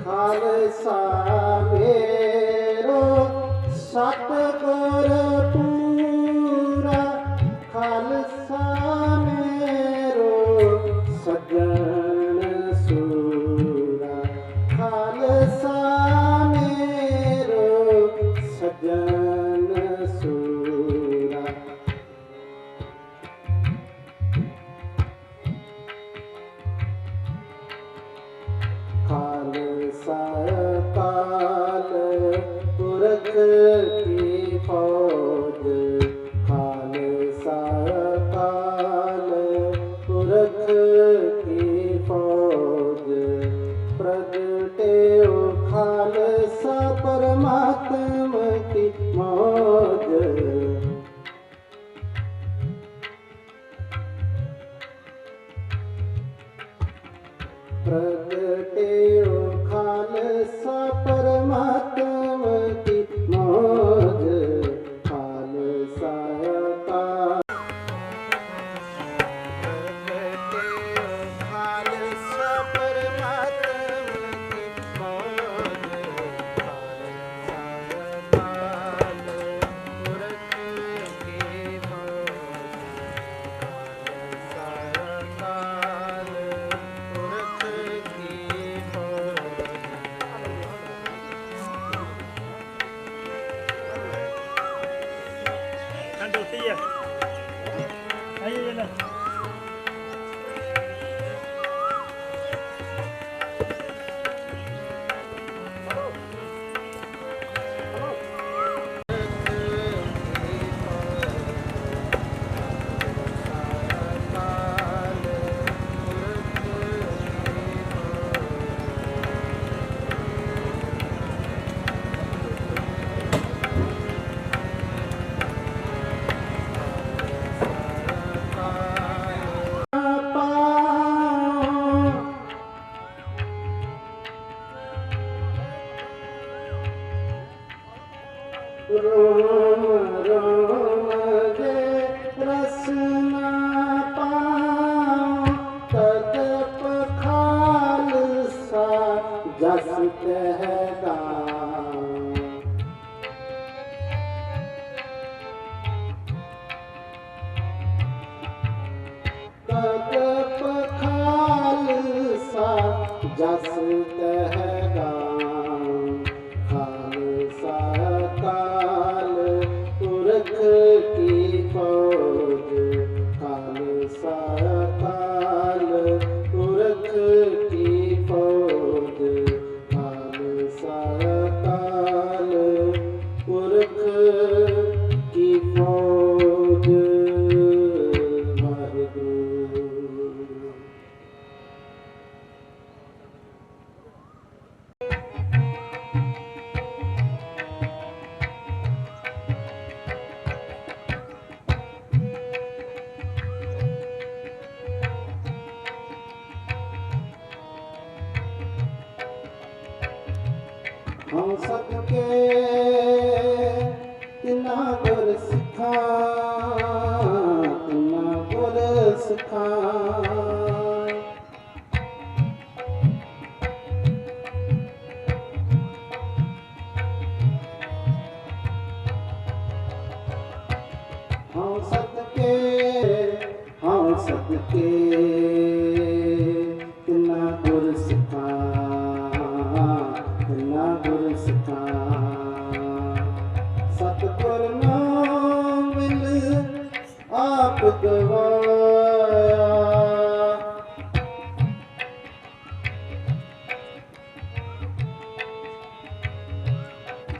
ਖਾਲਸਾ ਮੇਰੋ ਸਤਿਗੁਰ ਪੂਰਾ, ਖਾਲਸਾ ਮੇਰੋ ਸੱਜਣ ਸੂਰਾ, ਖਾਲਸਾ ਮੇਰੋ ਸੱਜਣ ਸੂਰਾ। ਖਾਲਸਾ ਅਕਾਲ ਪੁਰਖ ਕੀ ਫੌਜ, ਖਾਲਸਾ ਅਕਾਲ ਪੁਰਖ ਕੀ ਫੌਜ, ਪ੍ਰਗਟਿਓ ਖਾਲਸਾ ਪਰਮਾਤਮਾ ਕੀ ਮੌਜ। ਪ੍ਰਗਟਿਓ ਖਾਲਸਾ ਪਰਮਾਤਮਾ ਕੀ ਮੌਜ, ਖਾਲਸਾ ਅਕਾਲ। ਪ੍ਰਗਟਿਓ ਖਾਲਸਾ ਪਰਮਾਤਮਾ ਕੀ ਮੌਜ, ਖਾਲਸਾ ਅਕਾਲ ਪੁਰਖ ਕੀ ਫੌਜ, ਖਾਲਸਾ ਅਕਾਲ ਪੁਰਖ ਕੀ ਫੌਜ। ਡਿਊਟੀ ਹੈ ਆਈਏ ਨਾ ਰੋਮ ਰੋਮ ਦੇ ਰਸਨਾ ਪਾਉ, ਤਦਪ ਖਾਲਸਾ ਜਸ ਕਹਿਦਾ। ਤਦਪ ਖਾਲਸਾ ਜਸ ਕਹਿਦਾ, ਖਾਲਸਾ ਅਕਾਲ ਪੁਰਖ तिना गुर सिखा तिना गुर सिखा हाँ सदके हाँ सदके तिना गुर सिखा तिना गुर सिखा सतगुर नाम मिल आप गवाया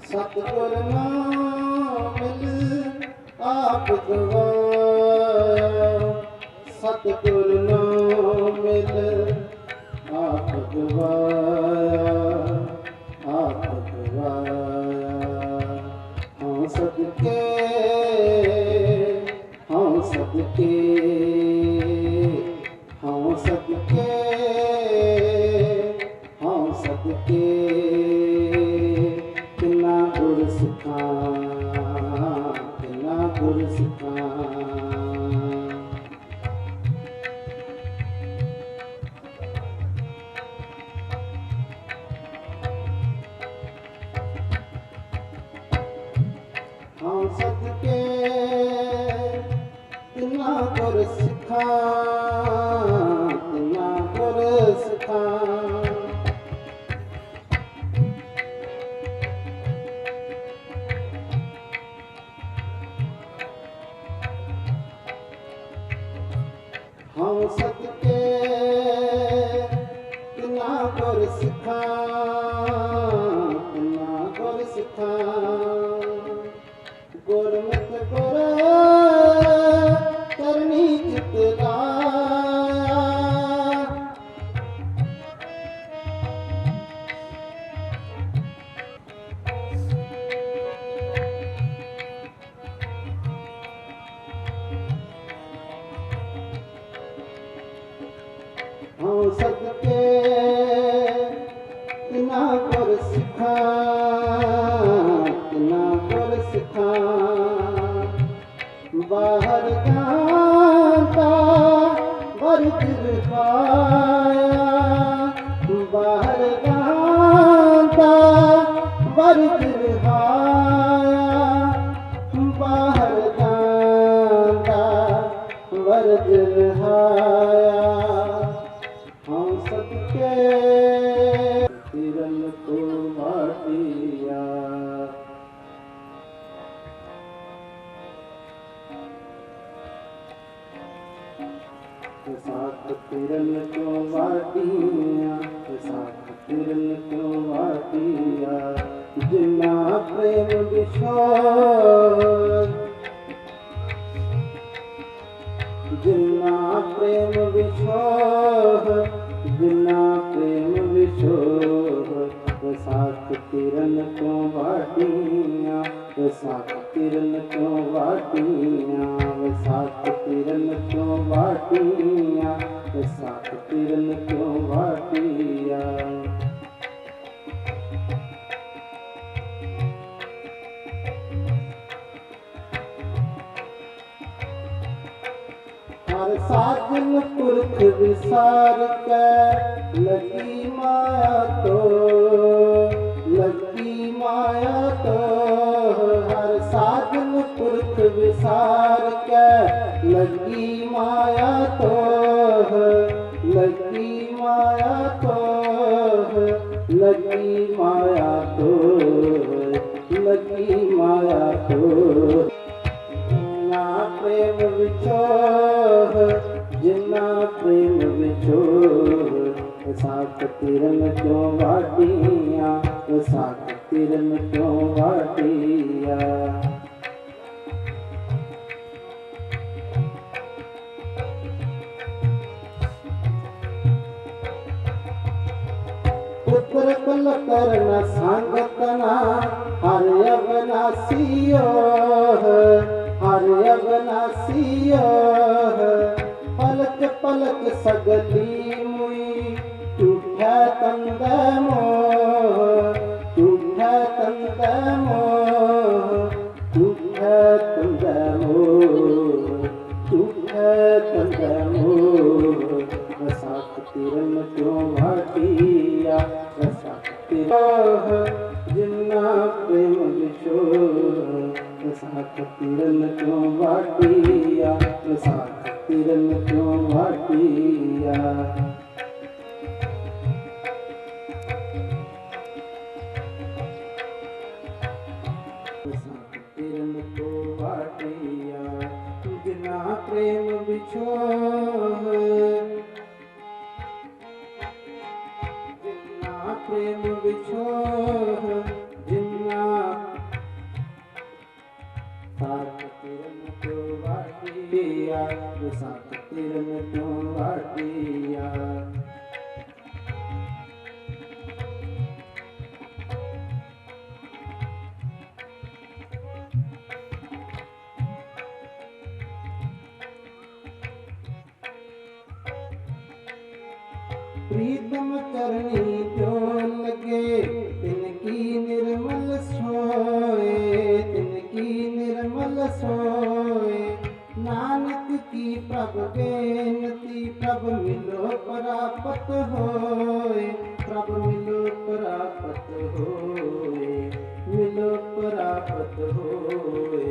सतगुर नाम मिल आप गवाया सतगुर नाम मिल आप गवाया आप गवाया हाँ सदके हाँ सदके हाँ सदके हाँ सदके तिना गुर सिखा तिना गुर सिखा हाँ सदके तिना गुर सिखा तिना गुर सिखा हाँ सदके तिना गुर सिखा तिना गुर सिखा गुरमुख गुर करनी चित लाया हाँ सदके तिना गुर सिखा तिना गुर सिखा बाहर जाता वर्ग दिखाया बाहर जाता वर्ग दिखाया बाहर जाता वर्ग दिखाया हाँ सदके तिरन को माटिया साथ तिरन को माटिया साथ तिरन को माटिया जिना प्रेम विश्वास जिना प्रेम विश्वास जिना प्रेम विश्वास साथ तिरन को वाटिया साथ तिरन को वाटिया साथ तिरन को वाटिया साथ तिरन को वाटिया हर साजन पुरख विसार के लगी माया तो लगी माया तो हर साजन पुरख विसार के लगी माया तो लगी माया तो लगी माया तो लगी माया तो जिना प्रेम विछोह जिना प्रेम विछोह साथ तिरन क्यों वाटिया साथ तिरन क्यों वाटिया पुत्र कुल करना सांगतना हर अवनासियो हर अवनासियो पलक पलक सगली मुई टूटा तंद मोह टूटा तंद मोह टूटा मोर झूठे तंद मोर रसाक तिरन क्यों भाटिया रसाक जिन्ना प्रेम विशोर रसाक तिरन क्यों भाटिया रसाक तिरन क्यों भाटिया तिरन को वाटिया जिना प्रेम बिछोह जिना प्रेम बिछोह जिना साक तिरन को वाटिया साक तिरन को वाटिया प्रीतम करनी जो लगे तिनकी निर्मल सोए तिनकी निर्मल सोए नानक की प्रभ बेनती प्रभ मिलो प्राप्त होए प्रभ मिलो प्राप्त होए मिलो प्राप्त होए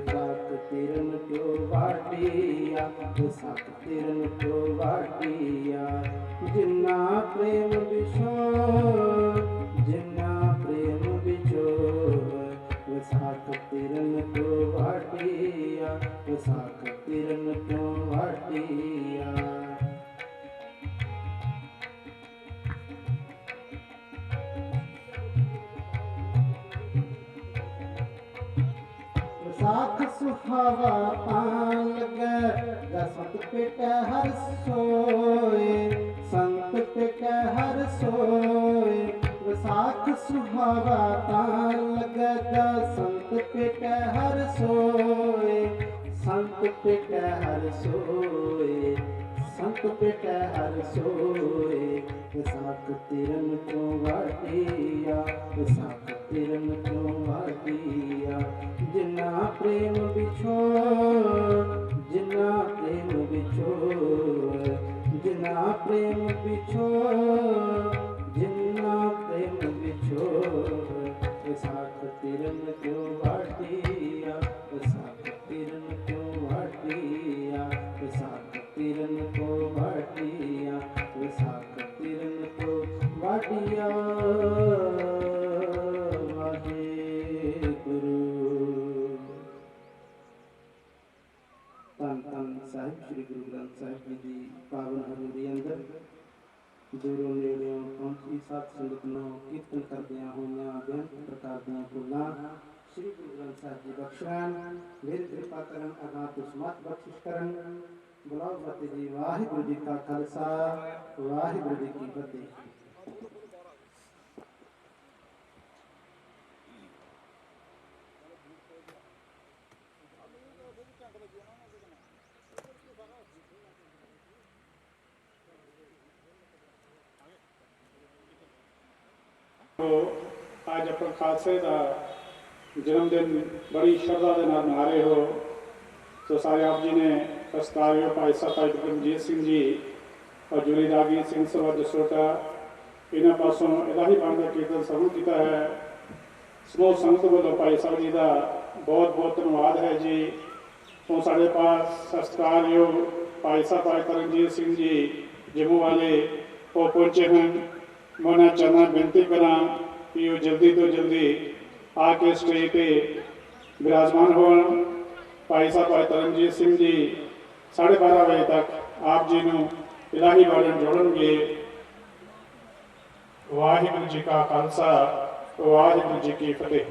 साक तिरन क्यों वाटिया साक तिरन क्यों वाटिया जिन्ना प्रेम बिछोर जिन्ना प्रेम बिछोर वसाख तिरन को वाटिया वसाख तिरन को वाटिया साख सुहावा पान लगे दसत पिट हर सोए संत पिट हर सोए वसाख सुहावा तान लगे संत पिट हर सोए संत पिट हर सोए संत पिट हर सोए वसाख तिरन को वाटिया वसाख तिरन को वाटिया जिन्ना प्रेम बिछोर जिन्ना प्रेम बिछोर जिन्ना प्रेम बिछोर जिन्ना प्रेम बिछोर वसाख तिरन क्यों वाटिया वसाख तिरन क्यों वाटिया वसाख तिरन को वाटिया वसाख तिरन को वाटिया साहिब श्री गुरु ग्रंथ साहिब जी की पावन हजूरी अंदर दूरों नेड़ियों पहुंची साथ संगत नो कीर्तन करदियां होइयां बेअंत प्रकार दियां भुल्लां श्री गुरु ग्रंथ साहिब जी बख्शण मेरी कृपा करन अनाथ उस्मत बख्शिश करन बुलाओ फतेह जी वाहिगुरु जी का खालसा वाहिगुरु जी की फतेह। आज अपने खालसे का जन्मदिन बड़ी श्रद्धा के नाल मना रहे हो तो सारे आप जी ने प्रस्तावियों भाई साहब भाई बिक्रमजीत सिंह जी और जूली रागी सिंह सभा जसोटा इन्होंने पासों इलाही बाण का कीर्तन समूह किया है समूह संगत वालों भाई साहब जी का बहुत बहुत धन्यवाद है जी। तो साढ़े पास सत्कारयोग भाई साहब भाई तरनजीत सिंह जी जम्मू वाले वो पहुंचे हैं मैं उन्हें चाहना बेनती करा कि वो जल्दी तो जल्दी आके स्टेज पे विराजमान हो। भाई साहब भाई तरनजीत सिंह जी 12:30 बजे तक आप जी को इलाही बाणी जोड़नगे। वाहिगुरू जी का खालसा वाहिगुरू जी की फतेह।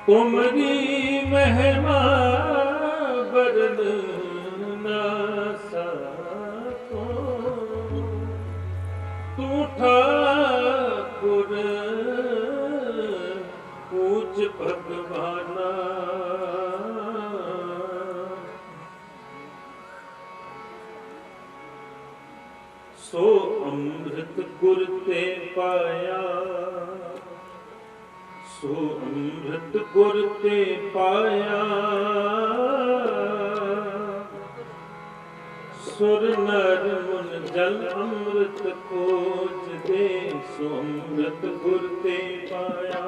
तुमरी महिमा ਸੋ ਅੰਮ੍ਰਿਤ ਗੁਰ ਤੇ ਪਾਇਆ, ਸੋ ਅੰਮ੍ਰਿਤ ਗੁਰ ਤੇ ਪਾਇਆ। ਸੁਰ ਨਰ ਮੁਨ ਜਲ ਅੰਮ੍ਰਿਤ ਖੋਜਦੇ, ਸੋ ਅੰਮ੍ਰਿਤ ਗੁਰ ਤੇ ਪਾਇਆ।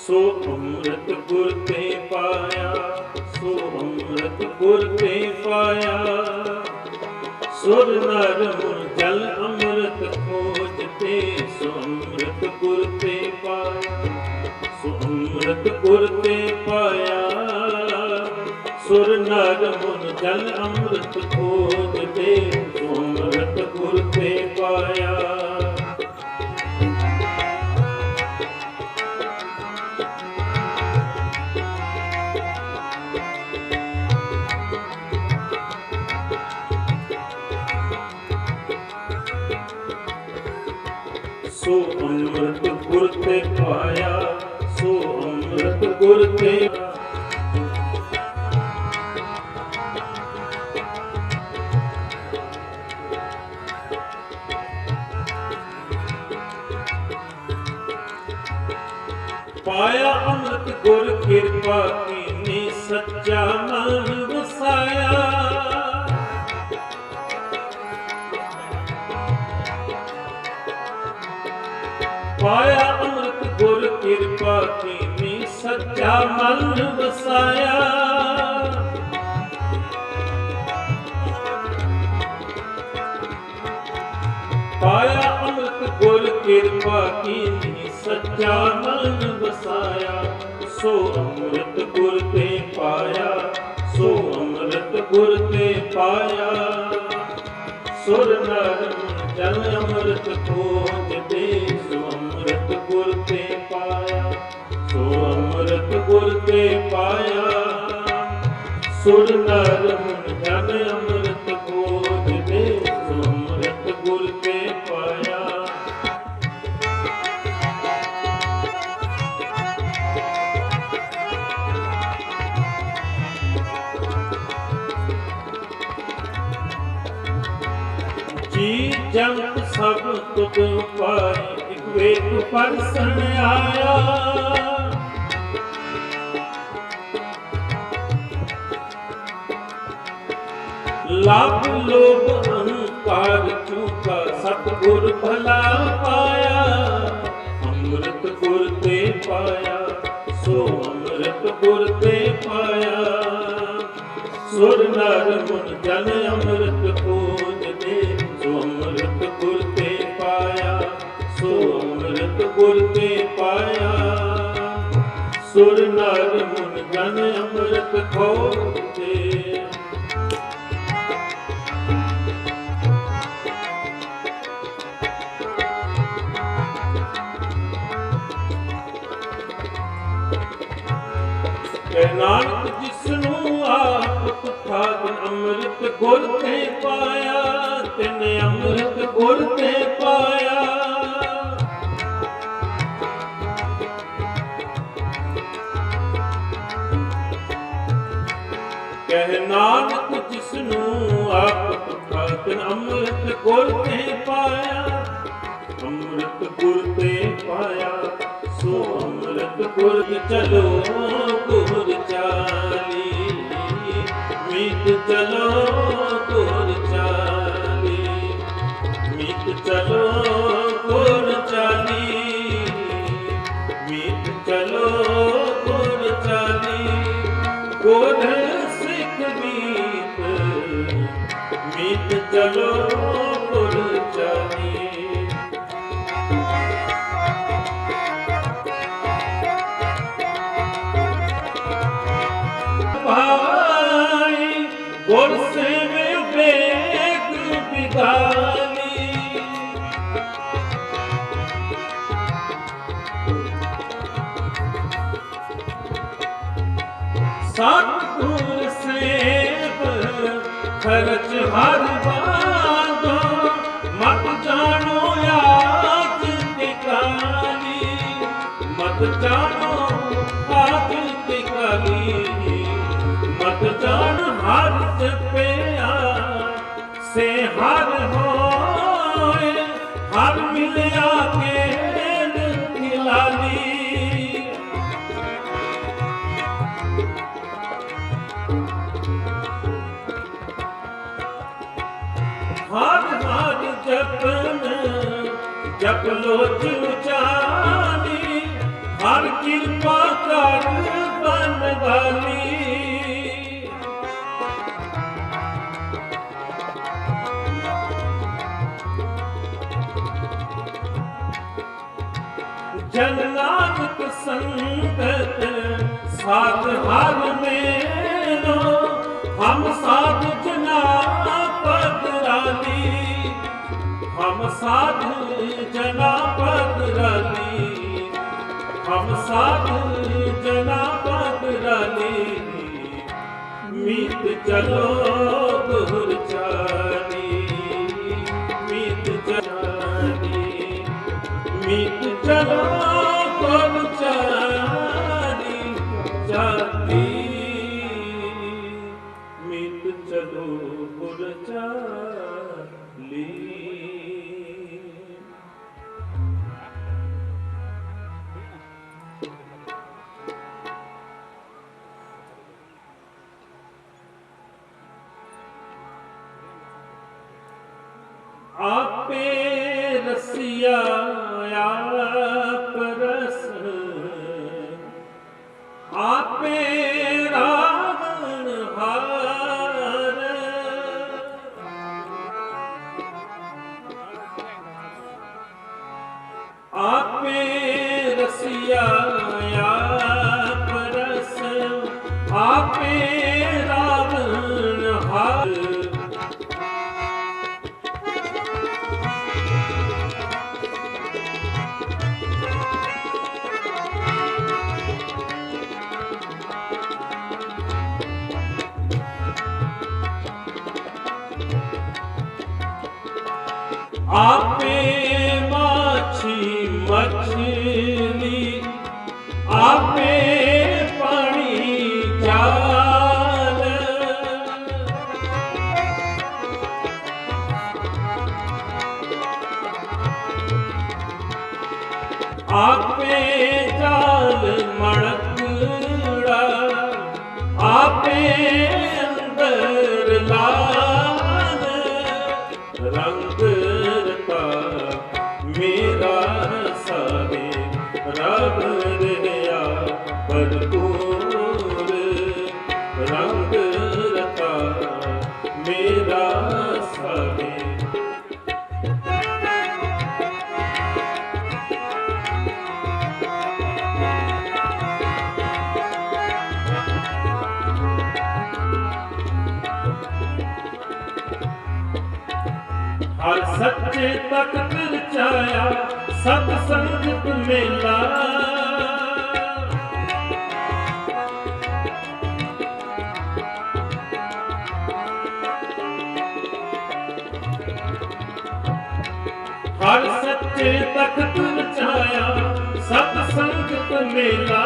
ਸੋ ਅੰਮ੍ਰਿਤ ਗੁਰ ਤੇ ਪਾਇਆ, ਸੋ ਅੰਮ੍ਰਿਤ ਗੁਰ ਤੇ ਪਾਇਆ। ਸੁਰ ਨਰ ਮੁਨ ਜਲ ਅੰਮ੍ਰਿਤ ਖੋਜਤੇ, ਸੋ ਅੰਮ੍ਰਿਤ ਗੁਰ ਤੇ ਪਾਇਆ, ਸੋ ਅੰਮ੍ਰਿਤ ਗੁਰ ਤੇ ਪਾਇਆ। ਸੁਰ ਨਰ ਮੁਨ ਜਲ ਅੰਮ੍ਰਿਤ ਖੋਜਤੇ, ਸੋ ਅੰਮ੍ਰਿਤ ਗੁਰ ਤੇ ਪਾਇਆ। ਸੋ ਅੰਮ੍ਰਿਤ ਗੁਰ ਤੇ ਪਾਇਆ, ਸੋ ਅੰਮ੍ਰਿਤ ਗੁਰ ਤੇ ਪਾਇਆ। ਅੰਮ੍ਰਿਤ ਗੁਰ ਕਿਰਪਾ ਕੀਨੀ, ਸੱਚਾ ਮਨ ਵਸਾਇਆ। ਪਾਇਆ ਅੰਮ੍ਰਿਤ ਗੁਰ ਕਿਰਪਾ ਕੀਨੀ, ਸੱਚਾ ਮਨ ਵਸਾਇਆ। ਪਾਇਆ ਅੰਮ੍ਰਿਤ ਗੁਰ ਕਿਰਪਾ ਕੀਨੀ, ਸੱਚਾ ਮਨ ਵਸਾਇਆ। ਸੋ ਅੰਮ੍ਰਿਤ ਗੁਰ ਤੇ ਪਾਇਆ, ਸੋ ਅੰਮ੍ਰਿਤ ਗੁਰ ਤੇ ਪਾਇਆ। ਸੁਰ ਨਰ ਜਲ ਅੰਮ੍ਰਿਤ ਖੋਜਦੇ, ਸੋ ਅੰਮ੍ਰਿਤ ਗੁਰ ਤੇ ਪਾਇਆ, ਸੋ ਅੰਮ੍ਰਿਤ ਗੁਰ ਤੇ ਪਾਇਆ। ਸੁਰ ਨਰ ਜਲ ਅੰਮ੍ਰਿਤ ਖੋਜਦੇ, ਸੋ ਅੰਮ੍ਰਿਤ ਗੁਰ ਤੇ ਪਾਇਆ। ਜੀ ਜੰਤ ਸਭ ਤੁਧ ਉਪਾਈ, ਇਕ ਵੇਖ ਪਰਸਨ ਆਇਆ। ਲਾਭ ਲੋਭ ਅਹੰਕਾਰ ਚੂਕਾ, ਸਤਿਗੁਰ ਭਲਾ ਪਾਇਆ। ਅੰਮ੍ਰਿਤ ਗੁਰ ਤੇ ਪਾਇਆ, ਸੋ ਅੰਮ੍ਰਿਤ ਗੁਰ ਤੇ ਪਾਇਆ। ਸੁਰ ਨਰ ਮੁਨ ਜਲ ਅੰਮ੍ਰਿਤ ਖੋਜਦੇ, ਸੋ ਅੰਮ੍ਰਿਤ ਗੁਰ ਤੇ ਪਾਇਆ, ਸੋ ਅੰਮ੍ਰਿਤ ਗੁਰ ਤੇ ਪਾਇਆ। ਸੁਰ ਨਰ ਮੁਨ ਜਲ ਅੰਮ੍ਰਿਤ ਖੋਜਦੇ। ਨਾਨਕ ਜਿਸਨੂੰ ਆਪ ਤੁਖਾਦ ਅੰਮ੍ਰਿਤ ਗੁਰ ਤੇ ਪਾਇਆ, ਤਿਨ ਅੰਮ੍ਰਿਤ ਗੁਰ ਤੇ ਪਾਇਆ। ਕਹਿ ਨਾਨਕ ਜਿਸਨੂੰ ਆਪ ਤੁਖਾਦ ਅੰਮ੍ਰਿਤ ਗੁਰ ਤੇ ਪਾਇਆ। ਅੰਮ੍ਰਿਤ ਗੁਰ ਤੇ ਪਾਇਆ, ਸੋ ਅੰਮ੍ਰਿਤ ਗੁਰ ਚਲੋ ਗੁਰ ਚਾਲੀ। ਮੀਤ ਚਲੋ ਗੁਰ ਚਾਲੀ, ਮੀਤ ਚਲੋ ਗੁਰ ਚਾਲੀ। ਮੀਤ ਚਲੋ ਗੁਰ ਚਾਲੀ, ਗੁਰ ਸਿੱਖ ਮੀਤ। ਮੀਤ ਚਲੋ ਗੁਰ ਚਾਲੀ। ਭਾਈ ਗੁਰ ਸੇਵੇ ਵੇਗ ਵਿਗਾਲੀ। ਸਤਿਗੁਰ ਸੇਵ ਖਰਚ ਹਰ ਬਾਂਧੋ, ਮਤ मत जानो आज की कली, मत जान हर जपिया से हर होए, हर मिलिया के खिलाली। हर हर जपन जप लो उचारी, हर कृपा कर बन वाली। जन नानक संगत साध हर मेरो, हम साध जना पदराली, हम साध जना पदराली, हम साध जना पदराली। मीत चलो गुर चाली, मीत चाली, मीत चलो गुर चाली, चाली, मीत चलो गुर चाली। आपे रसिया आप रस, आपे रावण हार। आपे रसिया आप रस, आपे रावण हार। आपे माछी मछली, आपे पानी जाल। आपे जाल मणकड़ा, आपे अंदर लाल। रंग रता मेरा सारे रब रया भरपूर, रंग रता मेरा सारे। हर सच्चे तख्त रचाया सतसंग मेला। हर सच्चे तख्त रचाया सतसंग मेला।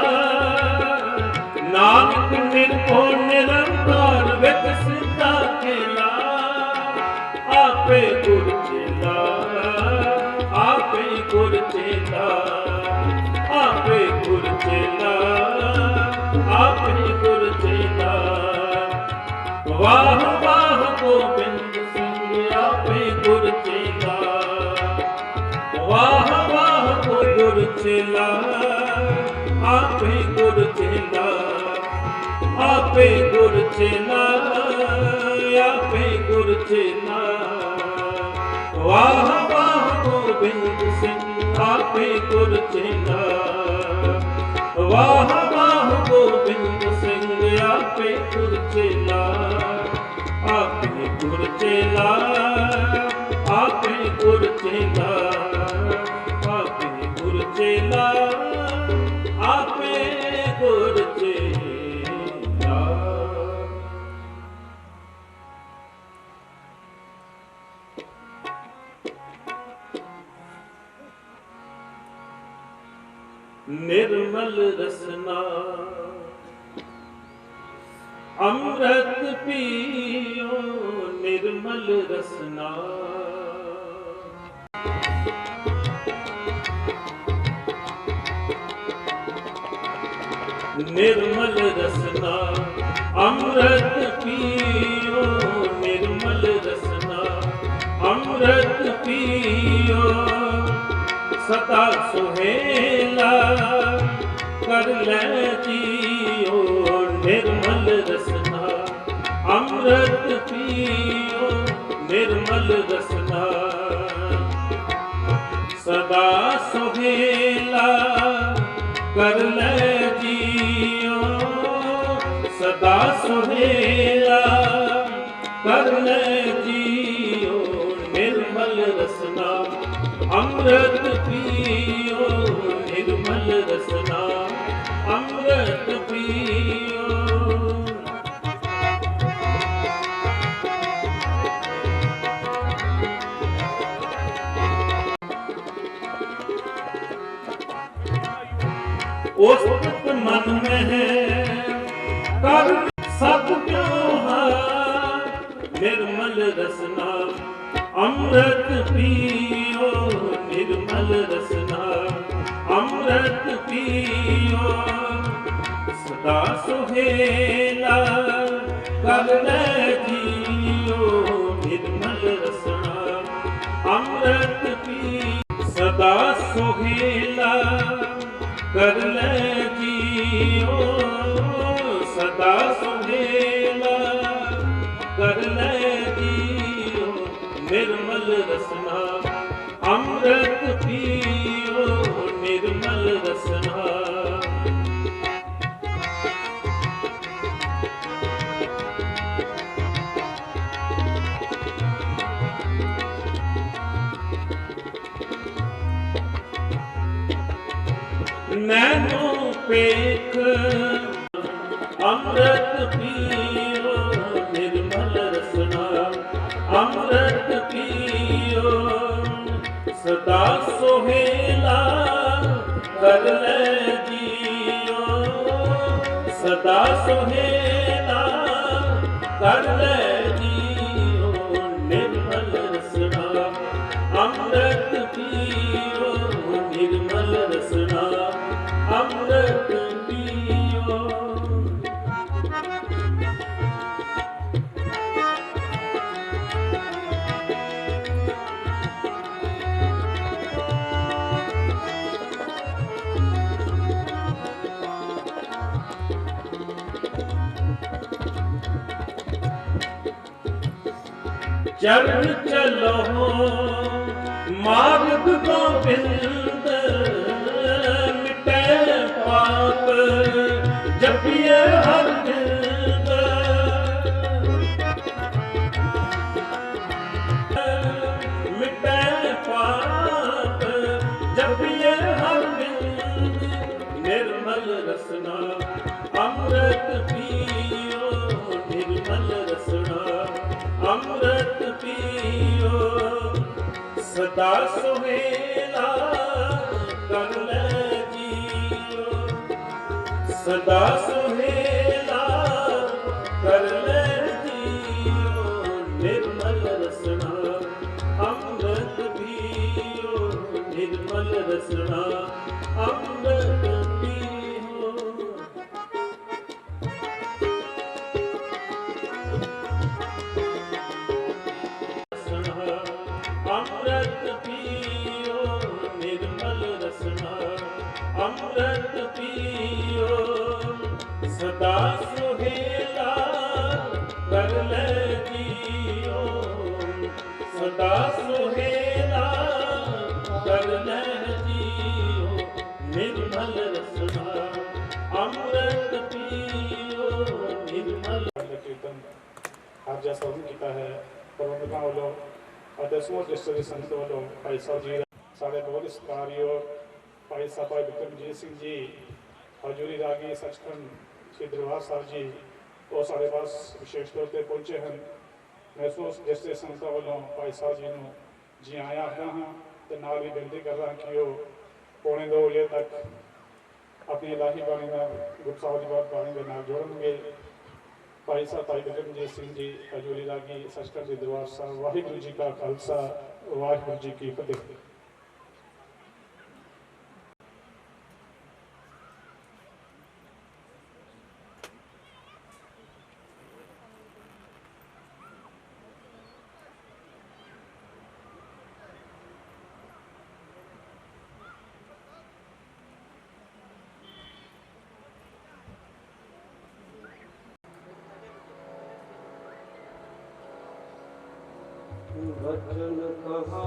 नानक निर्भो निरंकार विच सिद्धा खेला। आपे गुर चेला, आपे गुर चेला, आपे गुर चेला, आपे गुर चेला। वाह वाह गोबिंद सिंह आपे गुर चेला, वाह वाह गुर चेला, आपे गुर चेला, आपे गुर चेला, आपे गुर चेला। वाह वाह गोबिंद सिंह आपे गुर चेला, वाह वाह गोबिंद सिंह आपे गुर चेला। आपे गुर चेला, आपे गुर चेला, आपे गुर चेला, आपे गुर चेला। निर्मल रसना अमृत पियो निर्मल रसना निर्मल रसना अमृत पियो निर्मल रसना अमृत पियो सदा सुहेला कर ले जियो निर्मल रसना अमृत पियो निर्मल रसना सदा सुहेला कर ले जियो सदा सुहेला कर ले जियो निर्मल रसना अमृत पियो निर्मल रसना अमृत पियो उस मन में है कर सब त्योहार निर्मल रसना अमृत पियो निर्मल रसना अमृत पियो सदा सुहेला कर ले जियो निर्मल रसना अमृत पियो सदा सुहेला कर ले जियो सदा सुहेला कर ले जियो निर्मल रसना अमृत पियो निर्मल रसना नैनो पेख अमृत पियो निर्मल रसना अमृत पियो सदा सुहेला कर ले जियो सदा सुहेला कर ले जियो निर्मल रसना अमृत पियो निर्मल रसना अमृत पियो चरण चलो मार्ग गोविंद मिटे पाप जपिए हर बिंद मिटे पाप जपिए हर बिंद निर्मल रसना अमृत पियो निर्मल रसना अमृत पियो सदा सुहेला कर ले जियो सदा सुहेला कर ले जियो निर्मल रसना अमृत पियो निर्मल रसना अमृत पियो अमृत पियो निर्मल रसना अमृत पियो सदा सुहेला कर ले जियो सदा सुहेला कर ले जियो निर्मल रसना अमृत पियो निर्मल कीर्तन आप जैसा किया है प्रबंधकों वालों ਅਤੇ ਸਮੂਹ ਡਿਸਟ੍ਰਿਕਟ ਦੀ ਸੰਗਤ ਵੱਲੋਂ ਭਾਈ ਸਾਹਿਬ ਜੀ ਸਾਡੇ ਬਹੁਤ ਸਤਿਕਾਰਯੋਗ ਭਾਈ ਸਾਹਿਬ ਬਿਕਰਮਜੀਤ ਸਿੰਘ ਜੀ ਹਜ਼ੂਰੀ ਰਾਗੀ ਸੱਚਖੰਡ ਸ੍ਰੀ ਦਰਬਾਰ ਸਾਹਿਬ ਜੀ ਉਹ ਸਾਡੇ ਪਾਸ ਵਿਸ਼ੇਸ਼ ਤੌਰ 'ਤੇ ਪਹੁੰਚੇ ਹਨ। ਮੈਂ ਉਸ ਡਿਸਟ੍ਰਿਕਟ ਸੰਗਤਾਂ ਵੱਲੋਂ ਭਾਈ ਸਾਹਿਬ ਜੀ ਨੂੰ ਜੀ ਆਇਆਂ ਆਖਦਾ ਹਾਂ ਤੇ ਨਾਲ ਹੀ ਬੇਨਤੀ ਕਰਦਾ ਹਾਂ ਕਿ ਉਹ 1:45 ਵਜੇ ਤੱਕ अपनी इलाही बाणी गुरु साहब की बात बाणी के नाल जोड़नगे। भाई साहब भाई बिक्रमजीत सिंह जी हजूरी रागी सचखंड के दरबार साहब। वाहिगुरू जी का खालसा वाहिगुरू जी की फतेह। वचन कहा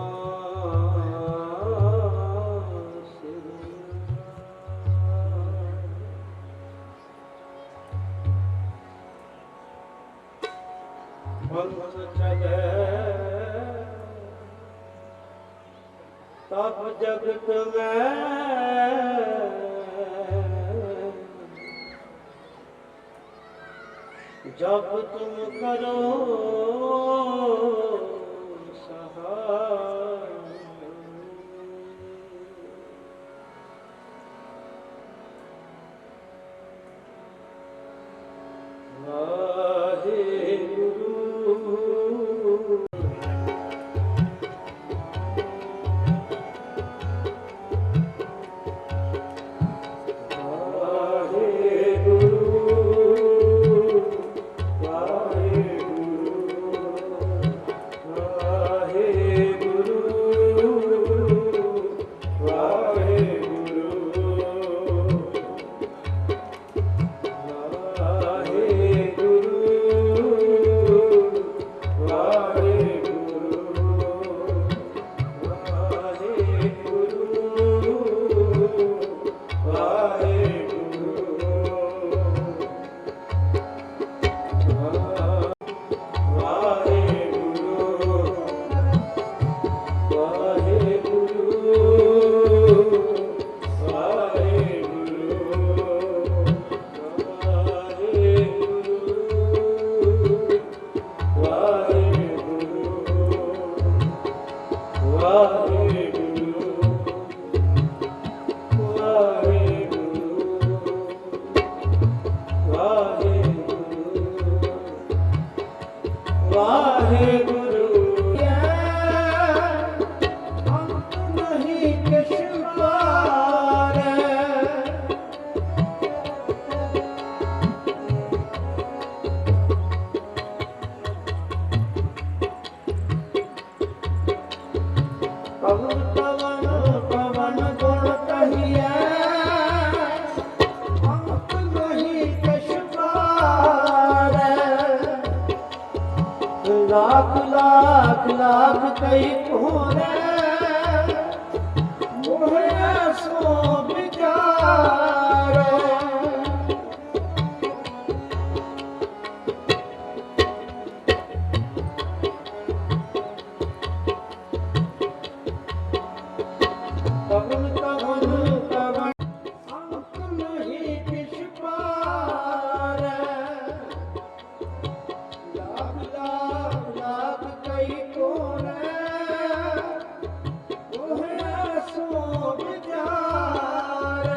पंथ चले तब जगत में जब तुम करो लाख लाख लाख कई कोरे मोहे सो विचार पवन कवन कवन अंक नहीं किस पार लाख लाख लाख कई कोरे मोहे सो विचार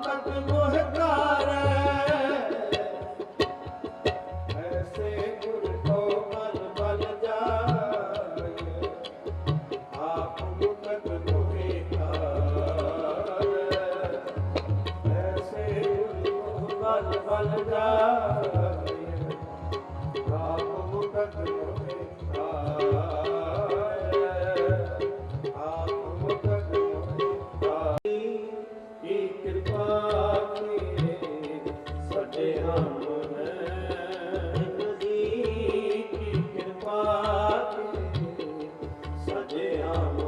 कट मोह तारै ऐसे गुर को बल बल जाए आप मुकट मोहे तारै ऐसे गुर को बल बल जाए आप मुकट मोहे तारै आप मुकट मोहे तारै की कृपा की सजे हम की कृपा की सजे हम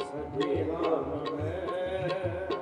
सजे हम हैं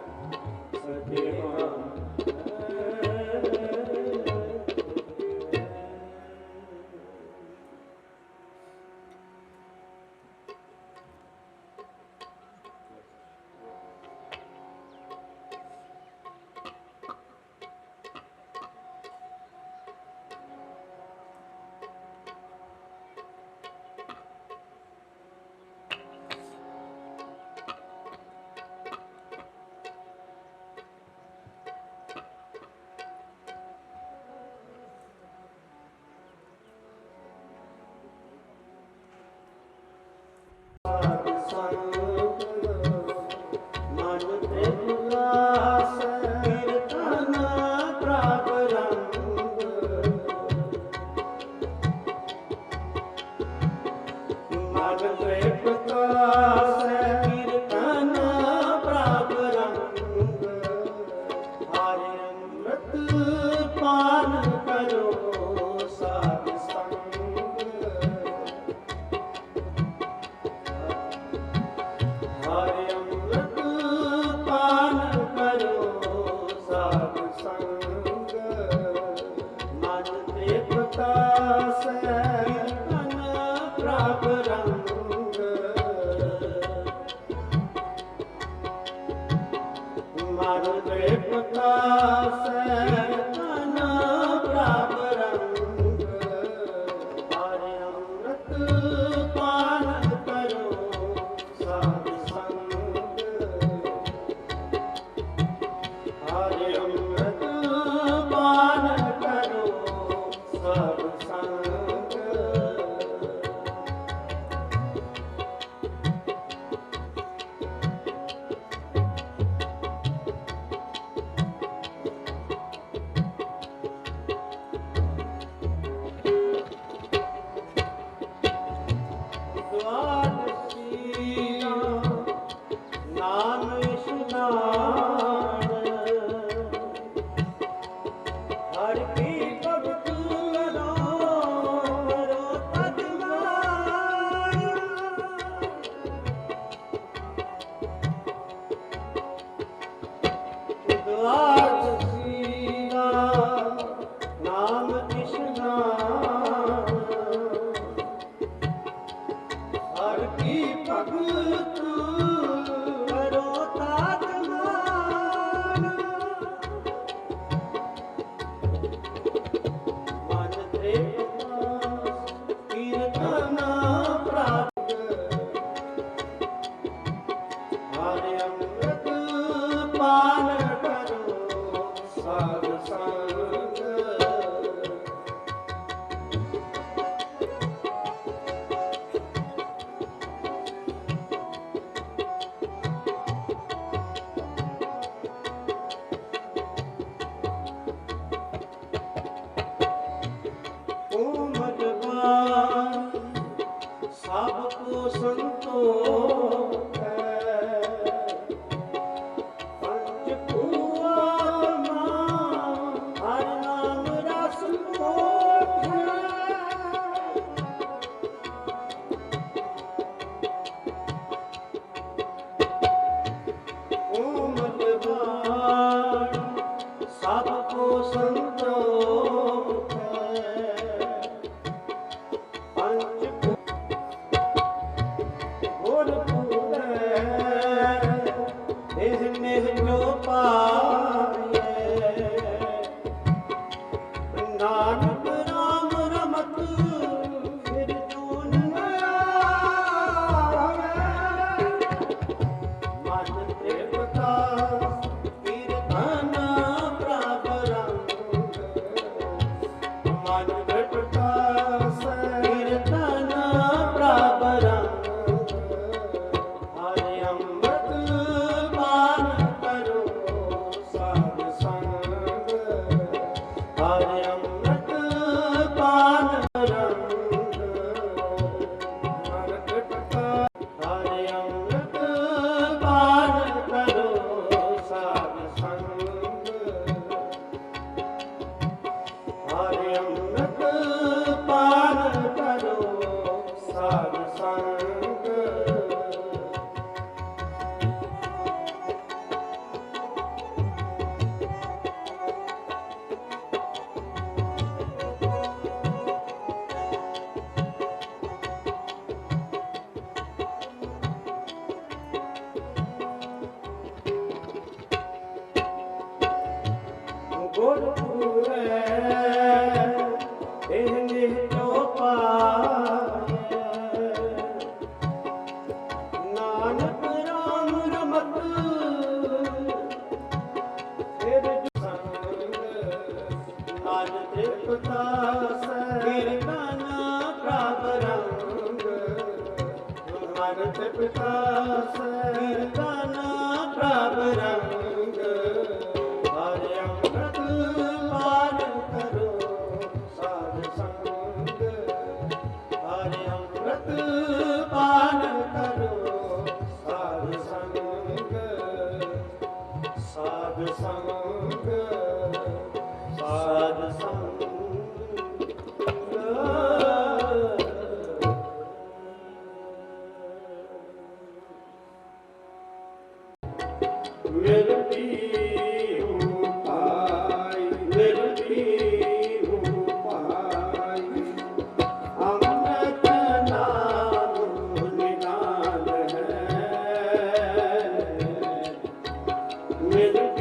मन तृप्ता सैतन प्रभ रंग हरि अमृत पान करो साध संग हरि अमृत पान करो साध संग नाम स्नान हर की भगत करो करो तत्मान द्वादशीला नाम स्नान हर की भगत करो तात्मान मन तृप्ता कीर्तन प्राप्त हरि अमृत पान करो साध संग सबको संतोष पंचभूआत्मा हर नाम रस मोक्ष ओम भगवान सबको संतोष नानक राम रमत फिर जून मन तृप्ता कीर्तन प्रभ रंग मन तृप्ता कीर्तन प्रभ रंग हरि अमृत पान करो साध संग हरि अमृत पान रंग मन तृप्ता हरि अमृत पान करो साध संग हरि अमृत पान करो साध संग गुरपुरे एहने चौपाए नानक राम रमत फिर संग मन तृप्ता कीर्तन प्रभ रंग मन तृप्ता कीर्तन प्रभ रंग हरि अमृत पान करो साध संग हरि अमृत पान करो साध संग साध संग साध संग मिलती हूँ पाई मिलती हूँ पाई अमृत नाम निदान है मिलती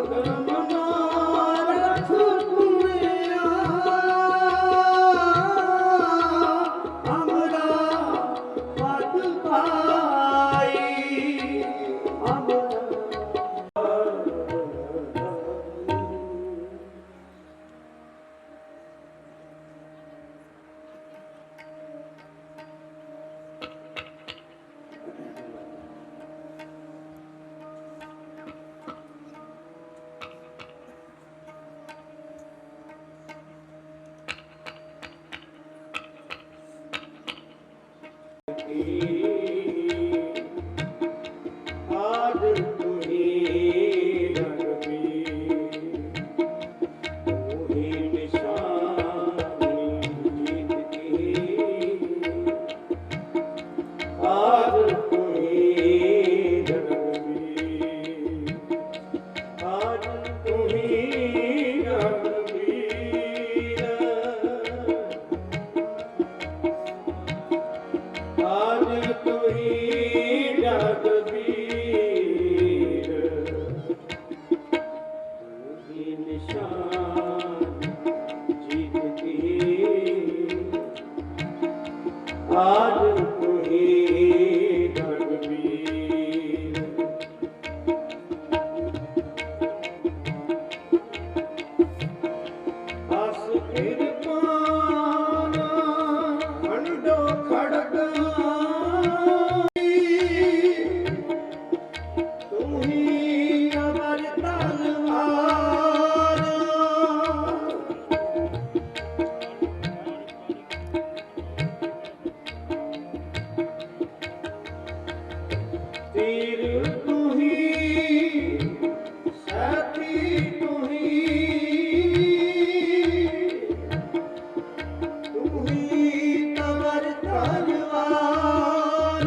अगम मनोरथ पूरिया अमरा पद पाई अमरा आज तुम्हीं रघुबीर तुम्हीं निशानी जीत की आज तुम्हीं रघुबीर आज तुम्हीं रघुबीर आज तुम्हीं रघुबीर तुम्हीं निशान जीत की आज तुम्हीं रघुबीर अस कृपाना खंडो खड़ग तुम्हीं अमर तलवार तीर तुम्हीं साथी तुम्हीं अमर तलवार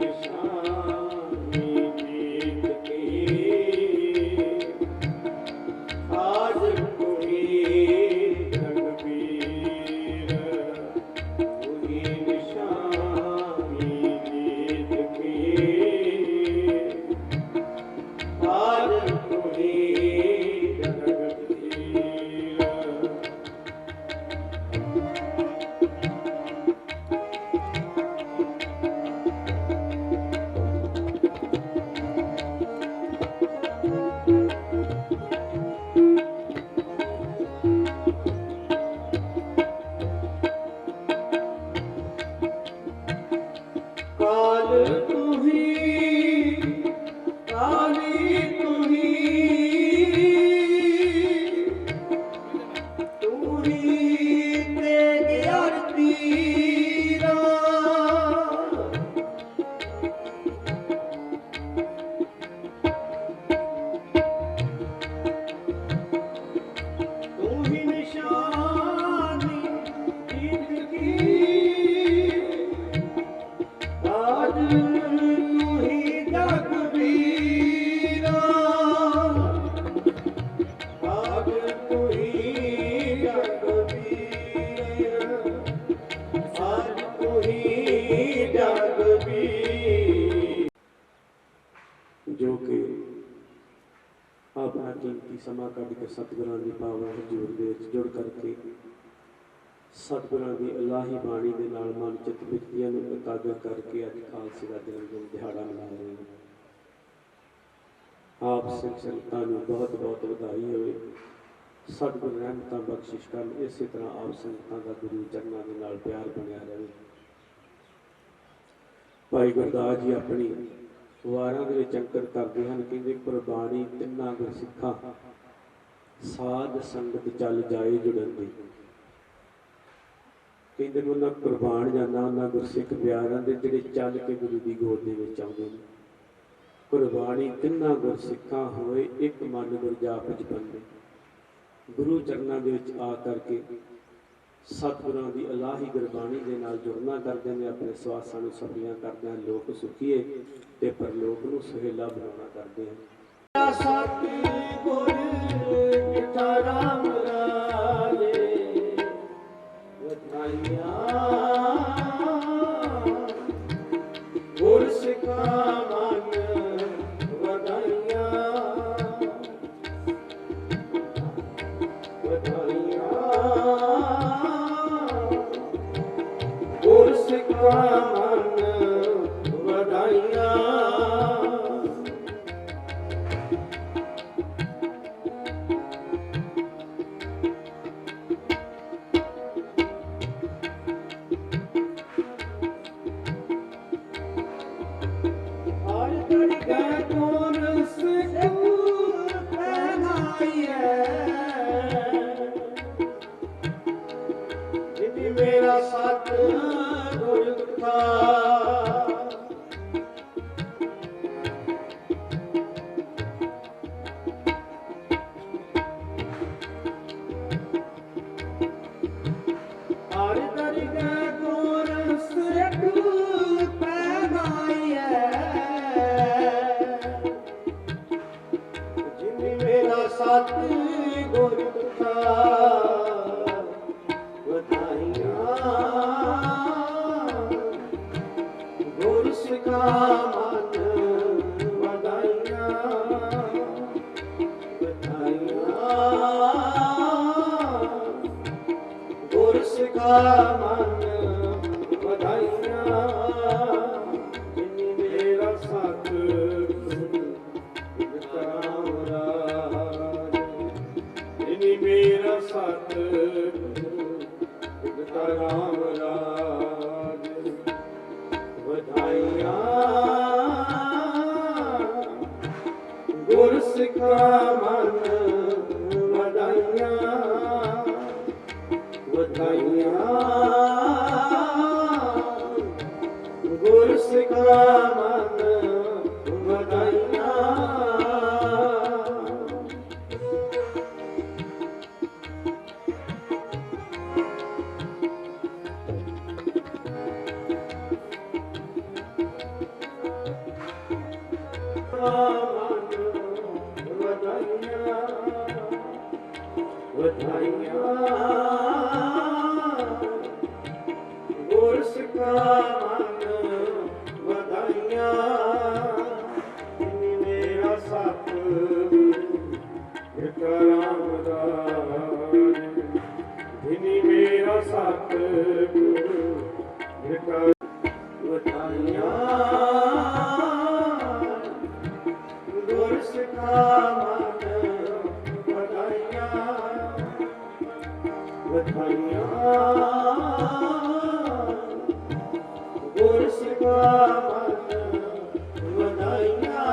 निशानी जीत की आज तुम्हीं रघुबीर तुम्हीं निशानी जीत की आज तुम्हीं रघुबीर काल तुम्हीं काली तुम्हीं तेज आरतीरा तुम्हीं निशानी जीत की आज तुम्हीं रघुबीर आज तुम्हीं रघुबीर आज तुम्हीं रघुबीर जो कि अपना कीमती समा कढ़ के सतगुरां दी पावन हजूर दे विच जुड़ करके सतगुरां दी इलाही बाणी दे नाल मन चित बिरतियां नूं एकागर करके अज खालसे दा जन्म दिन दिहाड़ा मना रहे हैं। आप सिख संगतां नूं बहुत बहुत वधाई होवे। सतगुर रहमतां बख्शिश करन इसे तरह आप संगतां दा गुरु चरनां दे नाल प्यार बनिया रहे। भाई गुरदास जी अपनी वारां दे विच अंकर करदे हन कि कुर्बानी तिन्ना गुरसिखां साध संगत चल जाए जुड़न दी। कहते उन्हां कुर्बान जाना उन्हां गुरसिख प्यारां दे जिहड़े चल के गुरु दी गोद दे विच आउंदे ने। कुर्बानी तिन्ना गुरसिखां होए एक मन गुर जाप च बंदे गुरु चरनां दे विच आ करके सतगुरां दी इलाही गुरबाणी दे नाल जुड़ना करदे ने। अपने सवासां नूं सफलियां करदे हैं। लोक सुखीए ते परलोक नूं सुहेला बनाउणा करदे हैं। सतगुर किथा राम राजे वधाइया गुर सिखा मन ਵਧਾਈਆਂ ਹਰ ਘੜੀ ਗਏ ਕੋਨ ਸਿੱਖ ਪਹਿਨਾਈਐ ਜਿਨੀ ਮੇਰਾ ਸਤ ਗੁਰ ਕਥਾ ਹਰ ਘੜੀ ਗਏ ਕੋਨ ਸਿੱਖ ਪਹਿਨਾਈਐ ਜਿਨੀ ਮੇਰਾ ਸਤ ਗੁਰ ਕਥਾ ਵਧਾਈਆਂ ਗੁਰ ਸਿਖਾ ਮਨ ਵਧਾਈਆਂ ਵਧਾਈਆਂ ਗੁਰ ਸਿਖਾ ਮਨ ਵਧਾਈਆਂ ਜਿਨੀ ਮੇਰਾ ਸਤ ਕਰਾਮ ਰਾਜ ਜਿਨੀ ਮੇਰਾ ਸਤ ਕਰਾਮ ਰਾਜ ਵਧਾਈਆਂ ਗੁਰ ਸਿਖਾ ਮਨ ਵਧਾਈਆਂ ਵਧਾਈਆਂ ਗੁਰ ਸਿਖਾ ਮਨ ਵਧਾਈਆਂ ਵਧਾਈਆਂ ਗੁਰ ਸਿਖਾ ਮਨ ਵਧਾਈਆਂ ਜਿਨੀ ਮੇਰਾ ਸਤ ਕਰਾਮ ਰਾਜ ਜਿਨੀ ਮੇਰਾ ਸਤ ਵਧਾਈਆਂ ਗੁਰ ਸਿਖਾ ਮਨ ਵਧਾਈਆਂ ਵਧਾਈਆਂ ਗੁਰ ਸਿਖਾ ਮਨ ਵਧਾਈਆਂ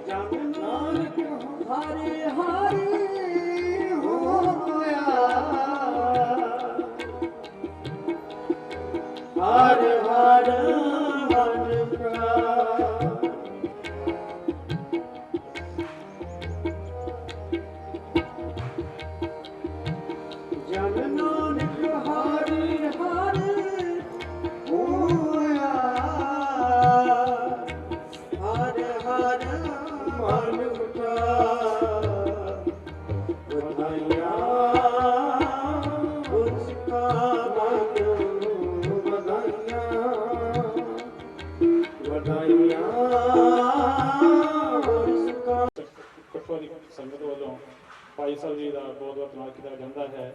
ਜਨ ਨਾਨਕ ਹਰਿ ਹਰਿ ਹੋਇਆ ਹਰ ਹਰ ਮਨ ਪ੍ਰਾਨ ਜਨ ਨਾਨਕ ਹਰਿ ਹਰਿ ਹੋਇਆ ਹਰ ਹਰ ਮਨ ਪ੍ਰਾਨ ਵਧਾਈਆਂ ਗੁਰ ਸਿਖਾ ਮਨ ਵਧਾਈਆਂ ਵਧਾਈਆਂ ਗੁਰ ਸਿਖਾ ਕਠੂਆ ਦੀ ਸੰਗਤ ਵੱਲੋਂ ਭਾਈ ਸਾਹਿਬ ਜੀ ਦਾ ਬਹੁਤ ਬਹੁਤ ਧੰਨਵਾਦ ਕੀਤਾ ਜਾਂਦਾ ਹੈ।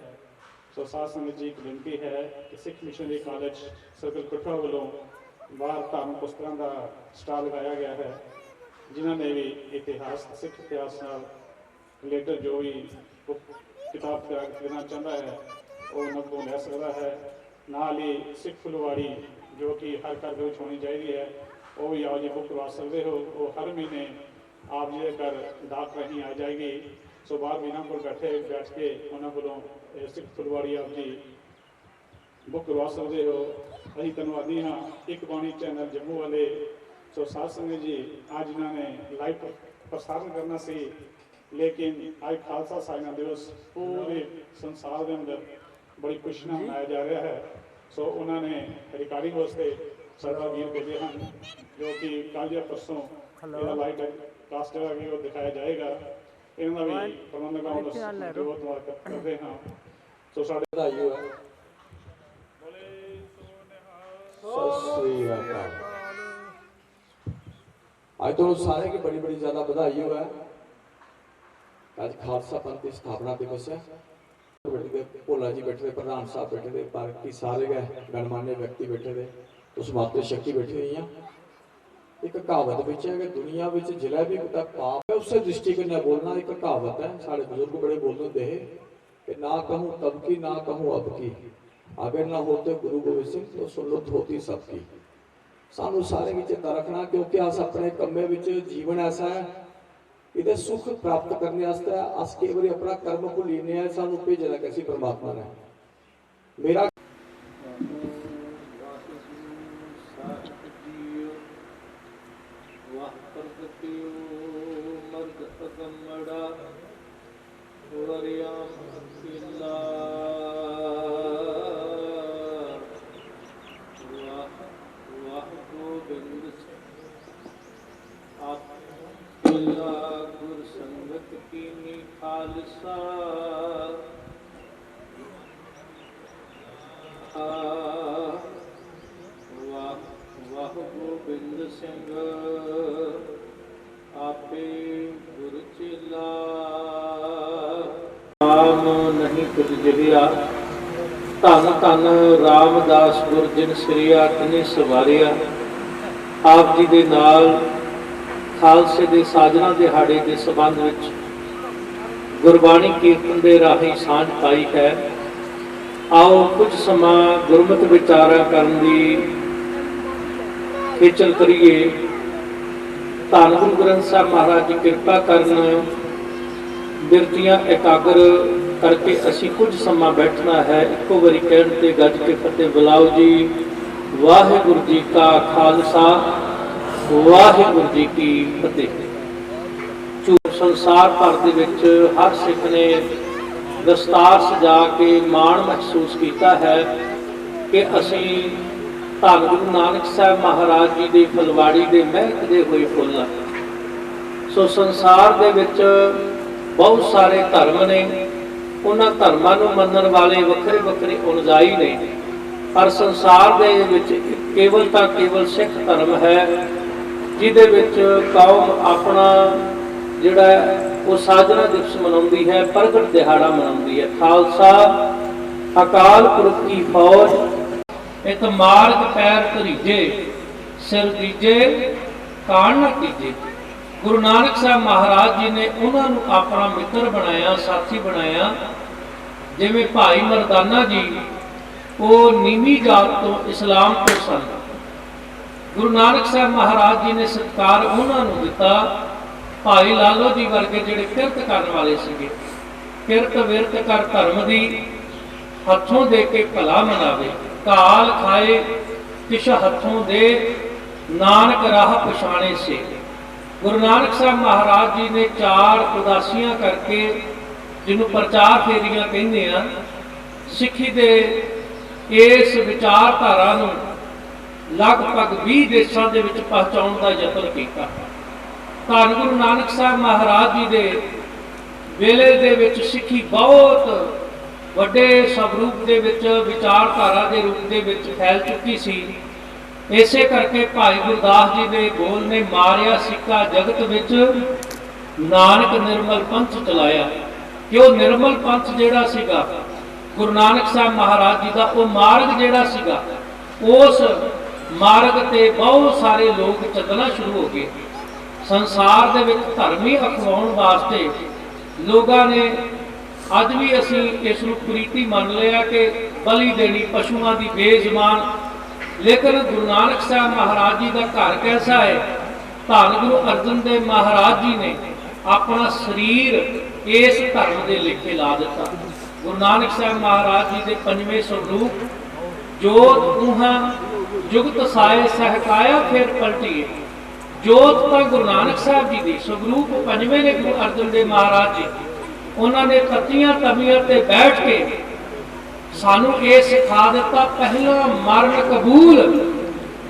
ਸੋ ਸਾਧ ਸੰਗਤ ਜੀ ਇੱਕ ਬੇਨਤੀ ਹੈ ਕਿ ਸਿੱਖ ਮਿਸ਼ਨਰੀ ਕਾਲਜ ਸਰਕਲ ਕਠੂਆ ਵੱਲੋਂ ਬਾਹਰ ਧਾਰਮਿਕ ਪੁਸਤਕਾਂ ਦਾ ਸਟਾਲ ਲਗਾਇਆ ਗਿਆ ਹੈ। ਜਿਨ੍ਹਾਂ ਨੇ ਵੀ ਇਤਿਹਾਸ ਸਿੱਖ ਇਤਿਹਾਸ ਨਾਲ ਰਿਲੇਟਡ ਜੋ ਵੀ ਕਿਤਾਬ ਤਿਆਰ ਕਰਨਾ ਚਾਹੁੰਦਾ ਹੈ ਉਹ ਉਹਨਾਂ ਤੋਂ ਲੈ ਸਕਦਾ ਹੈ। ਨਾਲ ਹੀ ਸਿੱਖ ਫੁਲਵਾੜੀ ਜੋ ਕਿ ਹਰ ਘਰ ਦੇ ਵਿੱਚ ਹੋਣੀ ਚਾਹੀਦੀ ਹੈ ਉਹ ਵੀ ਆਓ ਜੀ ਬੁੱਕ ਕਰਵਾ ਸਕਦੇ ਹੋ। ਉਹ ਹਰ ਮਹੀਨੇ ਆਪ ਜੀ ਦੇ ਘਰ ਡਾਕ ਰਾਹੀਂ ਆ ਜਾਏਗੀ। ਸੋ ਬਾਹਰ ਵੀ ਇਹਨਾਂ ਕੋਲ ਬੈਠ ਕੇ ਉਹਨਾਂ ਕੋਲੋਂ ਸਿੱਖ ਫੁਲਵਾੜੀ ਆਪ ਜੀ ਬੁੱਕ ਕਰਵਾ ਸਕਦੇ ਹੋ। ਅਸੀਂ ਧੰਨਵਾਦੀ ਹਾਂ ਇੱਕ ਬਾਣੀ ਚੈਨਲ ਜੰਮੂ ਵਾਲੇ। ਸੋ ਸਾਧ ਸੰਗਤ ਜੀ ਅੱਜ ਇਹਨਾਂ ਨੇ ਲਾਈਵ ਪ੍ਰਸਾरण ਕਰਨਾ ਸੀ ਲੇਕਿਨ ਅੱਜ ਖਾਲਸਾ ਸਾਜਨਾ ਦਿਵਸ ਪੂਰੇ ਸੰਸਾਰ ਦੇ ਅੰਦਰ ਬੜੀ ਖੁਸ਼ੀ ਨਾਲ ਮਨਾਇਆ ਜਾ ਰਿਹਾ ਹੈ। ਸੋ ਉਹਨਾਂ ਨੇ ਰਿਕਾਰਡਿੰਗ ਵਾਸਤੇ ਸਾਡਾ ਵੀਰ ਭੇਜੇ ਹਨ ਜੋ ਕਿ ਕੱਲ੍ਹ ਜਾਂ ਪਰਸੋਂ ਇਹਦਾ ਲਾਈਵ ਕਾਸਟ ਜਿਹੜਾ ਵੀ ਉਹ ਦਿਖਾਇਆ ਜਾਏਗਾ। ਇਹਨਾਂ ਦਾ ਵੀ ਪ੍ਰਬੰਧ ਲਗਾਉਣ ਦਾ ਬਹੁਤ ਕਰਦੇ ਹਾਂ। ਸੋ ਸਾਡੇ ਵਧਾਈ ਹੋਇਆ। आज तो सारे की बड़ी बड़ी ज्यादा बधाई हो है। आज खालसा पंथ की स्थापना दिवस है। भोला जी बैठे थे, प्रधान साहब बैठे थे, बाकी सारे गणमान्य व्यक्ति बैठे थे, उस माते शक्ति बैठी हुई हैं। एक कहावत विच है कि दुनिया में जिला भी पाप है उससे दृष्टिकोण बोलना एक कहावत है। साढ़े बुजुर्ग बड़े बोलते होते हैं कि ना कहूँ तब की ना कहूँ अब की, अगर ना होते गुरु गोबिंद सिंह तो सुनत होती सबकी। सानू सारे की चेता रखना, क्योंकि अस अपने कम्मे विच जीवन ऐसा है, इधर सुख प्राप्त करने वास्ते अस कई बार अपना कर्म भुलीने हैं। सानू भेजना कैसी परमात्मा ने। मेरा गुर संगत की खालसा वाह गोबिंद सिंह आपे गुर चेला। राम नहीं कुछ जिहिया धन धन रामदास गुर जिन श्रिया तिने सवारिया। आप जी दे नाल खालसे दे साजना दिहाड़े के संबंध विच गुरबाणी कीर्तन दे राही सांझ पाई है। आओ कुछ समा गुरमत विचारा करन दी खेचल करिए। धन गुरु ग्रंथ साहब महाराज जी कृपा करन, बिरतियां एकाग्र करके असी कुछ समा बैठना है। इको बारी कहण ते गज के फतेह बुलाओ जी। वाहिगुरू जी का खालसा, वाहिगुरू जी की फतेह। संसार भर दे विच हर सिख ने दस्तार सजा के माण महसूस किया है कि असी धन गुरु नानक साहब महाराज जी की फुलवाड़ी के महकदे हुए फुल। सो संसार दे विच बहुत सारे धर्म ने, उन्हां धर्मां नूं मनण वाले वखरे वखरे अनुयायी ने, पर संसार दे विच केवल तां केवल सिख धर्म है जिहदे विच कौम अपना जिहड़ा वो साजना दिवस मनाउंदी है, प्रगट दिहाड़ा मनाउंदी है। खालसा अकाल पुरख की फौज, एक मार्ग पैर धरीजे, सिर दीजे कान न कीजे। गुरु नानक साहब महाराज जी ने उन्होंने अपना मित्र बनाया, साथी बनाया। जिवें भाई मरदाना जी वो नीवी जात तो इस्लाम तो सन। गुरु नानक साहब महाराज जी ने सत्कार उन्होंने दिता। भाई लालो जी वर्गे जिहड़े किरत करने वाले सीगे, किरत विरत कर धर्म दी, हथों दे के भला मनावे, काल खाए किश हथों दे, नानक राह पछाणे से। गुरु नानक साहब महाराज जी ने 4 उदासियां करके, जिन्हों प्रचार फेरियां कहते हैं, सिक्खी दे इस विचारधारा नूं लगभग 20 देशों के पहुँचाने का यत्न किया। धन गुरु नानक साहब महाराज जी के वेले दे विच सिक्खी बहुत वड्डे स्वरूप के विचारधारा के रूप के फैल चुकी सी। इसे करके भाई गुरदास जी के बोल ने मारिया सिक्का जगत विच, नानक निर्मल पंथ चलाया। कि वो निर्मल पंथ जिहड़ा सीगा गुरु नानक साहब महाराज जी का, वो मार्ग जिहड़ा सीगा, उस मार्ग ते बहुत सारे लोग चलना शुरू हो गए। संसार दे विच धर्मी अखवाउण वास्ते लोगों ने अज भी असी इस कुरीति मान लिया कि बलि देनी पशुओं की बेजुबान। लेकिन गुरु नानक साहब महाराज जी का घर कैसा है? धन गुरु अर्जन देव महाराज जी ने अपना शरीर इस धर्म के लेखे ला दिता। गुरु नानक साहब महाराज जी के 5वें स्वरूप जोत ऊहा जुगत साए सहकाया फिर पलटिए। जोत तो गुरु नानक साहब जी की स्वरूप 5वें ने गुरु अर्जन देव महाराज जी, उन्होंने तत्तियां तवियां ते बैठ के सानू ये सिखा दिता, पहला मरण कबूल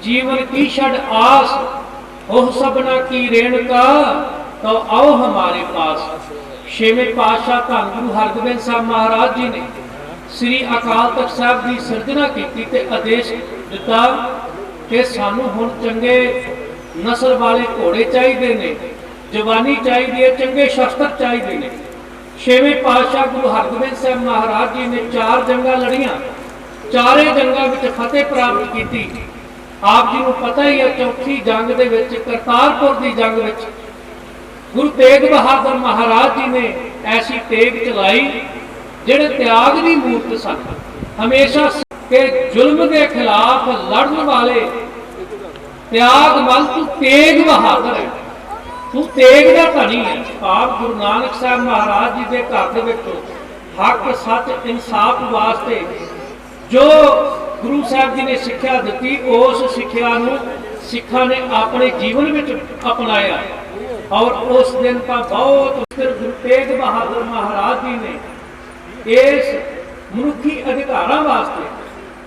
जीवन की छड़ आस, हो सबना की रेणुका तो आओ हमारे पास। 6वें पातशाह धन गुरु हरगोबिंद साहब महाराज जी ने श्री अकाल तख्त साहब की सिरजना की ते आदेश दिता कि सानू हुण चंगे नस्ल वाले घोड़े चाहिए ने, जवानी चाहिए, चंगे शस्त्र चाहिए ने। छेवें पातशाह गुरु हरगोबिंद साहब महाराज जी ने 4 जंगां लड़ियां, चारे जंगां विच फतेह प्राप्त की। आप जी को पता ही है, चौथी जंग दे विच करतारपुर की जंग विच गुरु तेग बहादुर महाराज जी ने ऐसी तेग चलाई जिहड़े त्याग की मूर्त सन। हमेशा के जुल्म के खिलाफ लड़न वाले त्याग मल तू तेग बहादुर है, तू तेग का धनी है। आप गुरु नानक साहब महाराज जी के घर दे विच हक सच इंसाफ वास्ते जो गुरु साहब जी ने सिक्ख्या दी, उस सिक्ख्या नूं सिखां ने अपने जीवन में अपनाया। और उस दिन का बहुत फिर गुरु तेग बहादुर महाराज जी ने इस मनुखी अधिकारां वास्ते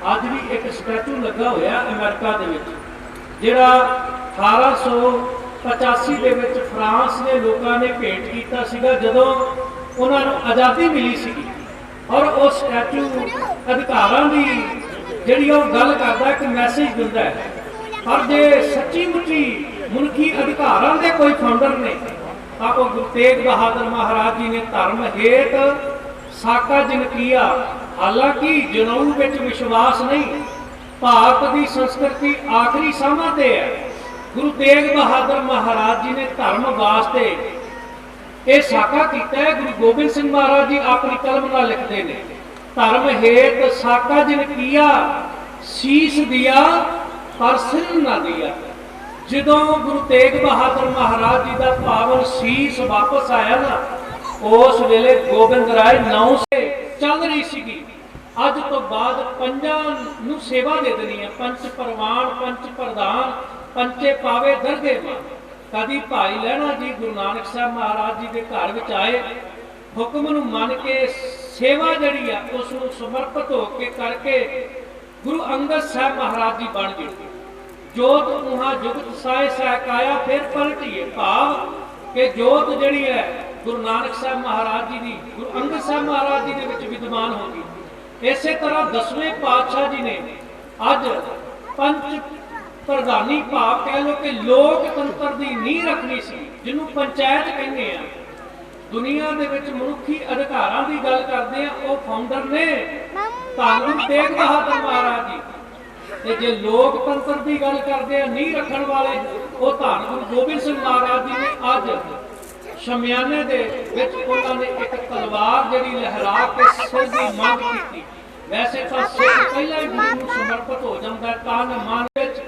अज भी एक स्टैचू लगा होया अमेरिका दे विच, जिहड़ा 1885 दे विच फ्रांस ने लोगों ने भेंट किया सीगा जदों उन्हां नूं आज़ादी मिली सीगी। और उस स्टैचू अधिकारां दी जिहड़ी ओह गल करदा, एक मैसेज दिंदा है। पर जे सच्ची मुच्ची मनुखी अधिकारां दे कोई फाउंडर ने तां ओह गुरु तेग बहादुर महाराज जी ने धर्म हेठ साका जिन किया। हालांकि जनेऊ विच विश्वास नहीं, भारत की संस्कृति आखिरी सामां ते है। गुरु तेग बहादुर महाराज जी ने धर्म वास्ते ये साका किया है। गुरु गोबिंद सिंह महाराज जी अपनी कलम नाल लिखते हैं, धर्म हेत साका जिन किया, शीश दिया पर सिर न दिया। जदों गुरु तेग बहादुर महाराज जी का पावन शीश वापस आया ना, उस वेले गोबिंद राय 9 से चल रही सी। अज तो बाद पंजां नूं सेवा दे देनी है, पंच परवान, पंच प्रधान, पंचे पावे दरगे मान। कभी भाई लहणा जी गुरु नानक साहब महाराज जी के घर में आए, हुक्म नूं मन के सेवा जिहड़ी है उसनूं समर्पित होके करके गुरु अंगद साहब महाराज जी बन गए। जोत उहाँ जुगत साए सहकाया फिर पलटिए, भाव के जोत जिहड़ी है गुरु नानक साहब महाराज जी की गुरु अंगद साहब महाराज जी के विच विद्यमान हो गई। इसे तरह 10वें पातशाह जी ने अज पंच प्रधानी भाव कह लो कि लोकतंत्र की नींह रखनी सी, जिन्हों पंचायत कहते हैं। दुनिया दे विच मनुखी अधिकारां की गल करते हैं, वो फाउंडर ने धन गुरु तेग बहादुर महाराज जी। ते जे लोकतंत्र की गल करते हैं नींह रखण वाले, वो धन गुरु गोबिंद सिंह महाराज जी ने अज शमियाने दे विच उन्होंने एक तलवार जिहड़ी लहरा के सिर की मांग की। वैसे तो सिर पहला ही गुरु नूं समर्पित हो जाता है, तन मन विच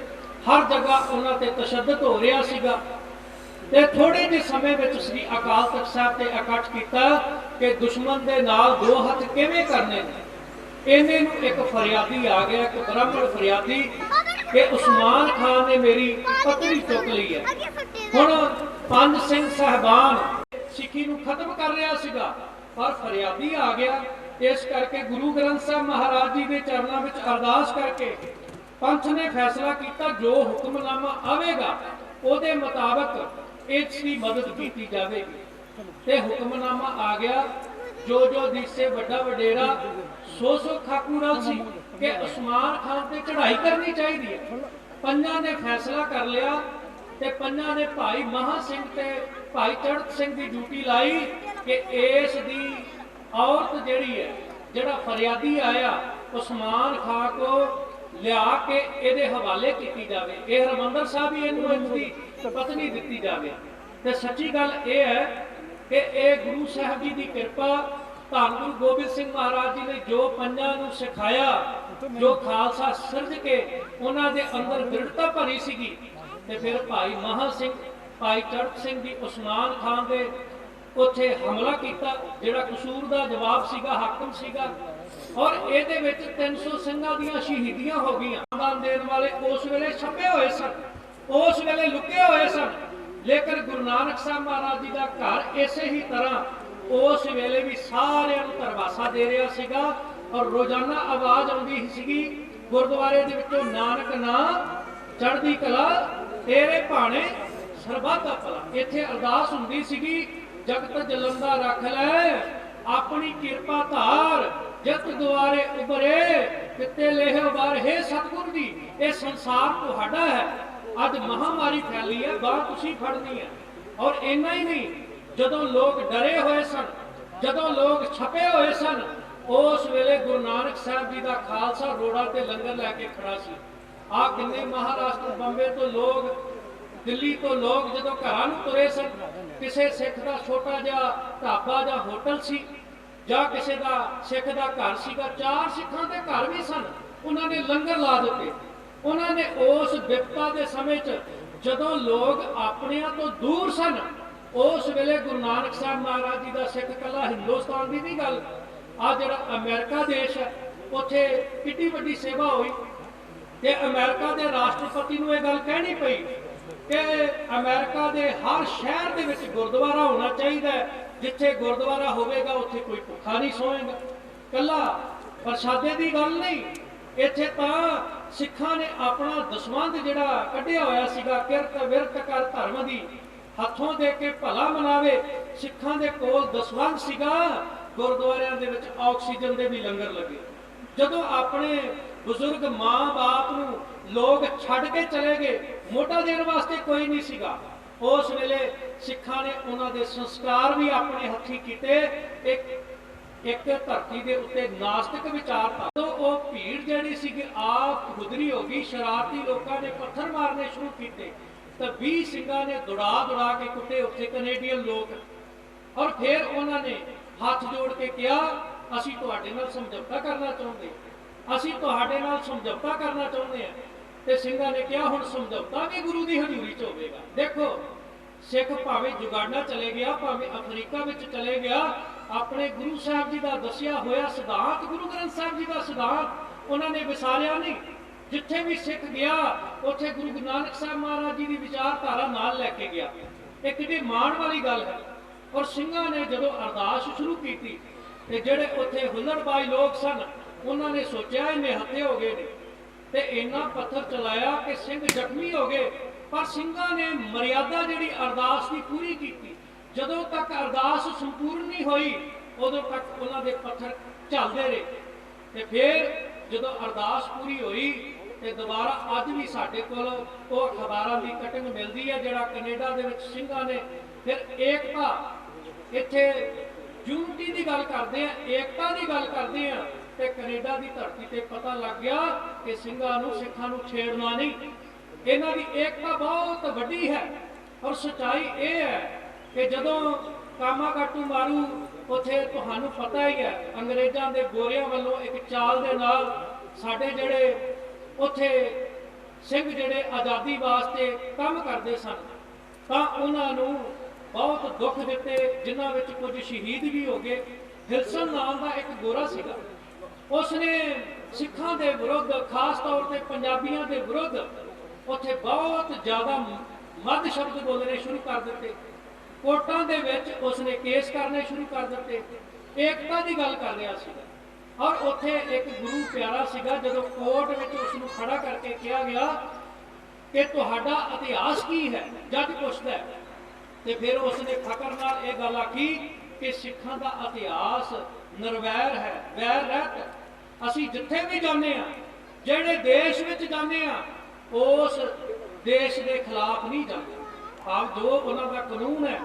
हर जगह उन्होंने तशद्दद हो रहा सीगा। ते थोड़े जे समय में श्री अकाल तख्त साहब ते इकट्ठ किया कि दुश्मन के नाल 2 हथ किवें करने। इन्हें एक फरियादी आ गया, एक ब्राह्मण फरियादी कि उस्मान खान ने मेरी पत्नी चुक ली है। हुण पंज सिंह साहबान सिक्खी नूं खत्म कर रहा सीगा, पर फरियादी आ गया। इस करके गुरु ग्रंथ साहब महाराज जी के चरणों में अरदास करके पंथ ने फैसला किया, जो हुक्मनामा आवेगा उहदे मुताबिक इसकी मदद की जाएगी। ते हुक्मनामा आ गया, जो जो दिसे वड्डा वडेरा 100 खाकूरा सी कि उस्मान खान ते चढ़ाई करनी चाहिए। पंजां ने फैसला कर लिया ते पंजां ने भाई महा सिंह ते भाई चढ़त सिंह की ड्यूटी लाई कि इस दी औरत जिहड़ी है, जिहड़ा फरियादी आया उस्मान खान को लिया के इहदे हवाले की जाए। यह हरमंदर साहब ही इहनूं इसकी पत्नी दी जाए। ते सच्ची गल यह है कि यह गुरु साहब जी की कृपा, धन गुरु गोबिंद सिंह महाराज जी ने जो पंजां नूं सिखाया, जो खालसा सिरज के उन्हां दे अंदर दृढ़ता भरी सीगी। ते फिर भाई महा सिंह, भाई चढ़त सिंह जी उस्मान खान दे उत्थे हमला किया, जिहड़ा कसूर दा जवाब सीगा, हाकम सीगा। और इहदे विच 300 सिंघां दीयां शहीदियां हो गईयां। दान देण वाले उस वेले छपे हुए सन, उस वेले लुके हुए सन, लेकिन गुरु नानक साहब महाराज जी का घर इसे ही तरह उस वेले भी सारिਆਂ ਨੂੰ तरवासा दे रहा सीगा। और रोजाना आवाज आउंदी सीगी गुरुद्वारे दे विचों, नानक नाम चढ़दी कला तेरे भाणे सरबत दा भला। इत्थे अरदास हुंदी सीगी, जगत जलंदा रख लै अपनी किरपा धार, ਜਤ ਦੁਆਰੇ ਉਭਰੇ ਕਿਤੇ ਲੇਹ ਬਾਰ ਹੈ ਸਤਿਗੁਰ ਜੀ, ਇਹ ਸੰਸਾਰ ਤੁਹਾਡਾ ਹੈ। ਅੱਜ ਮਹਾਮਾਰੀ ਫੈਲੀ ਹੈ, ਬਾਹਰ ਤੁਸੀਂ ਫੜਨੀ ਹੈ। ਔਰ ਇੰਨਾ ਹੀ ਨਹੀਂ, ਜਦੋਂ ਲੋਕ ਡਰੇ ਹੋਏ ਸਨ, ਜਦੋਂ ਲੋਕ ਛਪੇ ਹੋਏ ਸਨ, ਉਸ ਵੇਲੇ ਗੁਰੂ ਨਾਨਕ ਸਾਹਿਬ ਜੀ ਦਾ ਖਾਲਸਾ ਰੋੜਾ ਤੇ ਲੰਗਰ ਲੈ ਕੇ ਖੜਾ ਸੀ। ਆ ਕਿੰਨੇ ਮਹਾਰਾਸ਼ਟਰ, ਬੰਬੇ ਤੋਂ ਲੋਕ, ਦਿੱਲੀ ਤੋਂ ਲੋਕ ਜਦੋਂ ਘਰਾਂ ਨੂੰ ਤੁਰੇ ਸਨ, ਕਿਸੇ ਸਿੱਖ ਦਾ ਛੋਟਾ ਜਿਹਾ ਢਾਬਾ ਜਾਂ ਹੋਟਲ ਸੀ, ਜਾਂ ਕਿਸੇ ਦਾ ਸਿੱਖ ਦਾ ਘਰ ਸੀਗਾ, 4 ਸਿੱਖਾਂ ਦੇ ਘਰ ਵੀ ਸਨ, ਉਹਨਾਂ ਨੇ ਲੰਗਰ ਲਾ ਦਿੱਤੇ। ਉਹਨਾਂ ਨੇ ਉਸ ਵਿਪਤਾ ਦੇ ਸਮੇਂ 'ਚ ਜਦੋਂ ਲੋਕ ਆਪਣਿਆਂ ਤੋਂ ਦੂਰ ਸਨ, ਉਸ ਵੇਲੇ ਗੁਰੂ ਨਾਨਕ ਸਾਹਿਬ ਮਹਾਰਾਜ ਜੀ ਦਾ ਸਿੱਖ ਕੱਲਾ ਹਿੰਦੁਸਤਾਨ ਦੀ ਨਹੀਂ ਗੱਲ, ਆ ਜਿਹੜਾ ਅਮਰੀਕਾ ਦੇਸ਼ ਹੈ, ਉੱਥੇ ਕਿੰਨੀ ਵੱਡੀ ਸੇਵਾ ਹੋਈ। ਤੇ ਅਮਰੀਕਾ ਦੇ ਰਾਸ਼ਟਰਪਤੀ ਨੂੰ ਇਹ ਗੱਲ ਕਹਿਣੀ ਪਈ ਕਿ ਅਮਰੀਕਾ ਦੇ ਹਰ ਸ਼ਹਿਰ ਦੇ ਵਿੱਚ ਗੁਰਦੁਆਰਾ ਹੋਣਾ ਚਾਹੀਦਾ ਹੈ, ਜਿੱਥੇ ਗੁਰਦੁਆਰਾ ਹੋਵੇਗਾ ਉੱਥੇ ਕੋਈ ਭੁੱਖਾ ਨਹੀਂ ਸੋਏਗਾ। ਕੱਲਾ ਪ੍ਰਸ਼ਾਦੇ ਦੀ ਗੱਲ ਨਹੀਂ, ਇੱਥੇ ਤਾਂ ਸਿੱਖਾਂ ਨੇ ਆਪਣਾ ਦਸਵੰਧ ਜਿਹੜਾ ਕੱਢਿਆ ਹੋਇਆ ਸੀਗਾ, ਕਿਰਤ ਵਿਰਤ ਕਰ ਧਰਮ ਦੀ, ਹੱਥੋਂ ਦੇ ਕੇ ਭਲਾ ਮਨਾਵੇ, ਸਿੱਖਾਂ ਦੇ ਕੋਲ ਦਸਵੰਧ ਸੀਗਾ। ਗੁਰਦੁਆਰਿਆਂ ਦੇ ਵਿੱਚ ਆਕਸੀਜਨ ਦੇ ਵੀ ਲੰਗਰ ਲੱਗੇ। ਜਦੋਂ ਆਪਣੇ ਬਜ਼ੁਰਗ ਮਾਂ-ਬਾਪ ਨੂੰ ਲੋਕ ਛੱਡ ਕੇ ਚਲੇ ਗਏ, ਮੋਢਾ ਦੇਣ ਵਾਸਤੇ ਕੋਈ ਨਹੀਂ ਸੀਗਾ, ਉਸ ਵੇਲੇ ਸਿੱਖਾਂ ਨੇ ਉਹਨਾਂ ਦੇ ਸੰਸਕਾਰ ਵੀ ਆਪਣੇ ਹੱਥੀਂ ਕੀਤੇ। ਇੱਕ ਧਰਤੀ ਦੇ ਉੱਤੇ ਨਾਸਤਿਕ ਵਿਚਾਰਤਾ, ਉਹ ਭੀੜ ਜਿਹੜੀ ਸੀਗੀ ਆਪ ਗੁਦਰੀ ਹੋ ਗਈ, ਸ਼ਰਾਰਤੀ ਲੋਕਾਂ ਨੇ ਪੱਥਰ ਮਾਰਨੇ ਸ਼ੁਰੂ ਕੀਤੇ, ਤਾਂ 20 ਸਿੰਘਾਂ ਨੇ ਦੁੜਾ ਕੇ ਕੁੱਟੇ ਉੱਥੇ ਕੈਨੇਡੀਅਨ ਲੋਕ। ਔਰ ਫਿਰ ਉਹਨਾਂ ਨੇ ਹੱਥ ਜੋੜ ਕੇ ਕਿਹਾ, ਅਸੀਂ ਤੁਹਾਡੇ ਨਾਲ ਸਮਝੌਤਾ ਕਰਨਾ ਚਾਹੁੰਦੇ, ਅਸੀਂ ਤੁਹਾਡੇ ਨਾਲ ਸਮਝੌਤਾ ਕਰਨਾ ਚਾਹੁੰਦੇ ਹਾਂ। ਤੇ ਸਿੰਘਾਂ ਨੇ ਕਿਹਾ, ਹੁਣ ਸਮਝੌਤਾ ਵੀ ਗੁਰੂ ਦੀ ਹਜ਼ੂਰੀ 'ਚ ਹੋਵੇਗਾ। ਦੇਖੋ, ਸਿੱਖ ਭਾਵੇਂ ਜੁਗਾੜਨਾ ਚਲੇ ਗਿਆ, ਭਾਵੇਂ ਅਫਰੀਕਾ ਵਿੱਚ ਚਲੇ ਗਿਆ, ਆਪਣੇ ਗੁਰੂ ਸਾਹਿਬ ਜੀ ਦਾ ਦੱਸਿਆ ਹੋਇਆ ਸਿਧਾਂਤ, ਗੁਰੂ ਗ੍ਰੰਥ ਸਾਹਿਬ ਜੀ ਦਾ ਸਿਧਾਂਤ ਉਹਨਾਂ ਨੇ ਵਿਸਾਰਿਆ ਨਹੀਂ। ਜਿੱਥੇ ਵੀ ਸਿੱਖ ਗਿਆ, ਉੱਥੇ ਗੁਰੂ ਨਾਨਕ ਸਾਹਿਬ ਮਹਾਰਾਜ ਜੀ ਦੀ ਵਿਚਾਰਧਾਰਾ ਨਾਲ ਲੈ ਕੇ ਗਿਆ। ਇਹ ਕਿੰਨੀ ਮਾਣ ਵਾਲੀ ਗੱਲ ਹੈ। ਔਰ ਸਿੰਘਾਂ ਨੇ ਜਦੋਂ ਅਰਦਾਸ ਸ਼ੁਰੂ ਕੀਤੀ, ਤੇ ਜਿਹੜੇ ਉੱਥੇ ਹੁੱਲੜਬਾਜ਼ ਲੋਕ ਸਨ, ਉਹਨਾਂ ਨੇ ਸੋਚਿਆ ਇਹ ਨਿਹੱਥੇ ਹੋ ਗਏ ਨੇ, ਤੇ ਇੰਨਾ ਪੱਥਰ ਚਲਾਇਆ ਕਿ ਸਿੰਘ ਜ਼ਖਮੀ ਹੋ ਗਏ। ਪਰ ਸਿੰਘਾਂ ਨੇ ਮਰਿਆਦਾ ਜਿਹੜੀ ਅਰਦਾਸ ਦੀ ਪੂਰੀ ਕੀਤੀ। ਜਦੋਂ ਤੱਕ ਅਰਦਾਸ ਸੰਪੂਰਨ ਨਹੀਂ ਹੋਈ, ਉਦੋਂ ਤੱਕ ਉਹਨਾਂ ਦੇ ਪੱਥਰ ਚੱਲਦੇ ਰਹੇ। ਤੇ ਫਿਰ ਜਦੋਂ ਅਰਦਾਸ ਪੂਰੀ ਹੋਈ, ਤੇ ਦੁਬਾਰਾ ਅੱਜ ਵੀ ਸਾਡੇ ਕੋਲ ਉਹ ਅਖਬਾਰਾਂ ਦੀ ਕਟਿੰਗ ਮਿਲਦੀ ਹੈ, ਜਿਹੜਾ ਕੈਨੇਡਾ ਦੇ ਵਿੱਚ ਸਿੰਘਾਂ ਨੇ ਫਿਰ ਏਕਤਾ, ਇੱਥੇ ਯੂਨਿਟੀ ਦੀ ਗੱਲ ਕਰਦੇ ਆ, ਏਕਤਾ ਦੀ ਗੱਲ ਕਰਦੇ ਆ, ਤੇ ਕੈਨੇਡਾ ਦੀ ਧਰਤੀ ਤੇ ਪਤਾ ਲੱਗ ਗਿਆ ਕਿ ਸਿੰਘਾਂ ਨੂੰ, ਸਿੱਖਾਂ ਨੂੰ ਛੇੜਨਾ ਨਹੀਂ। ਇਹਨਾਂ ਦੀ ਏਕਤਾ ਬਹੁਤ ਵੱਡੀ ਹੈ। ਔਰ ਸੱਚਾਈ ਇਹ ਹੈ ਕਿ ਜਦੋਂ ਕਾਮਾਕਾਟੂ ਮਾਰੂ, ਉੱਥੇ ਤੁਹਾਨੂੰ ਪਤਾ ਹੀ ਹੈ, ਅੰਗਰੇਜ਼ਾਂ ਦੇ ਗੋਰਿਆਂ ਵੱਲੋਂ ਇੱਕ ਚਾਲ ਦੇ ਨਾਲ ਸਾਡੇ ਜਿਹੜੇ ਉੱਥੇ ਸਿੰਘ ਜਿਹੜੇ ਆਜ਼ਾਦੀ ਵਾਸਤੇ ਕੰਮ ਕਰਦੇ ਸਨ, ਤਾਂ ਉਹਨਾਂ ਨੂੰ ਬਹੁਤ ਦੁੱਖ ਦਿੱਤੇ, ਜਿਨ੍ਹਾਂ ਵਿੱਚ ਕੁਝ ਸ਼ਹੀਦ ਵੀ ਹੋ ਗਏ। ਹਿਲਸਨ ਨਾਮ ਦਾ ਇੱਕ ਗੋਰਾ ਸੀਗਾ, ਉਸਨੇ ਸਿੱਖਾਂ ਦੇ ਵਿਰੁੱਧ, ਖਾਸ ਤੌਰ ਤੇ ਪੰਜਾਬੀਆਂ ਦੇ ਵਿਰੁੱਧ ਉੱਥੇ ਬਹੁਤ ਜ਼ਿਆਦਾ ਮੱਧ ਸ਼ਬਦ ਬੋਲਣੇ ਸ਼ੁਰੂ ਕਰ ਦਿੱਤੇ। ਕੋਰਟਾਂ ਦੇ ਵਿੱਚ ਉਸਨੇ ਕੇਸ ਕਰਨੇ ਸ਼ੁਰੂ ਕਰ ਦਿੱਤੇ। ਏਕਤਾ ਦੀ ਗੱਲ ਕਰ ਰਿਹਾ ਸੀਗਾ। ਔਰ ਉੱਥੇ ਇੱਕ ਗੁਰੂ ਪਿਆਰਾ ਸੀਗਾ, ਜਦੋਂ ਕੋਰਟ ਵਿੱਚ ਉਸ ਨੂੰ ਖੜਾ ਕਰਕੇ ਕਿਹਾ ਗਿਆ ਕਿ ਤੁਹਾਡਾ ਇਤਿਹਾਸ ਕੀ ਹੈ, ਜੱਜ ਪੁੱਛਦਾ ਹੈ, ਤੇ ਫਿਰ ਉਸਨੇ ਫਕਰ ਨਾਲ ਇਹ ਗੱਲ ਆਖੀ ਕਿ ਸਿੱਖਾਂ ਦਾ ਇਤਿਹਾਸ ਨਿਰਵੈਰ ਹੈ, ਵੈਰ ਰਹਿਤ। ਅਸੀਂ ਜਿੱਥੇ ਵੀ ਜਾਂਦੇ ਹਾਂ, ਜਿਹੜੇ ਦੇਸ਼ ਵਿੱਚ ਜਾਂਦੇ ਹਾਂ, ਉਸ ਦੇਸ਼ ਦੇ ਖਿਲਾਫ ਨਹੀਂ ਜਾਂਦੇ। ਆਪ ਜੋ ਉਹਨਾਂ ਦਾ ਕਾਨੂੰਨ ਹੈ,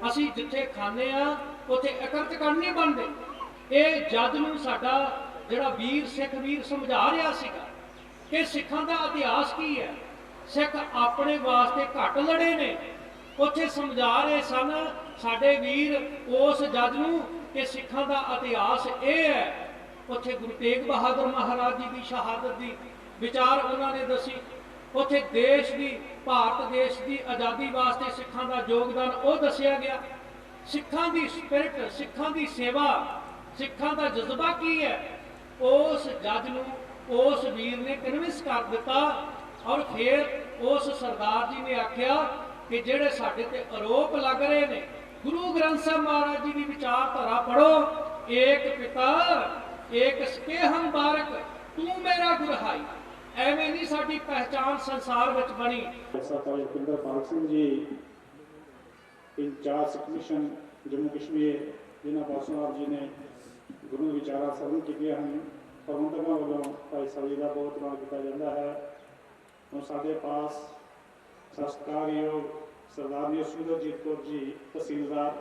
ਅਸੀਂ ਜਿੱਥੇ ਖਾਂਦੇ ਹਾਂ ਉੱਥੇ ਇਕੱਠ ਕਰਨੀ ਬਣਦੇ। ਇਹ ਜੱਜ ਨੂੰ ਸਾਡਾ ਜਿਹੜਾ ਵੀਰ, ਸਿੱਖ ਵੀਰ ਸਮਝਾ ਰਿਹਾ ਸੀਗਾ ਕਿ ਸਿੱਖਾਂ ਦਾ ਇਤਿਹਾਸ ਕੀ ਹੈ। ਸਿੱਖ ਆਪਣੇ ਵਾਸਤੇ ਘੱਟ ਲੜੇ ਨੇ, ਉੱਥੇ ਸਮਝਾ ਰਹੇ ਸਨ ਸਾਡੇ ਵੀਰ ਉਸ ਜੱਜ ਨੂੰ ਕਿ ਸਿੱਖਾਂ ਦਾ ਇਤਿਹਾਸ ਇਹ ਹੈ। ਉੱਥੇ ਗੁਰੂ ਤੇਗ ਬਹਾਦਰ ਮਹਾਰਾਜ ਜੀ ਦੀ ਸ਼ਹਾਦਤ ਦੀ ਵਿਚਾਰ ਉਹਨਾਂ ਨੇ ਦੱਸੀ। ਉੱਥੇ ਦੇਸ਼ ਦੀ, ਭਾਰਤ ਦੇਸ਼ ਦੀ ਆਜ਼ਾਦੀ ਵਾਸਤੇ ਸਿੱਖਾਂ ਦਾ ਯੋਗਦਾਨ ਉਹ ਦੱਸਿਆ ਗਿਆ। ਸਿੱਖਾਂ ਦੀ ਸਪਿਰਿਟ, ਸਿੱਖਾਂ ਦੀ ਸੇਵਾ, ਸਿੱਖਾਂ ਦਾ ਜਜ਼ਬਾ ਕੀ ਹੈ, ਉਸ ਜੱਜ ਨੂੰ ਉਸ ਵੀਰ ਨੇ ਕਨਵਿੰਸ ਕਰ ਦਿੱਤਾ। ਔਰ ਫਿਰ ਉਸ ਸਰਦਾਰ ਜੀ ਨੇ ਆਖਿਆ ਕਿ ਜਿਹੜੇ ਸਾਡੇ ਤੇ ਆਰੋਪ ਲੱਗ ਰਹੇ ਨੇ, ਗੁਰੂ ਗ੍ਰੰਥ ਸਾਹਿਬ ਮਹਾਰਾਜ ਜੀ ਦੀ ਵਿਚਾਰਧਾਰਾ ਪੜੋ। ਏਕ ਪਿਤਾ ਏਕ ਸਕੇਹੰ ਬਾਰਕ, ਤੂੰ ਮੇਰਾ ਗੁਰਹਾਈ। ਐਵੇਂ ਨਹੀਂ ਸਾਡੀ ਪਹਿਚਾਨ ਸੰਸਾਰ ਵਿੱਚ ਬਣੀ। ਭਾਈ ਰੁਪਿੰਦਰਪਾਲ ਸਿੰਘ ਜੀ, ਇੰਚਾਰਜ ਕਮਿਸ਼ਨ ਜੰਮੂ ਕਸ਼ਮੀਰ, ਜਿਨ੍ਹਾਂ ਪਾਸੋਂ ਆਪ ਜੀ ਨੇ ਗੁਰੂ ਵਿਚਾਰਾਂ ਸਰਵਣ ਕੀਤੀਆਂ ਹਨ। ਪ੍ਰਬੰਧਕਾਂ ਵੱਲੋਂ ਭਾਈ ਸਾਹਿਬ ਜੀ ਦਾ ਬਹੁਤ ਮਾਣ ਕੀਤਾ ਜਾਂਦਾ ਹੈ। ਹੁਣ ਸਾਡੇ ਪਾਸ ਸਤਿਕਾਰਯੋਗ ਸਰਦਾਰਨੀ ਸੁੰਦਰਜੀਤ ਕੌਰ ਜੀ ਤਹਿਸੀਲਦਾਰ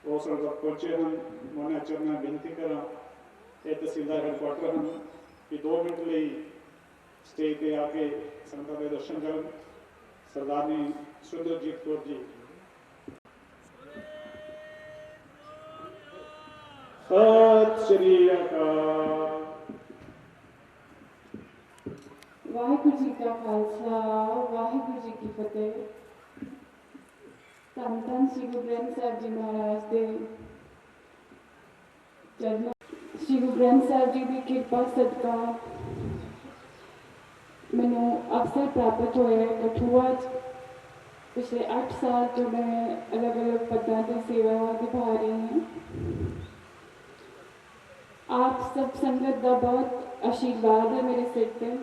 ਉਹ ਸੰਗਤ ਪਹੁੰਚੇ ਹਨ। ਮੈਂ ਉਹਨਾਂ ਚਰਨਾਂ ਬੇਨਤੀ ਕਰਾਂ, ਇਹ ਤਹਿਸੀਲਦਾਰ ਹੈਡਕੁਆਟਰ ਹਨ, ਕਿ 2 ਮਿੰਟ ਲਈ ਸਟੇਜ ਤੇ ਆ ਕੇ ਸੰਗਤਾਂ ਦੇ ਦਰਸ਼ਨ ਕਰਨ। ਸਰਦਾਰਨੀ ਸੁੰਦਰਜੀਤ ਕੌਰ ਜੀ। ਸਤਿ ਸ਼੍ਰੀ ਅਕਾਲ। ਵਾਹਿਗੁਰੂ ਜੀ ਕਾ ਖਾਲਸਾ, ਵਾਹਿਗੁਰੂ ਜੀ ਕੀ ਫਤਿਹ। ਧੰਨ ਧੰਨ ਸ੍ਰੀ ਗੁਰੂ ਗ੍ਰੰਥ ਸਾਹਿਬ ਜੀ ਮਹਾਰਾਜ ਦੇ ਚਰਨਾਂ, ਸ੍ਰੀ ਗੁਰੂ ਗ੍ਰੰਥ ਸਾਹਿਬ ਜੀ ਦੀ ਕਿਰਪਾ ਸਦਕਾ ਮੈਨੂੰ ਅਵਸਰ ਪ੍ਰਾਪਤ ਹੋਇਆ ਹੈ। ਕਠੂਆ 'ਚ ਪਿਛਲੇ 8 ਸਾਲ ਤੋਂ ਮੈਂ ਅਲੱਗ-ਅਲੱਗ ਪਦਾਂ ਤੇ ਸੇਵਾ ਨਿਭਾ ਰਹੀ ਹਾਂ। ਆਪ ਸਭ ਸੰਗਤ ਦਾ ਬਹੁਤ ਆਸ਼ੀਰਵਾਦ ਹੈ ਮੇਰੇ ਸਿਰ ਤੇ।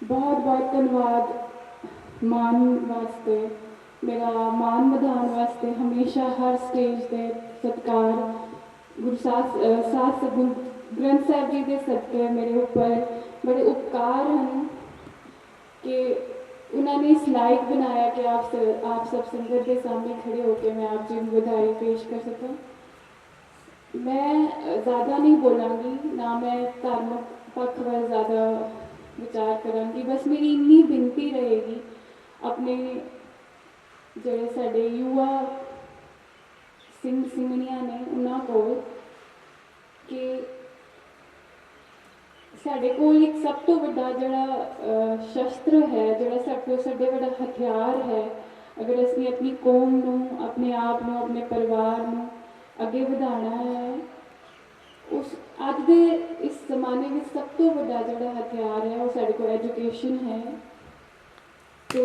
बहुत बहुत धन्यवाद मान वास्ते, मेरा मान ਵਧਾਉਣ वास्ते हमेशा हर स्टेज ते सत्कार गुरु साथ गुरु ग्रंथ साहिब जी के सदके मेरे ऊपर बड़े उपकार हैं कि उन्होंने इस लायक बनाया कि आप सब संगत के सामने खड़े होकर मैं आप जी को बधाई पेश कर सकूं। मैं ज़्यादा नहीं बोलांगी, ना मैं धार्मिक पक्ष वाल ज़्यादा विचार करांगी। बस मेरी इन्नी बिनती रहेगी अपने ਜਿਹੜੇ ਸਾਡੇ युवा ਸਿੰਘ ਸਿੰਘਣੀਆਂ ਨੇ ਉਹਨਾਂ ਕੋਲ ਕਿ ਸਾਡੇ ਕੋਲ ਇੱਕ ਸਭ ਤੋਂ ਵੱਡਾ ਜਿਹੜਾ ਸ਼ਸਤਰ ਹੈ, ਜਿਹੜਾ ਸਾਡੇ ਵੱਡਾ ਹਥਿਆਰ ਹੈ, ਅਗਰ ਅਸੀਂ ਆਪਣੀ ਕੌਮ ਨੂੰ, ਆਪਣੇ ਆਪ ਨੂੰ, ਆਪਣੇ ਪਰਿਵਾਰ ਨੂੰ ਅੱਗੇ ਵਧਾਉਣਾ ਹੈ, उस अज के इस जमाने में सब तो बड़ा जोड़ा हथियार है वो साढ़े को एजुकेशन है। तो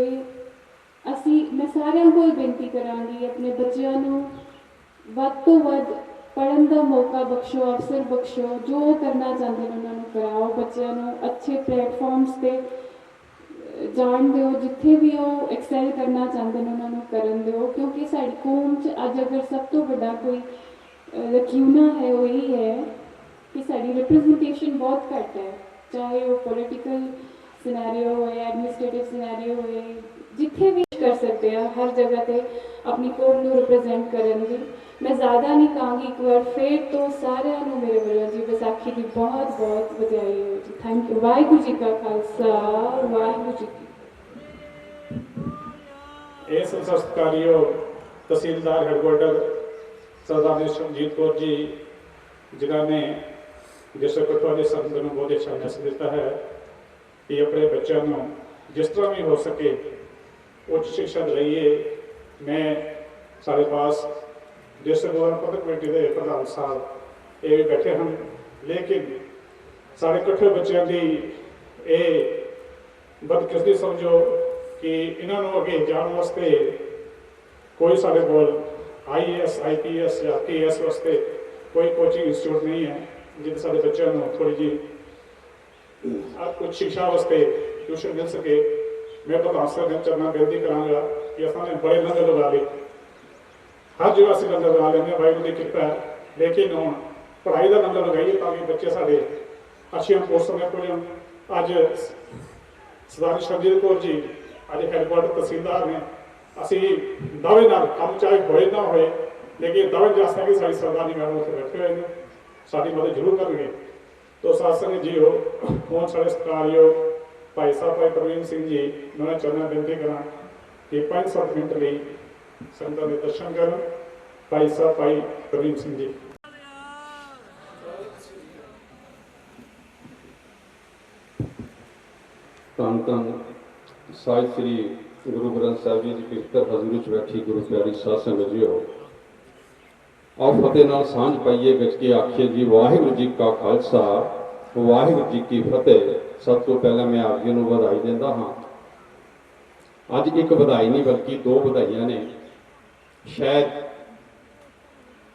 असी मैं सारे को बेनती करांगी अपने बच्चों को वध तो वध पढ़न का मौका बख्शो, अवसर बख्शो, जो करना चाहते हैं उन्होंने कराओ। बच्चों को अच्छे प्लेटफॉर्म्स पे जान दो, जिथे भी वो एक्सैल करना चाहते हैं उन्होंने करन दो, क्योंकि साड़ी कौम च अज अगर सब तो बड़ा कोई लक्यूना है वो यही है कि साड़ी रिप्रेजेंटेशन बहुत घट है, चाहे वो पॉलिटिकल सिनेरियो हो या एडमिनिस्ट्रेटिव सिनेरियो हो, जिथे भी कर सकते हैं हर जगह पे अपनी कौम को रिप्रेजेंट करेंगे। मैं ज़्यादा नहीं कहूँगी, एक बार फिर तो सारे मेरे वालों जी बैसाखी की बहुत बहुत बधाई हो जी। Thank you. वाहिगुरू जी का खालसा, वाहिगुरू जी की। इस सत्कारियोग तहसीलदार हेडक्वार्टर सरदार सुरजीत कौर जी, जिन्होंने डिस्ट्रिक्ट कठुआ के संगत को बहुत अच्छा मैसेज दिता है कि अपने बच्चों को जिस तरह भी हो सके उच्च शिक्षा दिलाइए। मैं सारे पास डिस्ट्रिक्ट गवर्नर कमेटी के प्रधान साहब ये भी बैठे हैं, लेकिन सारे कठुए बच्चों की ये बदकिस्मती समझो कि इन्होंने अगे जाने वास्ते कोई सारे कोल IAS IPS या KS वास्ते कोई कोचिंग इंस्टीट्यूट नहीं है, जिससे सारे बच्चों को थोड़ी जी कुछ शिक्षा वास्ते ट्यूशन मिल सके। मैं प्रधान साहब चरना बेनती कराँगा कि असने बड़े लंगर लगा ले, हर जगह से लंगर लगा लेंगे, वाहिगुरू की कृपा है, लेकिन हम पढ़ाई का लंगर लगाइए ताकि बच्चे साढ़े अच्छी पोस्टों में पहुँचन। अज सरदार सुरजीत कौर जी अज हैडक्वार्टर तहसीलदार ने, असी दावे नाल काम चाहे होए ना होए, लेकिन दावे जासता कि सारी सरदारी मैडम उत्थे बैठे हुए हैं, साड़ी मदद जरूर करेंगे। तो शासन जी हो हूँ साढ़े सत्कारयोग भाई साहब भाई प्रवीण सिंह जी, मैं चरना बेनती करा कि 5-7 मिनट लिए संगत के दर्शन कर। भाई साहब भाई प्रवीण सिंह जी। धन धन साहिब श्री गुरु ग्रंथ साहिब जी की पवित्र हजूरी च बैठी गुरु प्यारी साध संगत जी हो, आओ फतेह नाल सांझ पाइए, गज के आखिए जी वाहिगुरू जी का खालसा, वाहिगुरू जी की फतेह। सब तो पहले मैं आप जी को बधाई देता हाँ। अज एक बधाई नहीं बल्कि 2 बधाइयां ने। शायद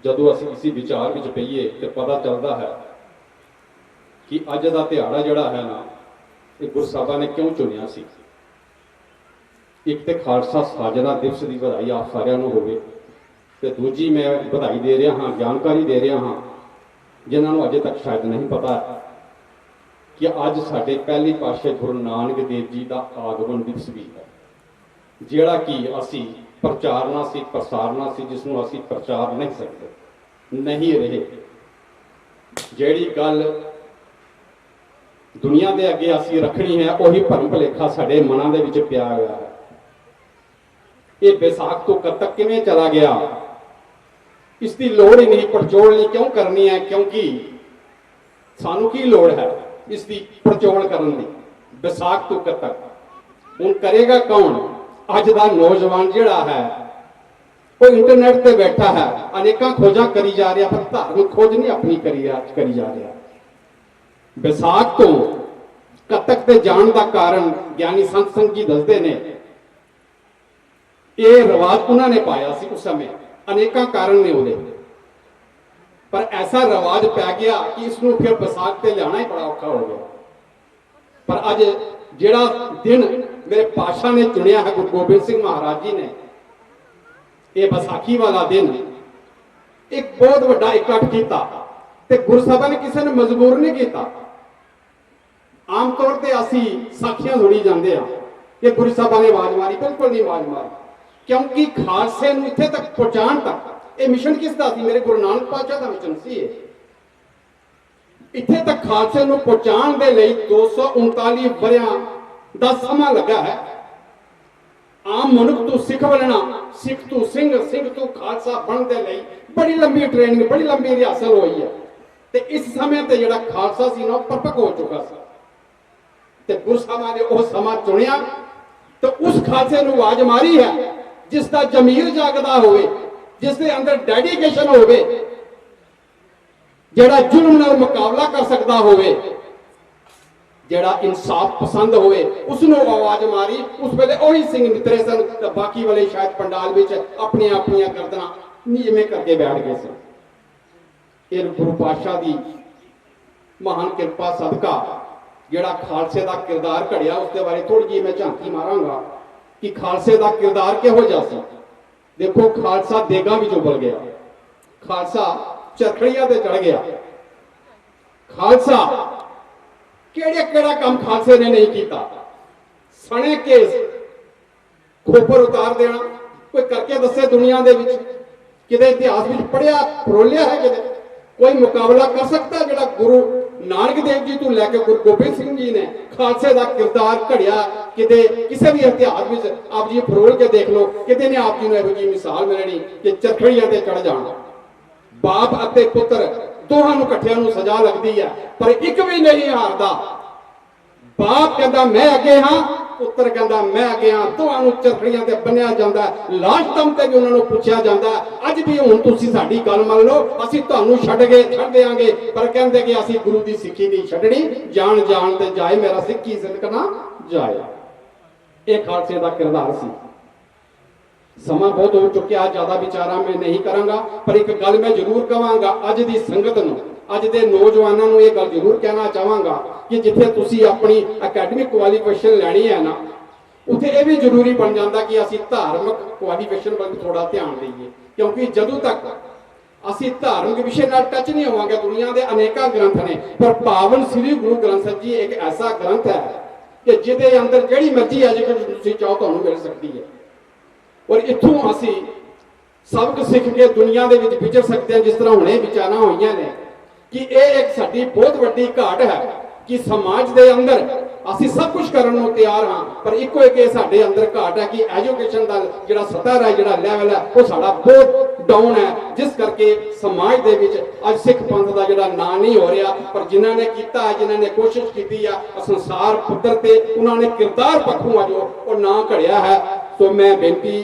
जदों असीं इसी विचार में पईए तो पता चलता है कि अज का दिहाड़ा जिहड़ा है ना, ये गुरु साहबां ने क्यों चुनिया सी। एक तो खालसा साजना दिवस की बधाई आप सारिਆਂ ਨੂੰ ਹੋਵੇ, ਤੇ ਦੂਜੀ ਮੈਂ ਵਧਾਈ ਦੇ ਰਿਹਾ ਹਾਂ, ਜਾਣਕਾਰੀ ਦੇ ਰਿਹਾ ਹਾਂ ਜਿਨ੍ਹਾਂ ਨੂੰ ਅਜੇ ਤੱਕ ਸ਼ਾਇਦ ਨਹੀਂ ਪਤਾ ਕਿ ਅੱਜ ਸਾਡੇ ਪਹਿਲੀ ਪਾਤਸ਼ਾਹ ਗੁਰੂ ਨਾਨਕ ਦੇਵ ਜੀ ਦਾ ਆਗਮਨ ਦਿਵਸ ਵੀ ਹੈ, ਜਿਹੜਾ ਕਿ ਅਸੀਂ ਪ੍ਰਚਾਰਨਾ ਸੀ, ਪ੍ਰਸਾਰਨਾ ਸੀ, ਜਿਸ ਨੂੰ ਅਸੀਂ ਪ੍ਰਚਾਰ ਨਹੀਂ ਸਕਦੇ, ਨਹੀਂ ਰਹੇ। ਜਿਹੜੀ ਗੱਲ ਦੁਨੀਆ ਦੇ ਅੱਗੇ ਅਸੀਂ ਰੱਖਣੀ ਹੈ, ਉਹੀ ਭਰਮ ਭੁਲੇਖਾ ਸਾਡੇ ਮਨਾਂ ਦੇ ਵਿੱਚ ਪਿਆ ਹੋਇਆ ਹੈ। ਇਹ ਵਿਸਾਖ ਤੋਂ ਕਦ ਤੱਕ ਕਿਵੇਂ ਚਲਾ ਗਿਆ, ਇਸ ਦੀ ਲੋੜ ਹੀ ਨਹੀਂ, ਪੜਚੋਲ ਨਹੀਂ ਕਿਉਂ ਕਰਨੀ ਹੈ, ਕਿਉਂਕਿ ਸਾਨੂੰ ਕੀ ਲੋੜ ਹੈ ਇਸ ਦੀ ਪੜਚੋਲ ਕਰਨ ਦੀ। ਵਿਸਾਖ ਤੋਂ ਕਦ ਤੱਕ ਹੁਣ ਕਰੇਗਾ ਕੌਣ? ਅੱਜ ਦਾ ਨੌਜਵਾਨ ਜਿਹੜਾ ਹੈ ਉਹ ਇੰਟਰਨੈਟ ਤੇ ਬੈਠਾ ਹੈ, ਅਨੇਕਾਂ ਖੋਜਾਂ ਕਰੀ ਜਾ ਰਿਹਾ, ਪਰ ਧਾਰਮਿਕ ਖੋਜ ਨਹੀਂ ਆਪਣੀ ਕਰੀ ਜਾ ਰਿਹਾ। ਵਿਸਾਖ ਤੋਂ ਕਦ ਤੱਕ ਤੇ ਜਾਣ ਦਾ ਕਾਰਨ ਗਿਆਨੀ ਸੰਤ ਸਿੰਘ ਜੀ ਦੱਸਦੇ ਨੇ, ਇਹ ਰਿਵਾਜ ਉਹਨਾਂ ਨੇ ਪਾਇਆ ਸੀ ਉਸ ਸਮੇਂ, ਅਨੇਕਾਂ ਕਾਰਨ ਨੇ ਉਹਦੇ, ਪਰ ਐਸਾ ਰਿਵਾਜ ਪੈ ਗਿਆ ਕਿ ਇਸ ਨੂੰ ਫਿਰ ਵਿਸਾਖ ਤੇ ਲਿਆਉਣਾ ਹੀ ਬੜਾ ਔਖਾ ਹੋ ਗਿਆ। ਪਰ ਅੱਜ ਜਿਹੜਾ ਦਿਨ ਮੇਰੇ ਪਾਤਸ਼ਾਹ ਨੇ ਚੁਣਿਆ ਹੈ, ਗੁਰੂ ਗੋਬਿੰਦ ਸਿੰਘ ਮਹਾਰਾਜ ਜੀ ਨੇ, ਇਹ ਵਿਸਾਖੀ ਵਾਲਾ ਦਿਨ ਇੱਕ ਬਹੁਤ ਵੱਡਾ ਇਕੱਠ ਕੀਤਾ, ਤੇ ਗੁਰਸਭਾ ਨੇ ਕਿਸੇ ਨੂੰ ਮਜਬੂਰ ਨਹੀਂ ਕੀਤਾ। ਆਮ ਤੌਰ ਤੇ ਅਸੀਂ ਸਾਖੀਆਂ ਸੁਣੀ ਜਾਂਦੇ ਆ ਕਿ ਗੁਰਸਭਾ ਨੇ ਆਵਾਜ਼ ਮਾਰੀ, ਬਿਲਕੁਲ ਨਹੀਂ ਆਵਾਜ਼ ਮਾਰੀ, ਕਿਉਂਕਿ ਖਾਲਸੇ ਨੂੰ ਇੱਥੇ ਤੱਕ ਪਹੁੰਚਾਉਣ ਤੱਕ ਇਹ ਮਿਸ਼ਨ ਕਿਸ ਦਾ ਸੀ? ਮੇਰੇ ਗੁਰੂ ਨਾਨਕ ਪਾਤਸ਼ਾਹ ਦਾ ਮਿਸ਼ਨ ਸੀ। ਇੱਥੇ ਤੱਕ ਖਾਲਸੇ ਨੂੰ ਪਹੁੰਚਾਉਣ ਦੇ ਲਈ 239 ਵਰਿਆਂ ਦਾ ਸਮਾਂ ਲੱਗਾ ਹੈ। ਆਮ ਮਨੁੱਖ ਤੋਂ ਸਿੱਖ ਬਣਨਾ, ਸਿੱਖ ਤੋਂ ਸਿੰਘ, ਸਿੰਘ ਤੋਂ ਖਾਲਸਾ ਬਣਨ ਦੇ ਲਈ ਬੜੀ ਲੰਬੀ ਟ੍ਰੇਨਿੰਗ, ਬੜੀ ਲੰਬੀ ਰਿਹਾਸਲ ਹੋਈ ਹੈ। ਤੇ ਇਸ ਸਮੇਂ ਤੇ ਜਿਹੜਾ ਖਾਲਸਾ ਸੀ ਨਾ, ਪਰਪੱਕ ਹੋ ਚੁੱਕਾ ਸੀ, ਤੇ ਗੁਰਸਭਾ ਨੇ ਉਹ ਸਮਾਂ ਚੁਣਿਆ ਤੇ ਉਸ ਖਾਲਸੇ ਨੂੰ ਆਵਾਜ਼ ਮਾਰੀ ਹੈ ਜਿਸ ਦਾ ਜ਼ਮੀਰ ਜਾਗਦਾ ਹੋਵੇ, ਜਿਸ ਦੇ ਅੰਦਰ ਡੈਡੀਕੇਸ਼ਨ ਹੋਵੇ, ਜਿਹੜਾ ਜ਼ੁਲਮ ਨਾਲ ਮੁਕਾਬਲਾ ਕਰ ਸਕਦਾ ਹੋਵੇ, ਜਿਹੜਾ ਇਨਸਾਫ ਪਸੰਦ ਹੋਵੇ, ਉਸ ਨੂੰ ਆਵਾਜ਼ ਮਾਰੀ। ਉਸ ਵੇਲੇ ਉਹੀ ਸਿੰਘ ਨਿਤਰੇ ਸਨ ਤੇ ਬਾਕੀ ਵਾਲੇ ਸ਼ਾਇਦ ਪੰਡਾਲ ਵਿੱਚ ਆਪਣੀਆਂ ਆਪਣੀਆਂ ਗਰਦਨਾਂ ਨੀਵੇਂ ਕਰਕੇ ਬੈਠ ਗਏ ਸਨ। ਇਹ ਗੁਰੂ ਪਾਤਸ਼ਾਹ ਦੀ ਮਹਾਨ ਕਿਰਪਾ ਸਦਕਾ ਜਿਹੜਾ ਖਾਲਸੇ ਦਾ ਕਿਰਦਾਰ ਘੜਿਆ, ਉਸ ਦੇ ਬਾਰੇ ਥੋੜੀ ਜਿਹੀ ਮੈਂ ਝਾਂਕੀ ਮਾਰਾਂਗਾ ਕਿ ਖਾਲਸੇ ਦਾ ਕਿਰਦਾਰ ਕਿਹੋ ਜਿਹਾ ਸੀ। ਦੇਖੋ, ਖਾਲਸਾ ਦੇਗਾਂ ਵਿੱਚ ਉਬਲ ਗਿਆ, ਖਾਲਸਾ ਚਰਖੜੀਆਂ ਤੇ ਚੜ ਗਿਆ। ਖਾਲਸਾ ਕਿਹੜਾ ਕੰਮ ਖਾਲਸੇ ਨੇ ਨਹੀਂ ਕੀਤਾ। ਸਣੇ ਕੇਸ, ਖੋਪਰ ਉਤਾਰ ਦੇਣਾ, ਕੋਈ ਕਰਕੇ ਦੱਸੇ ਦੁਨੀਆ ਦੇ ਵਿੱਚ? ਕਿਤੇ ਇਤਿਹਾਸ ਵਿੱਚ ਪੜਿਆ ਫਰੋਲਿਆ ਹੈ? ਕਿਤੇ ਕੋਈ ਮੁਕਾਬਲਾ ਕਰ ਸਕਦਾ ਜਿਹੜਾ ਗੁਰੂ ਨਾਨਕ ਦੇਵ ਜੀ ਤੋਂ ਲੈ ਕੇ ਗੁਰੂ ਗੋਬਿੰਦ ਸਿੰਘ ਜੀ ਨੇ ਖਾਲਸੇ ਦਾ ਕਿਰਦਾਰ ਘੜਿਆ? ਕਿਤੇ ਕਿਸੇ ਵੀ ਇਤਿਹਾਸ ਵਿੱਚ ਆਪ ਜੀ ਫਰੋਲ ਕੇ ਦੇਖ ਲਓ, ਕਿਤੇ ਨੇ ਆਪ ਜੀ ਨੂੰ ਇਹੋ ਜਿਹੀ ਮਿਸਾਲ ਮਿਲਣੀ ਕਿ ਚਰਖੜੀਆਂ ਤੇ ਚੜ ਜਾਣਾ। ਬਾਪ ਅਤੇ ਪੁੱਤਰ ਦੋਹਾਂ ਨੂੰ ਇਕੱਠਿਆਂ ਨੂੰ ਸਜ਼ਾ ਲੱਗਦੀ ਹੈ, ਪਰ ਇੱਕ ਵੀ ਨਹੀਂ ਹਾਰਦਾ। ਬਾਪ ਕਹਿੰਦਾ ਮੈਂ ਅੱਗੇ ਹਾਂ, ਪੁੱਤਰ ਕਹਿੰਦਾ ਮੈਂ ਅੱਗੇ ਹਾਂ। ਦੋਹਾਂ ਨੂੰ ਚਰਖੜੀਆਂ ਤੇ ਬੰਨਿਆ ਜਾਂਦਾ, ਲਾਸ਼ ਦਮ ਤੇ ਵੀ ਉਹਨਾਂ ਨੂੰ ਪੁੱਛਿਆ ਜਾਂਦਾ, ਅੱਜ ਵੀ ਹੁਣ ਤੁਸੀਂ ਸਾਡੀ ਗੱਲ ਮੰਨ ਲਓ, ਅਸੀਂ ਤੁਹਾਨੂੰ ਛੱਡ ਦੇਾਂਗੇ, ਪਰ ਕਹਿੰਦੇ ਕਿ ਅਸੀਂ ਗੁਰੂ ਦੀ ਸਿੱਖੀ ਨਹੀਂ ਛੱਡਣੀ, ਜਾਣ ਜਾਣ ਤੇ ਜਾਏ ਮੇਰਾ ਸਿੱਖੀ ਸਿੱਖ ਨਾ ਜਾਏ। ਇਹ ਖਾਲਸੇ ਦਾ ਕਿਰਦਾਰ ਸੀ। ਸਮਾਂ ਬਹੁਤ ਹੋ ਚੁੱਕਿਆ, ਜ਼ਿਆਦਾ ਵਿਚਾਰਾਂ ਮੈਂ ਨਹੀਂ ਕਰਾਂਗਾ, ਪਰ ਇੱਕ ਗੱਲ ਮੈਂ ਜ਼ਰੂਰ ਕਹਾਂਗਾ ਅੱਜ ਦੀ ਸੰਗਤ ਨੂੰ, ਅੱਜ ਦੇ ਨੌਜਵਾਨਾਂ ਨੂੰ ਇਹ ਗੱਲ ਜ਼ਰੂਰ ਕਹਿਣਾ ਚਾਹਾਂਗਾ ਕਿ ਜਿੱਥੇ ਤੁਸੀਂ ਆਪਣੀ ਅਕੈਡਮਿਕ ਕੁਆਲੀਫਿਕੇਸ਼ਨ ਲੈਣੀ ਹੈ ਨਾ, ਉੱਥੇ ਇਹ ਵੀ ਜ਼ਰੂਰੀ ਬਣ ਜਾਂਦਾ ਕਿ ਅਸੀਂ ਧਾਰਮਿਕ ਕੁਆਲੀਫਿਕੇਸ਼ਨ ਵੱਲ ਥੋੜਾ ਧਿਆਨ ਦੇਈਏ, ਕਿਉਂਕਿ ਜਦੋਂ ਤੱਕ ਅਸੀਂ ਧਾਰਮਿਕ ਵਿਸ਼ੇ ਨਾਲ ਟੱਚ ਨਹੀਂ ਹੋਵਾਂਗੇ, ਦੁਨੀਆ ਦੇ ਅਨੇਕਾਂ ਗ੍ਰੰਥ ਨੇ, ਪਰ ਪਾਵਨ ਸ੍ਰੀ ਗੁਰੂ ਗ੍ਰੰਥ ਸਾਹਿਬ ਜੀ ਇੱਕ ਐਸਾ ਗ੍ਰੰਥ ਹੈ ਕਿ ਜਿਹਦੇ ਅੰਦਰ ਜਿਹੜੀ ਮਰਜ਼ੀ ਐਜੂਕੇਸ਼ਨ ਤੁਸੀਂ ਚਾਹੋ ਤੁਹਾਨੂੰ ਮਿਲ ਸਕਦੀ ਹੈ। ਔਰ ਇੱਥੋਂ ਅਸੀਂ ਸਬਕ ਸਿੱਖ ਕੇ ਦੁਨੀਆ ਦੇ ਵਿੱਚ ਵਿਚਰ ਸਕਦੇ ਹਾਂ, ਜਿਸ ਤਰ੍ਹਾਂ ਹੁਣੇ ਵਿਚਾਰਾਂ ਹੋਈਆਂ ਨੇ ਕਿ ਇਹ ਇੱਕ ਸਾਡੀ ਬਹੁਤ ਵੱਡੀ ਘਾਟ ਹੈ ਕਿ ਸਮਾਜ ਦੇ ਅੰਦਰ ਅਸੀਂ ਸਭ ਕੁਝ ਕਰਨ ਨੂੰ ਤਿਆਰ ਹਾਂ, ਪਰ ਇੱਕੋ ਇੱਕ ਇਹ ਸਾਡੇ ਅੰਦਰ ਘਾਟ ਹੈ ਕਿ ਐਜੂਕੇਸ਼ਨ ਦਾ ਜਿਹੜਾ ਸਤਰ ਹੈ, ਜਿਹੜਾ ਲੈਵਲ ਹੈ, ਉਹ ਸਾਡਾ ਬਹੁਤ ਡਾਊਨ ਹੈ, ਜਿਸ ਕਰਕੇ ਸਮਾਜ ਦੇ ਵਿੱਚ ਅੱਜ ਸਿੱਖ ਪੰਥ ਦਾ ਜਿਹੜਾ ਨਾਂ ਨਹੀਂ ਹੋ ਰਿਹਾ। ਪਰ ਜਿਨ੍ਹਾਂ ਨੇ ਕੀਤਾ ਹੈ, ਜਿਨ੍ਹਾਂ ਨੇ ਕੋਸ਼ਿਸ਼ ਕੀਤੀ ਆ ਸੰਸਾਰ ਪੱਧਰ ਤੇ, ਉਹਨਾਂ ਨੇ ਕਿਰਦਾਰ ਪੱਖੋਂ ਆ ਜੋ ਉਹ ਨਾਂ ਘੜਿਆ ਹੈ। ਸੋ ਮੈਂ ਬੇਨਤੀ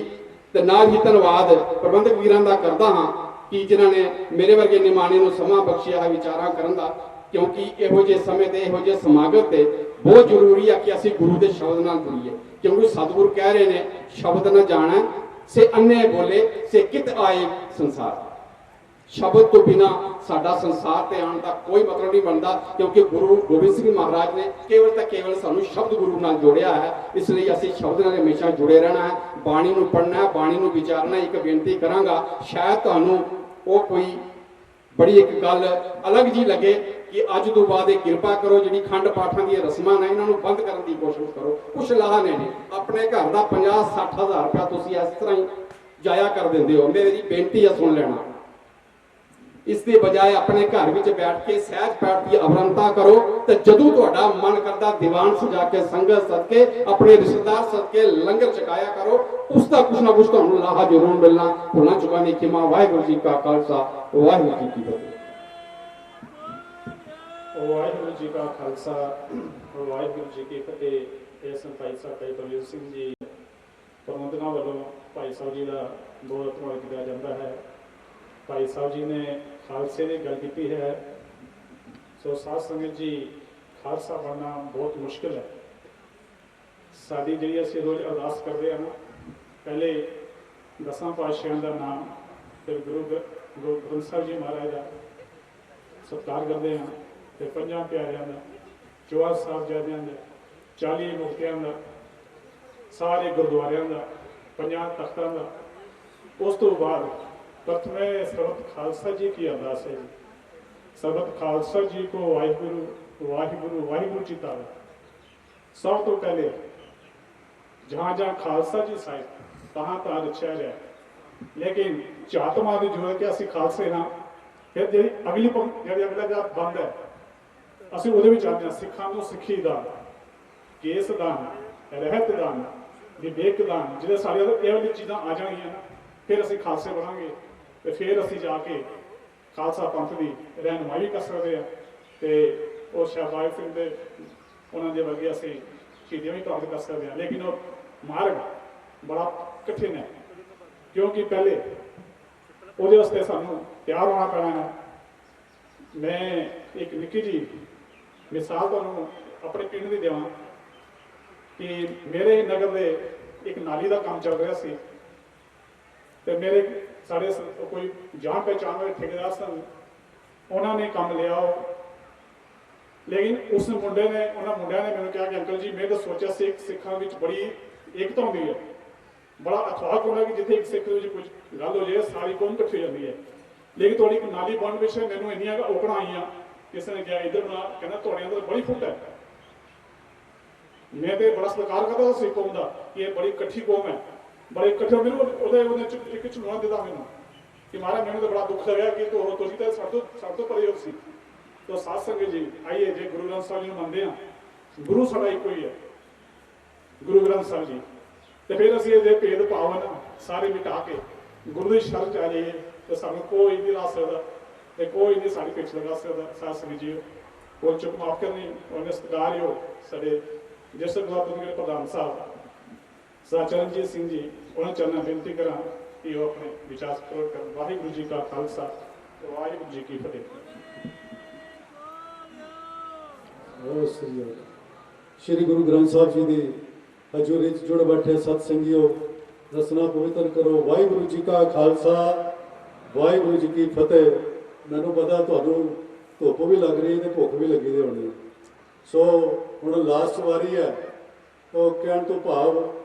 ਤੇ ਨਾਲ ਹੀ ਧੰਨਵਾਦ ਪ੍ਰਬੰਧਕ ਵੀਰਾਂ ਦਾ ਕਰਦਾ ਹਾਂ ਕਿ ਜਿਨ੍ਹਾਂ ਨੇ ਮੇਰੇ ਵਰਗੇ ਨਿਮਾਣੇ ਨੂੰ ਸਮਾਂ ਬਖਸ਼ਿਆ ਹੈ ਵਿਚਾਰਾਂ ਕਰਨ ਦਾ, ਕਿਉਂਕਿ ਇਹੋ ਜਿਹੇ ਸਮੇਂ ਤੇ ਇਹੋ ਜਿਹੇ ਸਮਾਗਮ ਤੇ ਬਹੁਤ ਜ਼ਰੂਰੀ ਹੈ ਕਿ ਅਸੀਂ ਗੁਰੂ ਦੇ ਸ਼ਬਦ ਨਾਲ ਜੁੜੀਏ, ਕਿਉਂਕਿ ਸਤਿਗੁਰੂ ਕਹਿ ਰਹੇ ਨੇ ਸ਼ਬਦ ਨਾ ਜਾਣਾ ਸੇ ਅੰਨੇ ਬੋਲੇ ਸੇ ਕਿਤ ਆਏ ਸੰਸਾਰ। ਸ਼ਬਦ ਤੋਂ ਬਿਨਾ ਸਾਡਾ ਸੰਸਾਰ ਤੇ ਆਉਣ ਦਾ ਕੋਈ ਮਤਲਬ ਨਹੀਂ ਬਣਦਾ, ਕਿਉਂਕਿ ਗੁਰੂ ਗੋਬਿੰਦ ਸਿੰਘ ਮਹਾਰਾਜ ਨੇ ਕੇਵਲ ਤਾਂ ਕੇਵਲ ਸਾਨੂੰ ਸ਼ਬਦ ਗੁਰੂ ਨਾਲ ਜੋੜਿਆ ਹੈ। ਇਸ ਲਈ ਅਸੀਂ ਸ਼ਬਦ ਨਾਲ ਹਮੇਸ਼ਾ ਜੁੜੇ ਰਹਿਣਾ ਹੈ, ਬਾਣੀ ਨੂੰ ਪੜ੍ਹਨਾ ਹੈ, ਬਾਣੀ ਨੂੰ ਵਿਚਾਰਨਾ। ਇੱਕ ਬੇਨਤੀ ਕਰਾਂਗਾ, ਸ਼ਾਇਦ ਤੁਹਾਨੂੰ ਉਹ ਕੋਈ ਬੜੀ ਇੱਕ ਗੱਲ ਅਲੱਗ ਜੀ ਲੱਗੇ ਕਿ ਅੱਜ ਤੋਂ ਬਾਅਦ ਇਹ ਕਿਰਪਾ ਕਰੋ ਜਿਹੜੀ ਖੰਡ ਪਾਠਾਂ ਦੀਆਂ ਰਸਮਾਂ ਨੇ ਇਹਨਾਂ ਨੂੰ ਬੰਦ ਕਰਨ ਦੀ ਕੋਸ਼ਿਸ਼ ਕਰੋ। ਕੁਛ ਲਾਹਾ ਨੇ ਆਪਣੇ ਘਰ ਦਾ 50-60 ਹਜ਼ਾਰ ਰੁਪਇਆ ਤੁਸੀਂ ਇਸ ਤਰ੍ਹਾਂ ਹੀ ਜਾਇਆ ਕਰ ਦਿੰਦੇ ਹੋ। ਮੇਰੀ ਬੇਨਤੀ ਹੈ, ਸੁਣ ਲੈਣਾ। ਇਸ ਦੇ ਬਜਾਏ ਆਪਣੇ ਘਰ ਵਿੱਚ ਬੈਠ ਕੇ ਸਹਿਜ ਪਾਠ ਦੀ ਅਵਰੰਤਾ ਕਰੋ ਤੇ ਜਦੋਂ ਤੁਹਾਡਾ ਮਨ ਕਰਦਾ ਦੀਵਾਨ ਸਜਾ ਕੇ ਸੰਗਤ ਸਦਕੇ ਆਪਣੇ ਰਿਸ਼ਤੇਦਾਰ ਸਦਕੇ ਲੰਗਰ ਛਕਾਇਆ ਕਰੋ। ਉਸ ਦਾ ਕੁਛ ਨਾ ਕੁਛ ਤੁਹਾਨੂੰ ਲਾਹਾ ਜ਼ਰੂਰ ਮਿਲਣਾ। ਭੁੱਲਾਂ ਚੁੱਕਾਂ ਦੀ ਖਿਮਾ। ਵਾਹਿਗੁਰੂ ਜੀ ਕਾ ਖਾਲਸਾ, ਵਾਹਿਗੁਰੂ ਜੀ ਕੀ ਫਤਿਹ। ਵਾਹਿਗੁਰੂ ਜੀ ਕਾ ਖਾਲਸਾ, ਵਾਹਿਗੁਰੂ ਜੀ ਕੀ ਫਤਿਹ। ਇਹ ਭਾਈ ਸਾਹਿਬ ਭਾਈ ਬਲਵੀਰ ਸਿੰਘ ਜੀ ਪ੍ਰਬੰਧਕਾਂ ਵੱਲੋਂ ਭਾਈ ਸਾਹਿਬ ਜੀ ਦਾ ਬਹੁਤ ਧੰਨਵਾਦ ਕੀਤਾ ਜਾਂਦਾ ਹੈ। ਭਾਈ ਸਾਹਿਬ ਜੀ ਨੇ ਖਾਲਸੇ ਦੀ ਗੱਲ ਕੀਤੀ ਹੈ। ਸੋ ਸਾਧ ਸੰਗਤ ਜੀ, ਖਾਲਸਾ ਬਣਨਾ ਬਹੁਤ ਮੁਸ਼ਕਿਲ ਹੈ। ਸਾਡੀ ਜਿਹੜੀ ਅਸੀਂ ਰੋਜ਼ ਅਰਦਾਸ ਕਰਦੇ ਹਾਂ, ਪਹਿਲੇ 10 ਪਾਤਸ਼ਾਹਾਂ ਦਾ ਨਾਮ, ਫਿਰ ਗੁਰੂ ਗ੍ਰੰਥ ਸਾਹਿਬ ਜੀ ਮਹਾਰਾਜ ਦਾ ਸਤਿਕਾਰ ਕਰਦੇ ਹਾਂ, ਫਿਰ 5 ਪਿਆਰਿਆਂ ਦਾ, 14 ਸਾਹਿਬਜ਼ਾਦਿਆਂ ਦਾ, 40 ਮੁਕਤਿਆਂ ਦਾ, ਸਾਰੇ ਗੁਰਦੁਆਰਿਆਂ ਦਾ, 50 ਤਖਤਾਂ ਦਾ। ਉਸ ਤੋਂ ਬਾਅਦ प्रथम सर्वत खालसा जी की अरदास है जी। सर्वत खालसा जी को वाहिगुरु वाहिगुरु वाहिगुरु जी तावे। सब तो पहले जहाँ जहाँ खालसा जी साहिब तहाँ तहाँ रचया है, लेकिन चातमा की जरूरत है। असं खालसे हाँ, फिर जी अगली अगला जो बंद है असं वो आते हैं सिखा को सिखी दान, केस दान, रहत दान, विवेक दान। जो सारिया ये वाली चीज़ा आ जाएगियां फिर असीं खालसे बनांगे तो फिर असीं जाके खालसा पंथ की रहनुमाई कर सकते हैं। तो वो शहबाज सिंह के उन्होंने वर्गे असीं शहीदियां भी प्राप्त कर सकते हैं। लेकिन वो मार्ग बड़ा कठिन है, क्योंकि पहले वो वास्ते सानू तैयार होना पैना है। मैं एक निक्की जी मिसाल तुहानू अपने पिंड की देवां कि मेरे नगर के एक नाली का काम चल रहा सी ते मेरे साढ़े कोई जान पहचान वाले ठेकेदार सन, उन्होंने काम लिया। लेकिन उस मुंडे ने उन्होंने मुंडिया ने मैंने कहा कि अंकल जी मैं तो सोचा सिखा बड़ी एकता होती है, बड़ा अथवाक होना कि जिथे एक सिख कुछ गल हो जाए सारी कौम इकट्ठी हो जाती है। लेकिन थोड़ी एक नाली बन पिछले मैंने इनिया ओपना आई, किसी ने कहा इधर बना, कहना थोड़े अंदर बड़ी फुट है। मैं तो बड़ा सत्कार करता सिख कौम का कि यह बड़ी इकट्ठी कौम है, बड़े इकट्ठे। मैंने एक चुनौती दिता मैंने कि महाराज मैंने तो बड़ा दुख लगा कि सब तो परे सी। तो साध संगत जी आइए जे गुरु ग्रंथ साहब जी मानते हैं, गुरु साडा एक ही है, गुरु ग्रंथ साहब जी। तो फिर असं ये भेद भाव ना सारे मिटा के गुरु की शरण च आ जाइए तो सानू कोई नहीं ला सकता, तो कोई नहीं साड़ी पिछ लगा सकता। साध संगत जी बोल चुप माफ करनी उन्हें सत्कार हो साढ़े जिस गुरुद्वारा प्रधान साहब सा चरणजीत सिंह जी, उन्होंने चलना बेनती करा कि वो अपने विचार प्रकट कर। वाहिगुरु जी का खालसा, वाहिगुरु जी की फतेह। श्री गुरु ग्रंथ साहब जी की हजूरी जुड़ बैठे सत संगियो, रसना पवित्र करो। वाहिगुरु जी का खालसा, वाहिगुरु जी की फतेह। मैनू पता तुहानू धुप भी लग रही है, भुख भी लगी होनी। सो हुण लास्ट वारी है, तो कहण तो भाव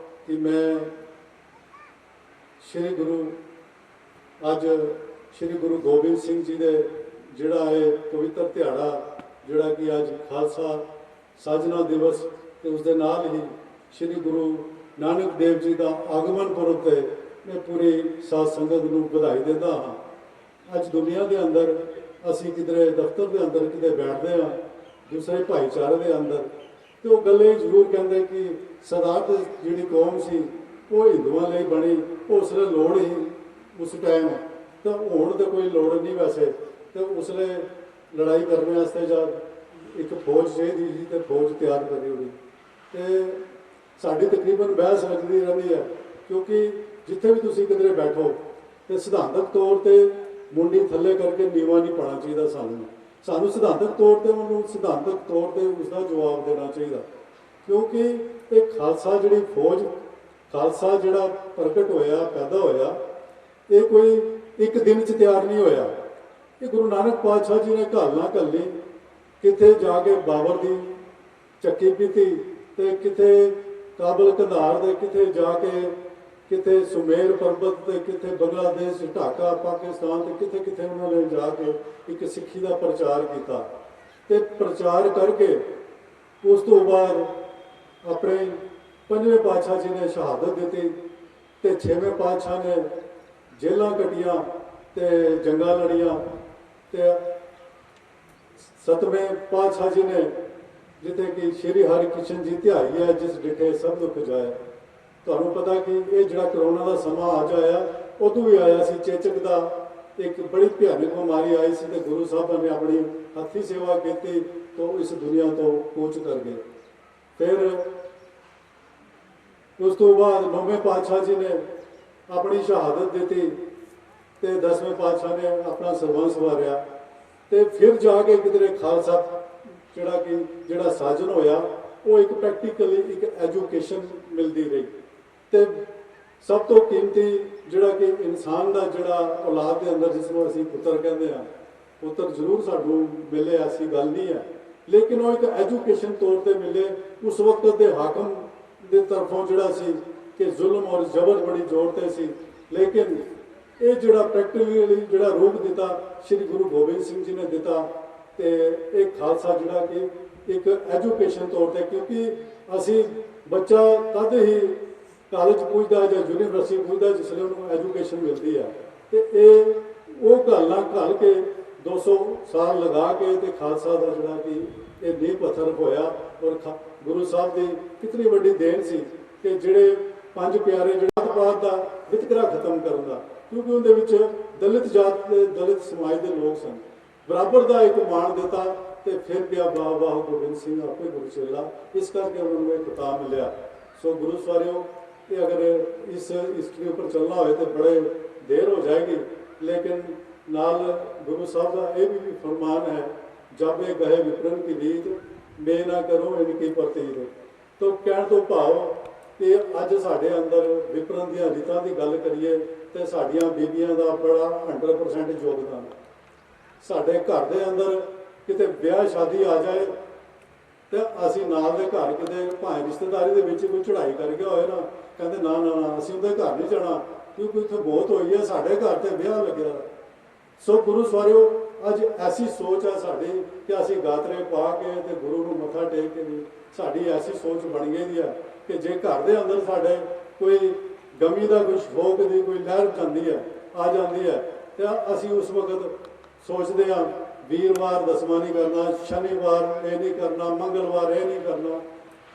कि मैं श्री गुरु अज श्री गुरु गोबिंद सिंह जी दे जिहड़ा है पवित्र दिहाड़ा जिहड़ा कि अज खालसा साजना दिवस ते उस दे नाल ही श्री गुरु नानक देव जी का आगमन पुरब ते मैं पूरी साध संगत नूं बधाई दिंदा हाँ। अज दुनिया के अंदर असी किधरे दफ्तर के अंदर किते बैठते हाँ दूसरे भाईचारे के अंदर, तो गल्ले जरूर कहते कि सदारत जी कौम सी वो हिंदुओं लिए बनी, उसले लोड़ ही उस टाइम, तो हुण तो कोई लोड़ नहीं वैसे। तो उसले लड़ाई करने वास्ते जब एक फौज चाहिए थी तो फौज तैयार करी होनी, तो साड़ी तकरीबन बहस लगती रहती है। क्योंकि जिथे भी तुसीं किधरे बैठो तो सिद्धांतक तौर पर मुंडी थले करके नीवा नहीं पाना चाहिए। सानू सिद्धांतक तौर पर उन्होंने सिद्धांतक तौर पर उसका जवाब देना चाहिए, क्योंकि एक खालसा जी फौज खालसा जिहड़ा प्रकट होया पैदा होया ये कोई एक दिन च तैयार नहीं होया। ਇਹ ਗੁਰੂ ਨਾਨਕ ਪਾਤਸ਼ਾਹ ਜੀ ਨੇ ਘੱਲ ਨਾ ਘੱਲੀ, ਕਿਤੇ ਜਾ ਕੇ ਬਾਬਰ ਦੀ ਚੱਕੀ ਪੀਤੀ ਤੇ ਕਿਤੇ ਕਾਬਲ ਕੰਧਾਰ ਦੇ ਕਿਤੇ ਜਾ ਕੇ ਕਿਤੇ ਸੁਮੇਰ ਪਰਬਤ ਤੇ ਕਿਤੇ ਬੰਗਲਾਦੇਸ਼, ਢਾਕਾ, ਪਾਕਿਸਤਾਨ ਤੇ ਕਿਤੇ ਕਿਤੇ ਉਹਨਾਂ ਨੇ ਜਾ ਕੇ ਇੱਕ ਸਿੱਖੀ ਦਾ ਪ੍ਰਚਾਰ ਕੀਤਾ ਤੇ ਪ੍ਰਚਾਰ ਕਰਕੇ ਉਸ ਤੋਂ ਬਾਅਦ ਆਪਣੇ 5ਵੇਂ ਪਾਤਸ਼ਾਹ ਜੀ ਨੇ ਸ਼ਹਾਦਤ ਦਿੱਤੀ ਤੇ 6ਵੇਂ ਪਾਤਸ਼ਾਹ ਨੇ ਜੇਲਾਂ ਕੱਟੀਆਂ ਤੇ ਜੰਗਾਂ ਲੜੀਆਂ ਤੇ 7ਵੇਂ ਪਾਤਸ਼ਾਹ ਜੀ ਨੇ ਜਿੱਥੇ ਕਿ ਸ਼੍ਰੀ ਹਰਿਕ੍ਰਿਸ਼ਨ ਜੀ ਧਿਆਈ ਹੈ, ਜਿਸ ਡਿਠੇ ਸਭ ਦੁੱਖ ਜਾਏ। ਤੁਹਾਨੂੰ ਪਤਾ ਕਿ ਇਹ ਜਿਹੜਾ ਕਰੋਨਾ ਦਾ ਸਮਾਂ ਅੱਜ ਆਇਆ, ਉਦੋਂ ਵੀ ਆਇਆ ਸੀ। ਚੇਚਕ ਦਾ ਇੱਕ ਬੜੀ ਭਿਆਨਕ ਬਿਮਾਰੀ ਆਈ ਸੀ ਤੇ ਗੁਰੂ ਸਾਹਿਬਾਂ ਨੇ ਆਪਣੀ ਹੱਥੀਂ ਸੇਵਾ ਕੀਤੀ ਤਾਂ ਇਸ ਦੁਨੀਆ ਤੋਂ ਕੂਚ ਕਰ ਗਏ। ਫਿਰ ਉਸ ਤੋਂ ਬਾਅਦ 9ਵੇਂ ਪਾਤਸ਼ਾਹ ਜੀ ਨੇ ਆਪਣੀ ਸ਼ਹਾਦਤ ਦਿੱਤੀ ਤੇ 10ਵੇਂ ਪਾਤਸ਼ਾਹ ਨੇ ਆਪਣਾ ਸਰਬੰਸ ਵਾਰਿਆ ਤੇ ਫਿਰ ਜਾ ਕੇ ਕਿਧਰੇ ਖਾਲਸਾ ਜਿਹੜਾ ਸਾਜਨ ਹੋਇਆ, ਉਹ ਇੱਕ ਪ੍ਰੈਕਟੀਕਲੀ ਇੱਕ ਐਜੂਕੇਸ਼ਨ ਮਿਲਦੀ ਰਹੀ ਤੇ ਸਭ ਤੋਂ ਕੀਮਤੀ ਜਿਹੜਾ ਕਿ ਇਨਸਾਨ ਦਾ ਜਿਹੜਾ ਔਲਾਦ ਦੇ ਅੰਦਰ, ਜਿਸ ਨੂੰ ਅਸੀਂ ਪੁੱਤਰ ਕਹਿੰਦੇ ਹਾਂ, ਪੁੱਤਰ ਜ਼ਰੂਰ ਸਾਨੂੰ ਮਿਲੇ, ਐਸੀ ਗੱਲ ਨਹੀਂ ਹੈ, ਲੇਕਿਨ ਉਹ ਇੱਕ ਐਜੂਕੇਸ਼ਨ ਤੌਰ ਤੇ ਮਿਲੇ। ਉਸ ਵਕਤ ਦੇ ਹਾਕਮ ਦੇ ਤਰਫੋਂ ਜਿਹੜਾ ਸੀ ਕਿ ਜ਼ੁਲਮ ਔਰ ਜ਼ਬਰ ਬੜੀ ਜ਼ੋਰ ਤੇ ਸੀ, ਲੇਕਿਨ ਇਹ ਜਿਹੜਾ ਪ੍ਰੈਕਟੀਕਲੀ ਜਿਹੜਾ ਰੂਪ ਦਿੱਤਾ ਸ਼੍ਰੀ ਗੁਰੂ ਗੋਬਿੰਦ ਸਿੰਘ ਜੀ ਨੇ ਦਿੱਤਾ ਤੇ ਇਹ ਖਾਲਸਾ ਜਿਹੜਾ ਕਿ ਇੱਕ ਐਜੂਕੇਸ਼ਨ ਤੌਰ ਤੇ, ਕਿਉਂਕਿ ਅਸੀਂ ਬੱਚਾ ਤਦ ਹੀ ਕਾਲਜ ਪੁੱਜਦਾ ਜਾਂ ਯੂਨੀਵਰਸਿਟੀ ਪੁੱਜਦਾ ਜਿਸ ਲਈ ਉਹਨੂੰ ਐਜੂਕੇਸ਼ਨ ਮਿਲਦੀ ਹੈ ਤੇ ਇਹ ਉਹ ਗੱਲ ਨਾਲ ਘੱਲ ਕੇ 200 ਸਾਲ ਲਗਾ ਕੇ ਤੇ ਖਾਲਸਾ ਦਾ ਜਿਹੜਾ ਕਿ ਇਹ ਨੀਂਹ ਪੱਥਰ ਹੋਇਆ। ਔਰ ਗੁਰੂ ਸਾਹਿਬ ਦੀ ਕਿਤਨੀ ਵੱਡੀ ਦੇਣ ਸੀ ਕਿ ਜਿਹੜੇ 5 ਪਿਆਰੇ ਜਾਤ ਪਾਤ ਦਾ ਵਿਤਕਰਾ ਖਤਮ ਕਰਨ ਦਾ, ਕਿਉਂਕਿ ਉਹਦੇ ਵਿੱਚ ਦਲਿਤ ਜਾਤ ਦੇ ਦਲਿਤ ਸਮਾਜ ਦੇ ਲੋਕ ਸਨ, ਬਰਾਬਰ ਦਾ ਇੱਕ ਮਾਣ ਦਿੱਤਾ ਤੇ ਫਿਰ ਗਿਆ ਬਾਬਾ ਗੋਬਿੰਦ ਸਿੰਘ ਆਪੇ ਗੁਰਚੇਲਾ, ਇਸ ਕਰਕੇ ਉਹਨਾਂ ਨੂੰ ਇਹ ਖਿਤਾਬ ਮਿਲਿਆ। ਸੋ ਗੁਰੂ ਸਵਾਰਿਓ, ਇਹ ਅਗਰ ਇਸ ਹਿਸਟਰੀ ਉੱਪਰ ਚੱਲਣਾ ਹੋਏ ਤਾਂ ਬੜੇ ਦੇਰ ਹੋ ਜਾਏਗੀ, ਲੇਕਿਨ ਨਾਲ ਗੁਰੂ ਸਾਹਿਬ ਦਾ ਇਹ ਵੀ ਫਰਮਾਨ ਹੈ, ਜਬ ਇਹ ਗਏ ਵਿਪਰਨ ਕੀ ਰੀਤ ਮੈਂ ਨਾ ਕਰੋ ਇਨਕੀ ਪ੍ਰਤੀਤ। ਤੋਂ ਕਹਿਣ ਤੋਂ ਭਾਵ ਕਿ ਅੱਜ ਸਾਡੇ ਅੰਦਰ ਵਿਪਰਨ ਦੀਆਂ ਰੀਤਾਂ ਦੀ ਗੱਲ ਕਰੀਏ ਤੇ ਸਾਡੀਆਂ ਬੀਬੀਆਂ ਦਾ ਬੜਾ 100% ਯੋਗਦਾਨ। ਸਾਡੇ ਘਰ ਦੇ ਅੰਦਰ ਕਿਤੇ ਵਿਆਹ ਸ਼ਾਦੀ ਆ ਜਾਏ ਤੇ ਅਸੀਂ ਨਾਲ ਦੇ ਘਰ ਕਿਤੇ ਭਾਵੇਂ ਰਿਸ਼ਤੇਦਾਰੀ ਦੇ ਵਿੱਚ ਕੋਈ ਚੜ੍ਹਾਈ ਕਰ ਗਿਆ ਹੋਏ ਨਾ, ਕਹਿੰਦੇ ਨਾ ਨਾ ਨਾ ਅਸੀਂ ਉਹਦੇ ਘਰ ਨਹੀਂ ਜਾਣਾ ਕਿਉਂਕਿ ਉੱਥੇ ਬਹੁਤ ਹੋਈ ਹੈ, ਸਾਡੇ ਘਰ ਤੇ ਵਿਆਹ ਲੱਗਿਆ। ਸੋ ਗੁਰੂ ਸਵਾਰਿਓ, ਅੱਜ ਐਸੀ ਸੋਚ ਹੈ ਸਾਡੀ ਕਿ ਅਸੀਂ ਗਾਤਰੇ ਪਾ ਕੇ ਤੇ ਗੁਰੂ ਨੂੰ ਮੱਥਾ ਟੇਕ ਕੇ ਵੀ ਸਾਡੀ ਐਸੀ ਸੋਚ ਬਣ ਗਈ ਹੈ ਕਿ ਜੇ ਘਰ ਦੇ ਅੰਦਰ ਸਾਡੇ ਕੋਈ ਗਮੀ ਦਾ ਕੋਈ ਸ਼ੋਕ ਦੀ ਕੋਈ ਲਹਿਰ ਜਾਂਦੀ ਹੈ, ਆ ਜਾਂਦੀ ਹੈ, ਤੇ ਅਸੀਂ ਉਸ ਵਕਤ ਸੋਚਦੇ ਹਾਂ ਵੀਰਵਾਰ ਦਸਵਾਂ ਨਹੀਂ ਕਰਨਾ, ਸ਼ਨੀਵਾਰ ਇਹ ਨਹੀਂ ਕਰਨਾ, ਮੰਗਲਵਾਰ ਇਹ ਨਹੀਂ ਕਰਨਾ।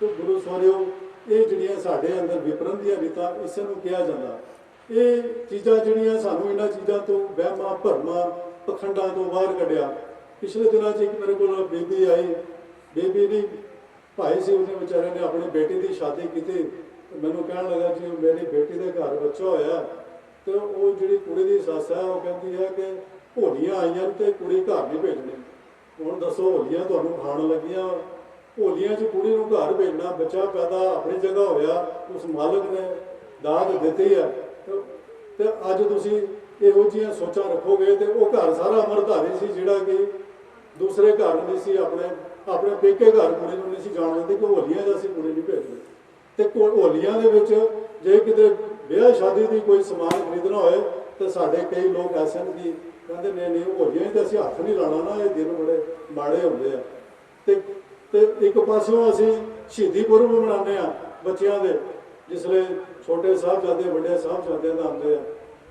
ਤੇ ਗੁਰੂ ਸਵਾਰਿਓ, ਇਹ ਜਿਹੜੀਆਂ ਸਾਡੇ ਅੰਦਰ ਵਿਪਰਨ ਦੀਆਂ ਰੀਤਾਂ, ਇਸ ਨੂੰ ਕਿਹਾ ਜਾਂਦਾ। ਇਹ ਚੀਜ਼ਾਂ ਜਿਹੜੀਆਂ ਸਾਨੂੰ ਇਹਨਾਂ ਚੀਜ਼ਾਂ ਤੋਂ, ਵਹਿਮਾਂ ਭਰਮਾਂ ਪਖੰਡਾਂ ਤੋਂ ਬਾਹਰ ਕੱਢਿਆ। ਪਿਛਲੇ ਦਿਨਾਂ 'ਚ ਇੱਕ ਮੇਰੇ ਕੋਲ ਬੀਬੀ ਆਈ, ਬੀਬੀ ਨਹੀਂ ਭਾਈ ਸੀ, ਉਹਨੇ ਵਿਚਾਰੇ ਨੇ ਆਪਣੀ ਬੇਟੀ ਦੀ ਸ਼ਾਦੀ ਕੀਤੀ। ਮੈਨੂੰ ਕਹਿਣ ਲੱਗਾ ਜੀ ਮੇਰੀ ਬੇਟੀ ਦੇ ਘਰ ਬੱਚਾ ਹੋਇਆ ਤੇ ਉਹ ਜਿਹੜੀ ਕੁੜੀ ਦੀ ਸੱਸ ਹੈ ਉਹ ਕਹਿੰਦੀ ਹੈ ਕਿ ਹੋਲੀਆਂ ਆਈਆਂ ਤੇ ਕੁੜੀ ਘਰ ਨਹੀਂ ਭੇਜਣੀ। ਹੁਣ ਦੱਸੋ, ਹੋਲੀਆਂ ਤੁਹਾਨੂੰ ਖਾਣ ਲੱਗੀਆਂ, ਹੋਲੀਆਂ 'ਚ ਕੁੜੀ ਨੂੰ ਘਰ ਭੇਜਣਾ, ਬੱਚਾ ਪੈਦਾ ਆਪਣੀ ਜਗ੍ਹਾ ਹੋਇਆ, ਉਸ ਮਾਲਕ ਨੇ ਦਾਤ ਦਿੱਤੀ ਹੈ ਤੇ ਅੱਜ ਤੁਸੀਂ ਇਹੋ ਜਿਹੀਆਂ ਸੋਚਾਂ ਰੱਖੋਗੇ ਤੇ ਉਹ ਘਰ ਸਾਰਾ ਅਮਰਧਾਰੀ ਸੀ ਜਿਹੜਾ ਕਿ ਦੂਸਰੇ ਘਰ ਨਹੀਂ ਸੀ, ਆਪਣੇ ਪੇਕੇ ਘਰ ਕੁੜੀ ਨੂੰ ਨਹੀਂ ਸੀ ਜਾਣ ਦਿੰਦੇ ਕਿ ਹੋਲੀਆਂ 'ਚ ਅਸੀਂ ਕੁੜੀ ਨਹੀਂ ਭੇਜਦੇ। ਤੇ ਹੋਲੀਆਂ ਦੇ ਵਿੱਚ ਜੇ ਕਿਤੇ ਵਿਆਹ ਸ਼ਾਦੀ ਦੀ ਕੋਈ ਸਮਾਨ ਖਰੀਦਣਾ ਹੋਏ ਤੇ ਸਾਡੇ ਕਈ ਲੋਕ ਐਸੇ ਨੇ ਕਿ ਕਹਿੰਦੇ ਨਹੀਂ ਹੋਲੀਆਂ 'ਤੇ ਅਸੀਂ ਹੱਥ ਨਹੀਂ ਲਾਉਣਾ ਨਾ, ਇਹ ਦਿਨ ਬੜੇ ਮਾੜੇ ਹੁੰਦੇ ਆ। ਤੇ ਇੱਕ ਪਾਸਿਓਂ ਅਸੀਂ ਸ਼ਹੀਦੀ ਪੁਰਬ ਮਨਾਉਂਦੇ ਆ ਬੱਚਿਆਂ ਦੇ, ਜਿਸ ਵੇਲੇ ਛੋਟੇ ਸਾਹਿਬਜ਼ਾਦੇ ਵੱਡੇ ਸਾਹਿਬਜ਼ਾਦਿਆਂ ਦਾ ਆਉਂਦੇ ਆ,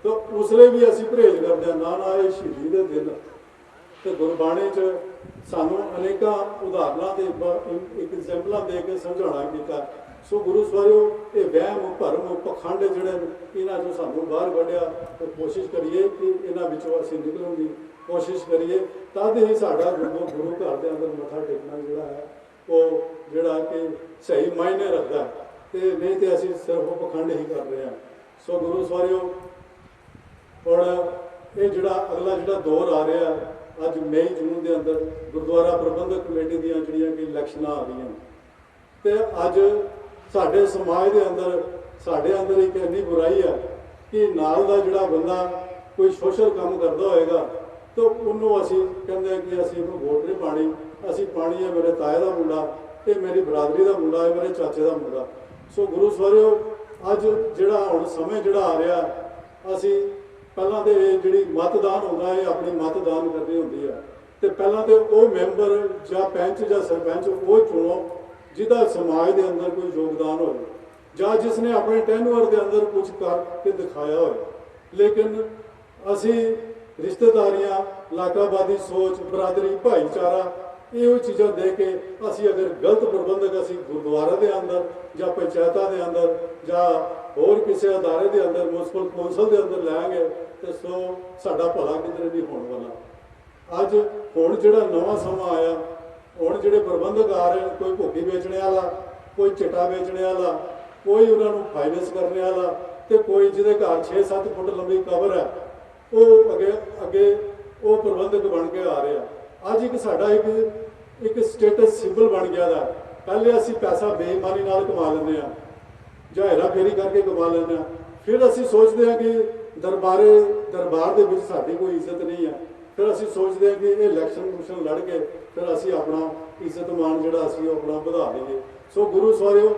ਤਾਂ ਉਸ ਵੇਲੇ ਵੀ ਅਸੀਂ ਪਰਹੇਜ਼ ਕਰਦੇ ਹਾਂ, ਨਾ ਇਹ ਸ਼ਹੀਦੀ ਦੇ ਦਿਨ। ਤੇ ਗੁਰਬਾਣੀ 'ਚ ਸਾਨੂੰ ਅਨੇਕਾਂ ਉਦਾਹਰਨਾਂ ਤੇ ਇੱਕ ਐਗਜ਼ੈਂਪਲਾਂ ਦੇ ਕੇ ਸਮਝਾਉਣਾ ਕੀਤਾ। ਸੋ ਗੁਰੂ ਸਵਾਰਿਓ, ਇਹ ਵਹਿਮ ਭਰਮ ਪਖੰਡ ਜਿਹੜੇ ਇਹਨਾਂ 'ਚੋਂ ਸਾਨੂੰ ਬਾਹਰ ਕੱਢਿਆ ਤੇ ਕੋਸ਼ਿਸ਼ ਕਰੀਏ ਕਿ ਇਹਨਾਂ ਵਿੱਚੋਂ ਅਸੀਂ ਨਿਕਲਣ ਦੀ ਕੋਸ਼ਿਸ਼ ਕਰੀਏ, ਤਦ ਹੀ ਸਾਡਾ ਗੁਰੂ ਘਰ ਦੇ ਅੰਦਰ ਮੱਥਾ ਟੇਕਣਾ ਜਿਹੜਾ ਹੈ ਉਹ ਜਿਹੜਾ ਕਿ ਸਹੀ ਮਾਇਨੇ ਰੱਖਦਾ, ਤੇ ਨਹੀਂ ਤੇ ਅਸੀਂ ਸਿਰਫ ਪਖੰਡ ਹੀ ਕਰ ਰਹੇ ਹਾਂ। ਸੋ ਗੁਰੂ ਸਵਾਰਿਓ, ਹੁਣ ਇਹ ਜਿਹੜਾ ਅਗਲਾ ਜਿਹੜਾ ਦੌਰ ਆ ਰਿਹਾ, ਅੱਜ ਮਈ ਜੂਨ ਦੇ ਅੰਦਰ ਗੁਰਦੁਆਰਾ ਪ੍ਰਬੰਧਕ ਕਮੇਟੀ ਦੀਆਂ ਜਿਹੜੀਆਂ ਕਿ ਇਲੈਕਸ਼ਨਾਂ ਆ ਰਹੀਆਂ, ਤੇ ਅੱਜ ਸਾਡੇ ਸਮਾਜ ਦੇ ਅੰਦਰ ਸਾਡੇ ਅੰਦਰ ਇੱਕ ਇੰਨੀ ਬੁਰਾਈ ਹੈ ਕਿ ਨਾਲ ਦਾ ਜਿਹੜਾ ਬੰਦਾ ਕੋਈ ਸੋਸ਼ਲ ਕੰਮ ਕਰਦਾ ਹੋਏਗਾ तो उन्होंने असी कहते कि असी वोट नहीं पानी, असी पानी है मेरे ताए का मुंडा, ये मेरी बरादरी का मुंडा है, मेरे चाचे का मुंडा। सो गुरु सवारियो अज जिहड़ा हुण समय जिहड़ा आ रहा, असी पहलां तो जी मतदान होंदा है, अपनी मतदान करनी होंदी है, तो पहलां तो वो मैंबर या पैंच या सरपंच वो चुनो जिहदा समाज के अंदर कोई योगदान हो, या जिसने अपने टेन्योर के अंदर कुछ करके दिखाया हो। लेकिन असी रिश्तेदारियां, इलाकाबादी सोच, बरादरी, भाईचारा यो चीज़ां दे के असी अगर गलत प्रबंधक असी गुरुद्वारे के अंदर या पंचायतों के अंदर या होर किसी अदारे के अंदर म्यूनसिपल कौंसल के अंदर लैंगे तो सो साडा भला किधरे नहीं होने वाला। अज हुण जिहड़ा नवां समा आया, हुण जिहड़े प्रबंधक आ रहे हैं, कोई भुक्की बेचने वाला, कोई चिट्टा बेचने वाला, कोई उन्होंने फाइनेंस करने वाला, तो कोई जिहदे घर 6-7 फुट लंबी कबर है वो अगे अगे वो प्रबंधक बन के आ रहे हैं। अज एक साडा एक स्टेटस सिंबल बन गया था। पहले असी पैसा बेईमानी नाल कमा लेंगे हैं, ਜਾਂ हेराफेरी करके कमा लेंगे, फिर असी सोचते हैं कि दरबार के साड़ी कोई इज्जत नहीं है, फिर असी सोचते हैं कि ये इलैक्शन लड़ के फिर असी अपना इज्जत मान जो अपना बढ़ा लीए। सो गुरु सवारियो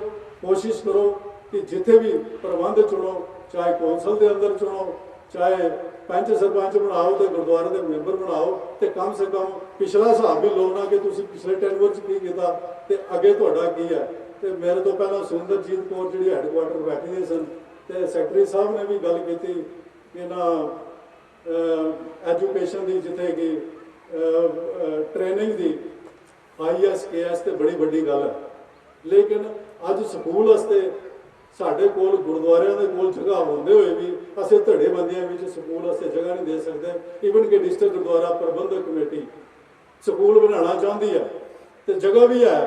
कोशिश करो कि जिथे भी प्रबंध चुनो, चाहे कौंसल के अंदर चुनो, चाहे पंच सरपंच बनाओ तो गुरुद्वारे के मैंबर बनाओ, तो कम से कम पिछला हिसाब भी लो ना कि तुम पिछले टेन्योर की किया तो अगे तुहाडा की है। तो मेरे तो पहला सुंदरजीत कौर जी हैडकुआटर बैठी सन, तो सैकटरी साहब ने भी गल की कि ना एजुकेशन की जिथे कि ट्रेनिंग की IAS KS तो बड़ी वड्डी गल है, लेकिन अज स्कूल वास्ते साढ़े कोल गुरुद्वारियां दे कोल जगह होंदे हुए भी असीं धड़ेबंदियां विच स्कूल वास्ते जगह नहीं दे सकते। ईवन कि डिस्ट्रिक्ट गुरुद्वारा प्रबंधक कमेटी स्कूल बनाना चाहती है तो जगह भी है,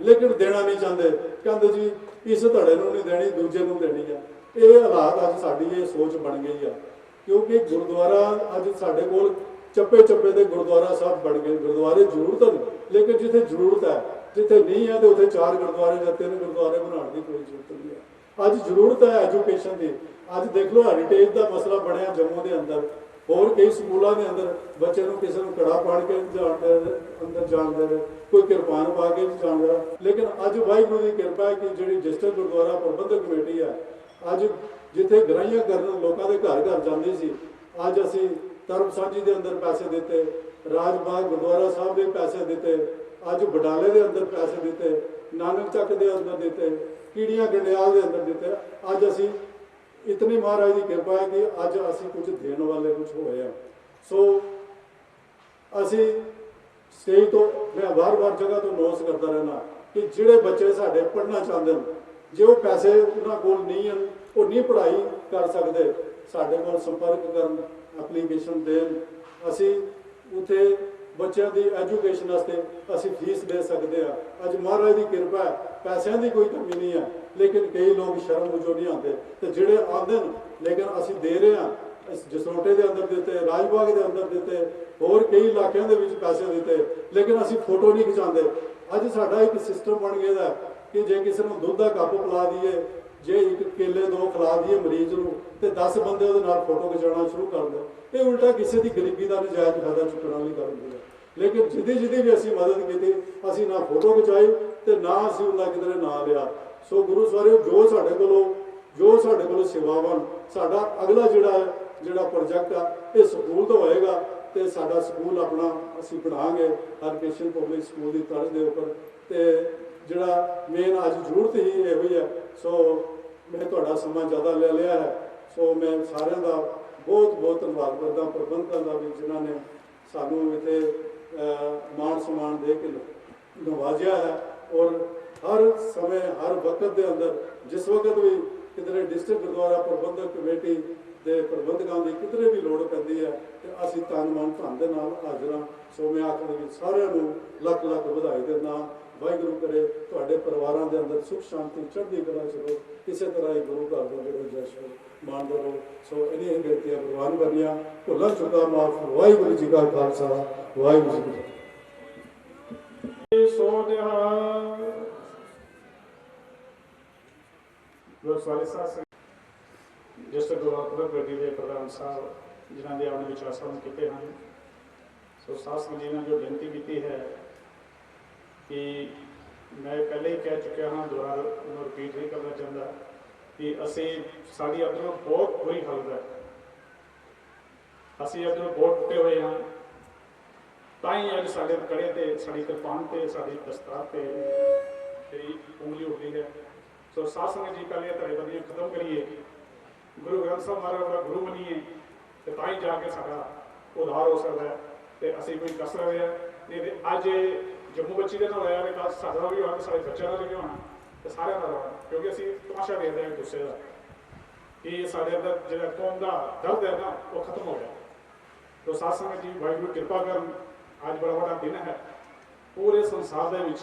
लेकिन देना नहीं चाहते, कहते जी इस धड़े नूं नहीं देनी, दूजे नूं देनी है। ये हालात अज साडी ये सोच बन गई है, क्योंकि गुरुद्वारा अज साढ़े कोल चप्पे चप्पे के गुरुद्वारा साहब बन गए। गुरुद्वारे जरूरत है, लेकिन जिथे जरूरत है, जिथे नहीं है तो उत्थे 4 गुरुद्वारे या 3 गुरुद्वारे बनाने की कोई जरूरत नहीं है। अज जरूरत है एजुकेशन की। अज देख लो हैरीटेज का मसला बनया जम्मू के अंदर, होर कई स्कूलों के अंदर बच्चे को किसी को कड़ा पाड़ के अंदर जान दे रहे, कोई किरपान पा के जान रहा। लेकिन अज वाहिगुरू की कृपा है कि जी डिस्ट्रिक्ट गुरुद्वारा प्रबंधक कमेटी है, अज जिथे गराइयां करन लोगों के घर घर जाती सी, अज असी धर्म साझी के अंदर पैसे दिते, राजबाग गुरुद्वारा साहब के पैसे दिते, अज बडाले के अंदर पैसे दिते, नानक चक के अंदर दिते, कीड़ियां गंडियाल के अंदर दिते। अज असी इतनी महाराज की कृपा है कि अज असी कुछ देने वाले कुछ होए हैं। सो असी स्टेज तो मैं बार बार जगह तो नोस करता रहना कि जिहड़े बच्चे साडे पढ़ना चाहते हैं, जे वो पैसे उन्होंने कोल नहीं हैं, वो नहीं पढ़ाई कर सकते, साडे कोल संपर्क करन, एप्लीकेशन देन, असी उत्थे बच्चों की एजुकेशन वास्ते असी फीस दे सकते हैं। अज महाराज की कृपा है, पैसों की कोई कमी नहीं है, लेकिन कई लोग शर्म जो नहीं आते, तो जोड़े आते हैं लेकिन असी दे रहे हैं। जसरोटे के अंदर दिते, राजबाग के अंदर दिते, होर कई इलाकों के पैसे दिते, लेकिन असी फोटो नहीं खिंचाते। अज साडा एक सिस्टम बन गया कि जे किसी को दुध का कप पिला दीए, जे एक केले 2 खिला दीए मरीज को, तो 10 बंदे उहदे नाल फोटो खिचाना शुरू कर दे। ये उल्टा किसी की गरीबी का नजायज फायदा चुकने वाली गल होंदी है। लेकिन जिदी भी असी मदद की, असी ना फोटो खिंचाई तो ना असी उनका किधरे ना लिया। सो गुरु सवारियो जो साढ़े को सेवावान साडा अगला जिहड़ा प्रोजेक्ट है ये स्कूल तो होएगा, तो साडा स्कूल अपना असी बनाएंगे हरकृष्ण पब्लिक स्कूल की तर्ज के उपर। तो जिहड़ा मेन अज जरूरत ही ये हुई है। सो मैं तुहाडा समा ज़्यादा ले लिया है, सो मैं सारिਆਂ ਦਾ बहुत धन्यवाद करदा प्रबंधकों का भी जिन्होंने सानू इत्थे मान सम्मान दे के नवाजिया है। और हर समय हर वक्त के अंदर जिस वक्त भी किधरे डिस्ट्रिक्ट गुरुद्वारा प्रबंधक कमेटी के प्रबंधकों की किधरे भी लोड़ पैंदी है तो असी तन मन धन के नाल हाजिर हाँ। सो मैं आखिर में सारिਆਂ ਨੂੰ ਲੱਖ ਲੱਖ ਵਧਾਈ देना। वाहिगुरू करे तुहाडे परिवारों के अंदर सुख शांति चढ़ती कला चलो, किसी तरह ही गुरु घर का जो जश मानते रहो। सो इन्हीं बेटियां भगवान बनिया भुला चुका माफ। वाहिगुरू जी का खालसा, वाहिगुरू जी की सो गुरुद्वारे साहब डिस्ट्रिक्ट गुरुद्वारा कमेटी के प्रधान साहब जिन्होंने अपने विचार साझे किए हैं, तो सास जी ने जो बेनती की है कि मैं पहले ही कह चुका हाँ, दोबारा रिपीट नहीं करना चाहता कि असी साड़ी अंदरों बहुत बुरी हालत है, असी अंदरों बहुत टुटे हुए हाँ, ताई अज साढ़े कड़े ते साड़ी कृपान ते साड़ी दस्तार ते तेरी उंगली उठती है। सो सास संगत जी पहले धड़े बंदियां खत्म करिए, गुरु ग्रंथ साहब महाराज वाला गुरु मनीए तो ताई जाके साड़ा उधार हो सकता है, तो असी कोई कस रहे हैं नहीं तो अज जम्मू बच्ची के नाल होया ने कल साडा भी होना, सारे बच्चों का भी होना, तो सारे का होना, क्योंकि असी तमाशा देख रहे हैं गुस्से का कि साढ़े अंदर जो कौम का दर्द है ना वो खत्म हो गया। तो साध संगत जी वाहिगुरू कृपा कर, आज बड़ा बड़ा दिन है, पूरे संसार के विच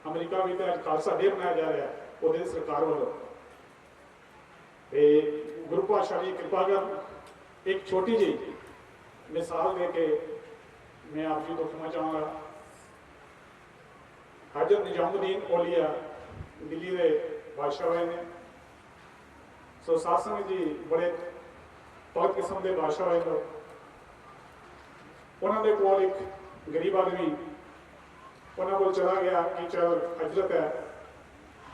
अमरीका भी तो अज खालसा डे मनाया जा रहा है, वो सरकार वालों गुरु पातशाह जी कृपा कर। एक छोटी जी मिसाल दे के मैं आप जी को कहना चाहूँगा, हजरत निजामुद्दीन औलिया दिल्ली के बादशाह हुए ने। सो साध संगत जी बड़े बहुत किस्म के बादशाह हुए लोग, उन्होंने कोल एक गरीब आदमी उन्होंने को चला गया कि चल हजरत है,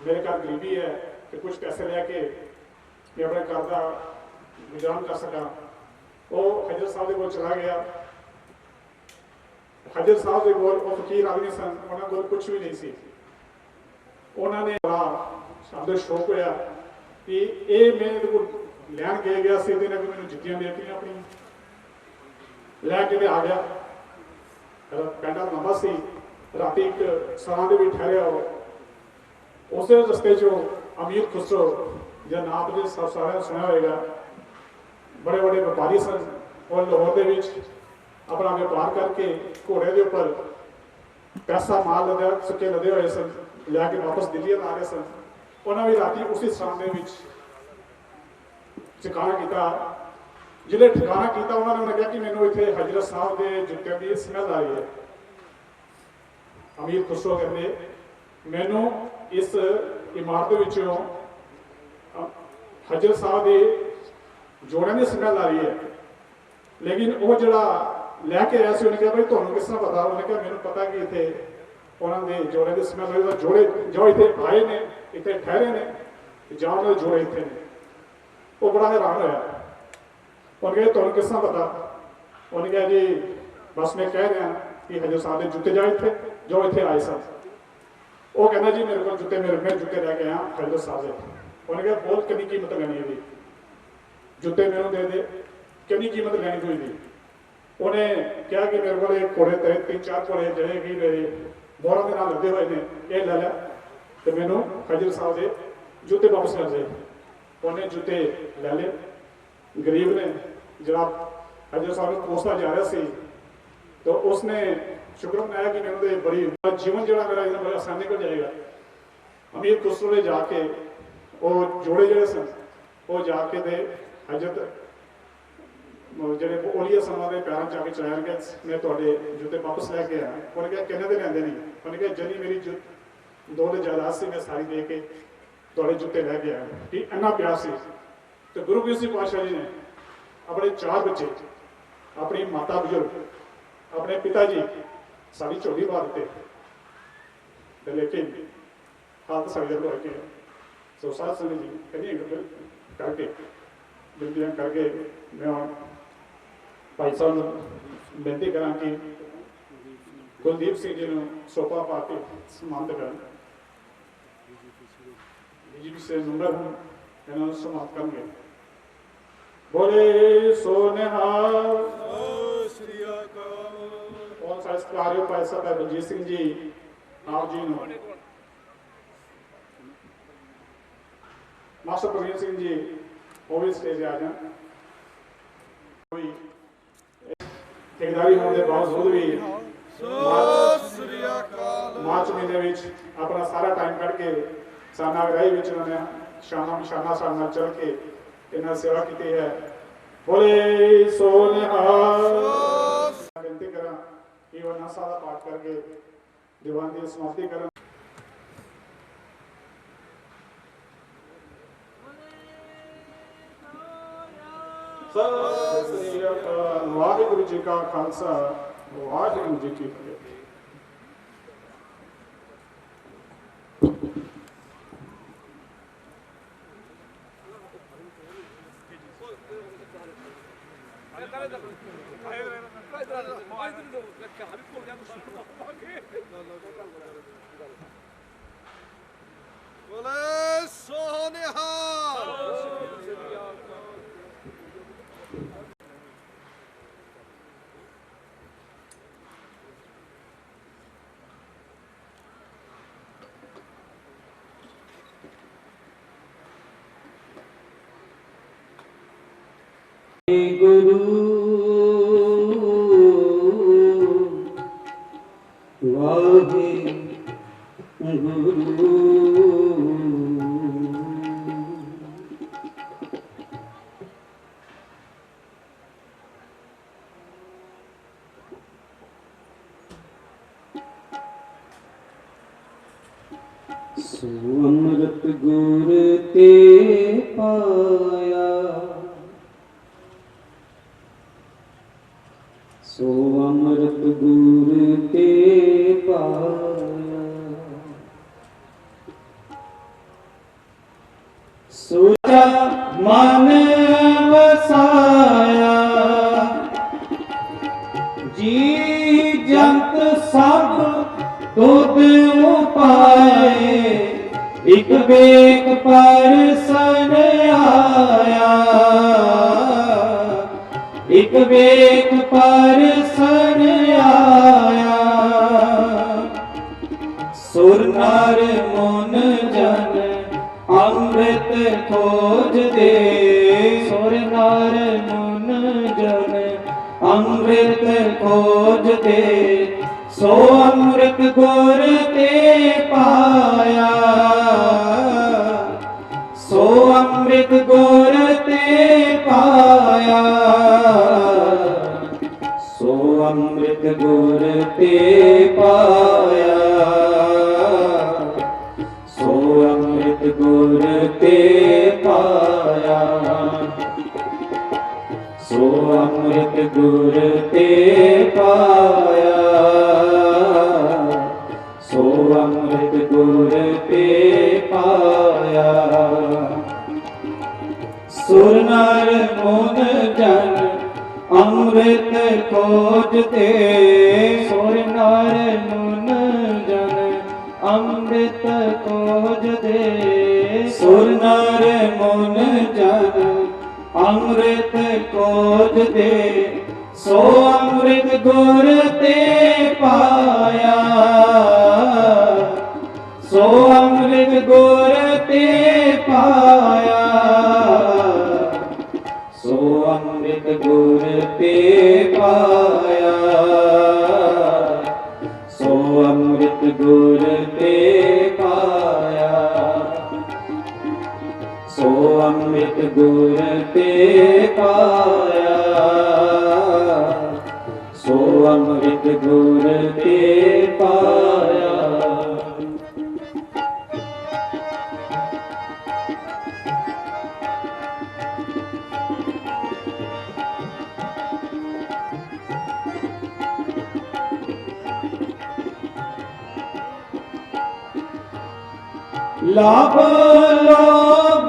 मेरे घर गरीबी है कि कुछ पैसे लेके मैं अपने घर का गुजारा कर सका। वो हजरत साहब को चला गया, हजरत साहब के कोल वो फकीर आदमी सन, उन्होंने कोल कुछ भी नहीं सी। उन्होंने बड़ा अंदर शौक होया कि ये मैं को लैन के गया सी, दिन अगर मैंने जुत्तियां देती अपनी लैके आ गया, पैंडा लंबा सी, रात एक सरां दे विच ठहरिया हो, उस रस्ते चो अमीर खुसरो जो नाम तो सब सारे सुना होगा, बड़े बड़े व्यापारी सन और लाहौर के अपना व्यापार करके घोड़े के उपर पैसा माल लदे सुके लदे हुए सन, लैके वापस दिल्ली आ रहे सन। उन्होंने भी राती उसी स्थान के ठिकाना किया, जिले ठिकाना किया उन्होंने कहा कि मैंने इतने हजरत साहब के जुत्तियों की स्मैल आ रही है। अमीर खुसरो कहते मैनू इस इमारत हजरत साहब के जोड़ों की स्मैल आ रही है, लेकिन वो जरा लैके आया से उन्हें कहा भाई तुहानू किस तरह पता? उन्हें कहा मैंने पता कि इतने उन्होंने जोड़ों की स्मैल आ, जोड़े जो इतने आए ने इतने ठहरे ने जां उन्होंने जोड़े इतने ने। वो बड़ा हैरान होया, उन्हें कहा तुहानू किस तरह पता? उन्हें कहा जी बस मैं कह रहा कि हजरत साहब के जुत्ते जाए थे जो इतने आए सन। वो कहना जी मेरे को जुत्ते मैं जुत्ते लैके आया हजरत साहब के। उन्हें कहा बोल कितनी कीमत लेनी है, जुत्ते मेरे दे दे, कितनी कीमत लैनी कोई दी? उन्हें कहा कि मेरे को घोड़े तीन चार घोड़े जोड़े कि मेरे मोहरा के नाम लगे हुए हैं, ये लै लिया तो मैनू हजरत साहब के जूते वापस कर दे। उन्हें जूते लै ले, गरीब ने जनाब हजरत साहब को कोसता जा रहा सी, तो उसने शुक्र मनाया कि मैंने बड़ी जीवन जो मेरा बड़ी आसानी निकल जाएगा। अमीर खुसरो ने जाके वो जोड़े जोड़े सन वो जाके दे हजरत जो ओलिया समा के पैरों जाके चलाया गया, मैं थोड़े जूते वापस लैके आया। उन्हें कहा किन्ने दे लेंदे नहीं? उन्हें कहा जनी मेरी दौलत जायदाद से मैं सारी दे के थोड़े जूते लैके आया कि इन्ना प्यार से। तो गुरु गोबिंद सिंह पातशाह जी ने अपने 4 बच्चे, अपनी माता बुजुर्ग, अपने पिताजी सारी झोली पा देते, लेकिन हालत सारी हो के सो साध संगत जी कहीं करके बिनतियां करके मैं भाई साहब बेनती करा कि कुलदीप सिंह जी ने सोपा पा के सम्मानित कर बीजेपी से नंबर हम इन्होंने समाप्त करेंगे। बोले सोनिहाल और संस्कार्य भाई साहब बलजीत सिंह जी आप जी ने मास्टर प्रवीण सिंह जी वो भी स्टेज आ जाए। ठेकेदारी होने के बावजूद भी मार्च महीने में अपना सारा टाइम कट के सानागराही उन्होंने शाना साल चल के इन्हें सेवा की है। बोले सोनिहाल बेनती करा कि वह नशा का पाठ करके दीवान की समाप्ति करें। वाहिगुरु जी का खालसा ਵਾਹਿਗੁਰੂ ਜੀ ਕੀ ਫਤਿਹ। ਬੋਲੇ ਸੋਨਿਹਾ। गुरु वाहे गुरु सो अमृत गुर ते पाया, सो अमृत गुर ते पाया, सोचा मन वसाया, जी जंत सब दुध उपाए, एक वेक पर सन आया, एक वेक पर सन आया, सुर नर मुन जन अमृत खोज दे, सुर नर मुन जन अमृत खोज दे, सो अमृत गुर ते पाया, सो अमृत गुर ते पाया, सो अमृत गुर ते पाया, सो अमृत गुर ते पाया, सो अमृत गुर ते पाया, सो अमृत गुर ते पाया, सुर नर मुन जन अमृत खोज दे, सुर नर मुन जन अमृत खोज दे, सुर नर मुन जन अमृत खोज दे, सो अमृत गुर ते पाया, सो अमृत गुर ते पाया, सो अमृत गुर ते पाया, सो अमृत गुर ते पाया, सो अमृत गुर ते पाया, सो अमृत गुर ते पाया। लाभ लोभ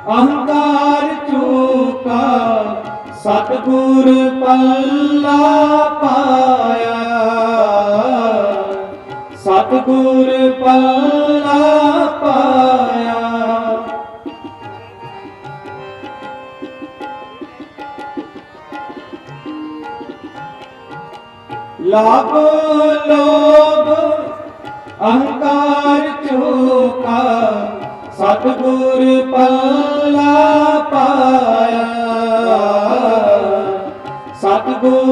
अहंकार चूका, सतगुर पल्ला पाया, सतगुर पल्ला पाया, लाभ लोभ अहंकार चूका, सतगुर पल्ला पाया, सतगुर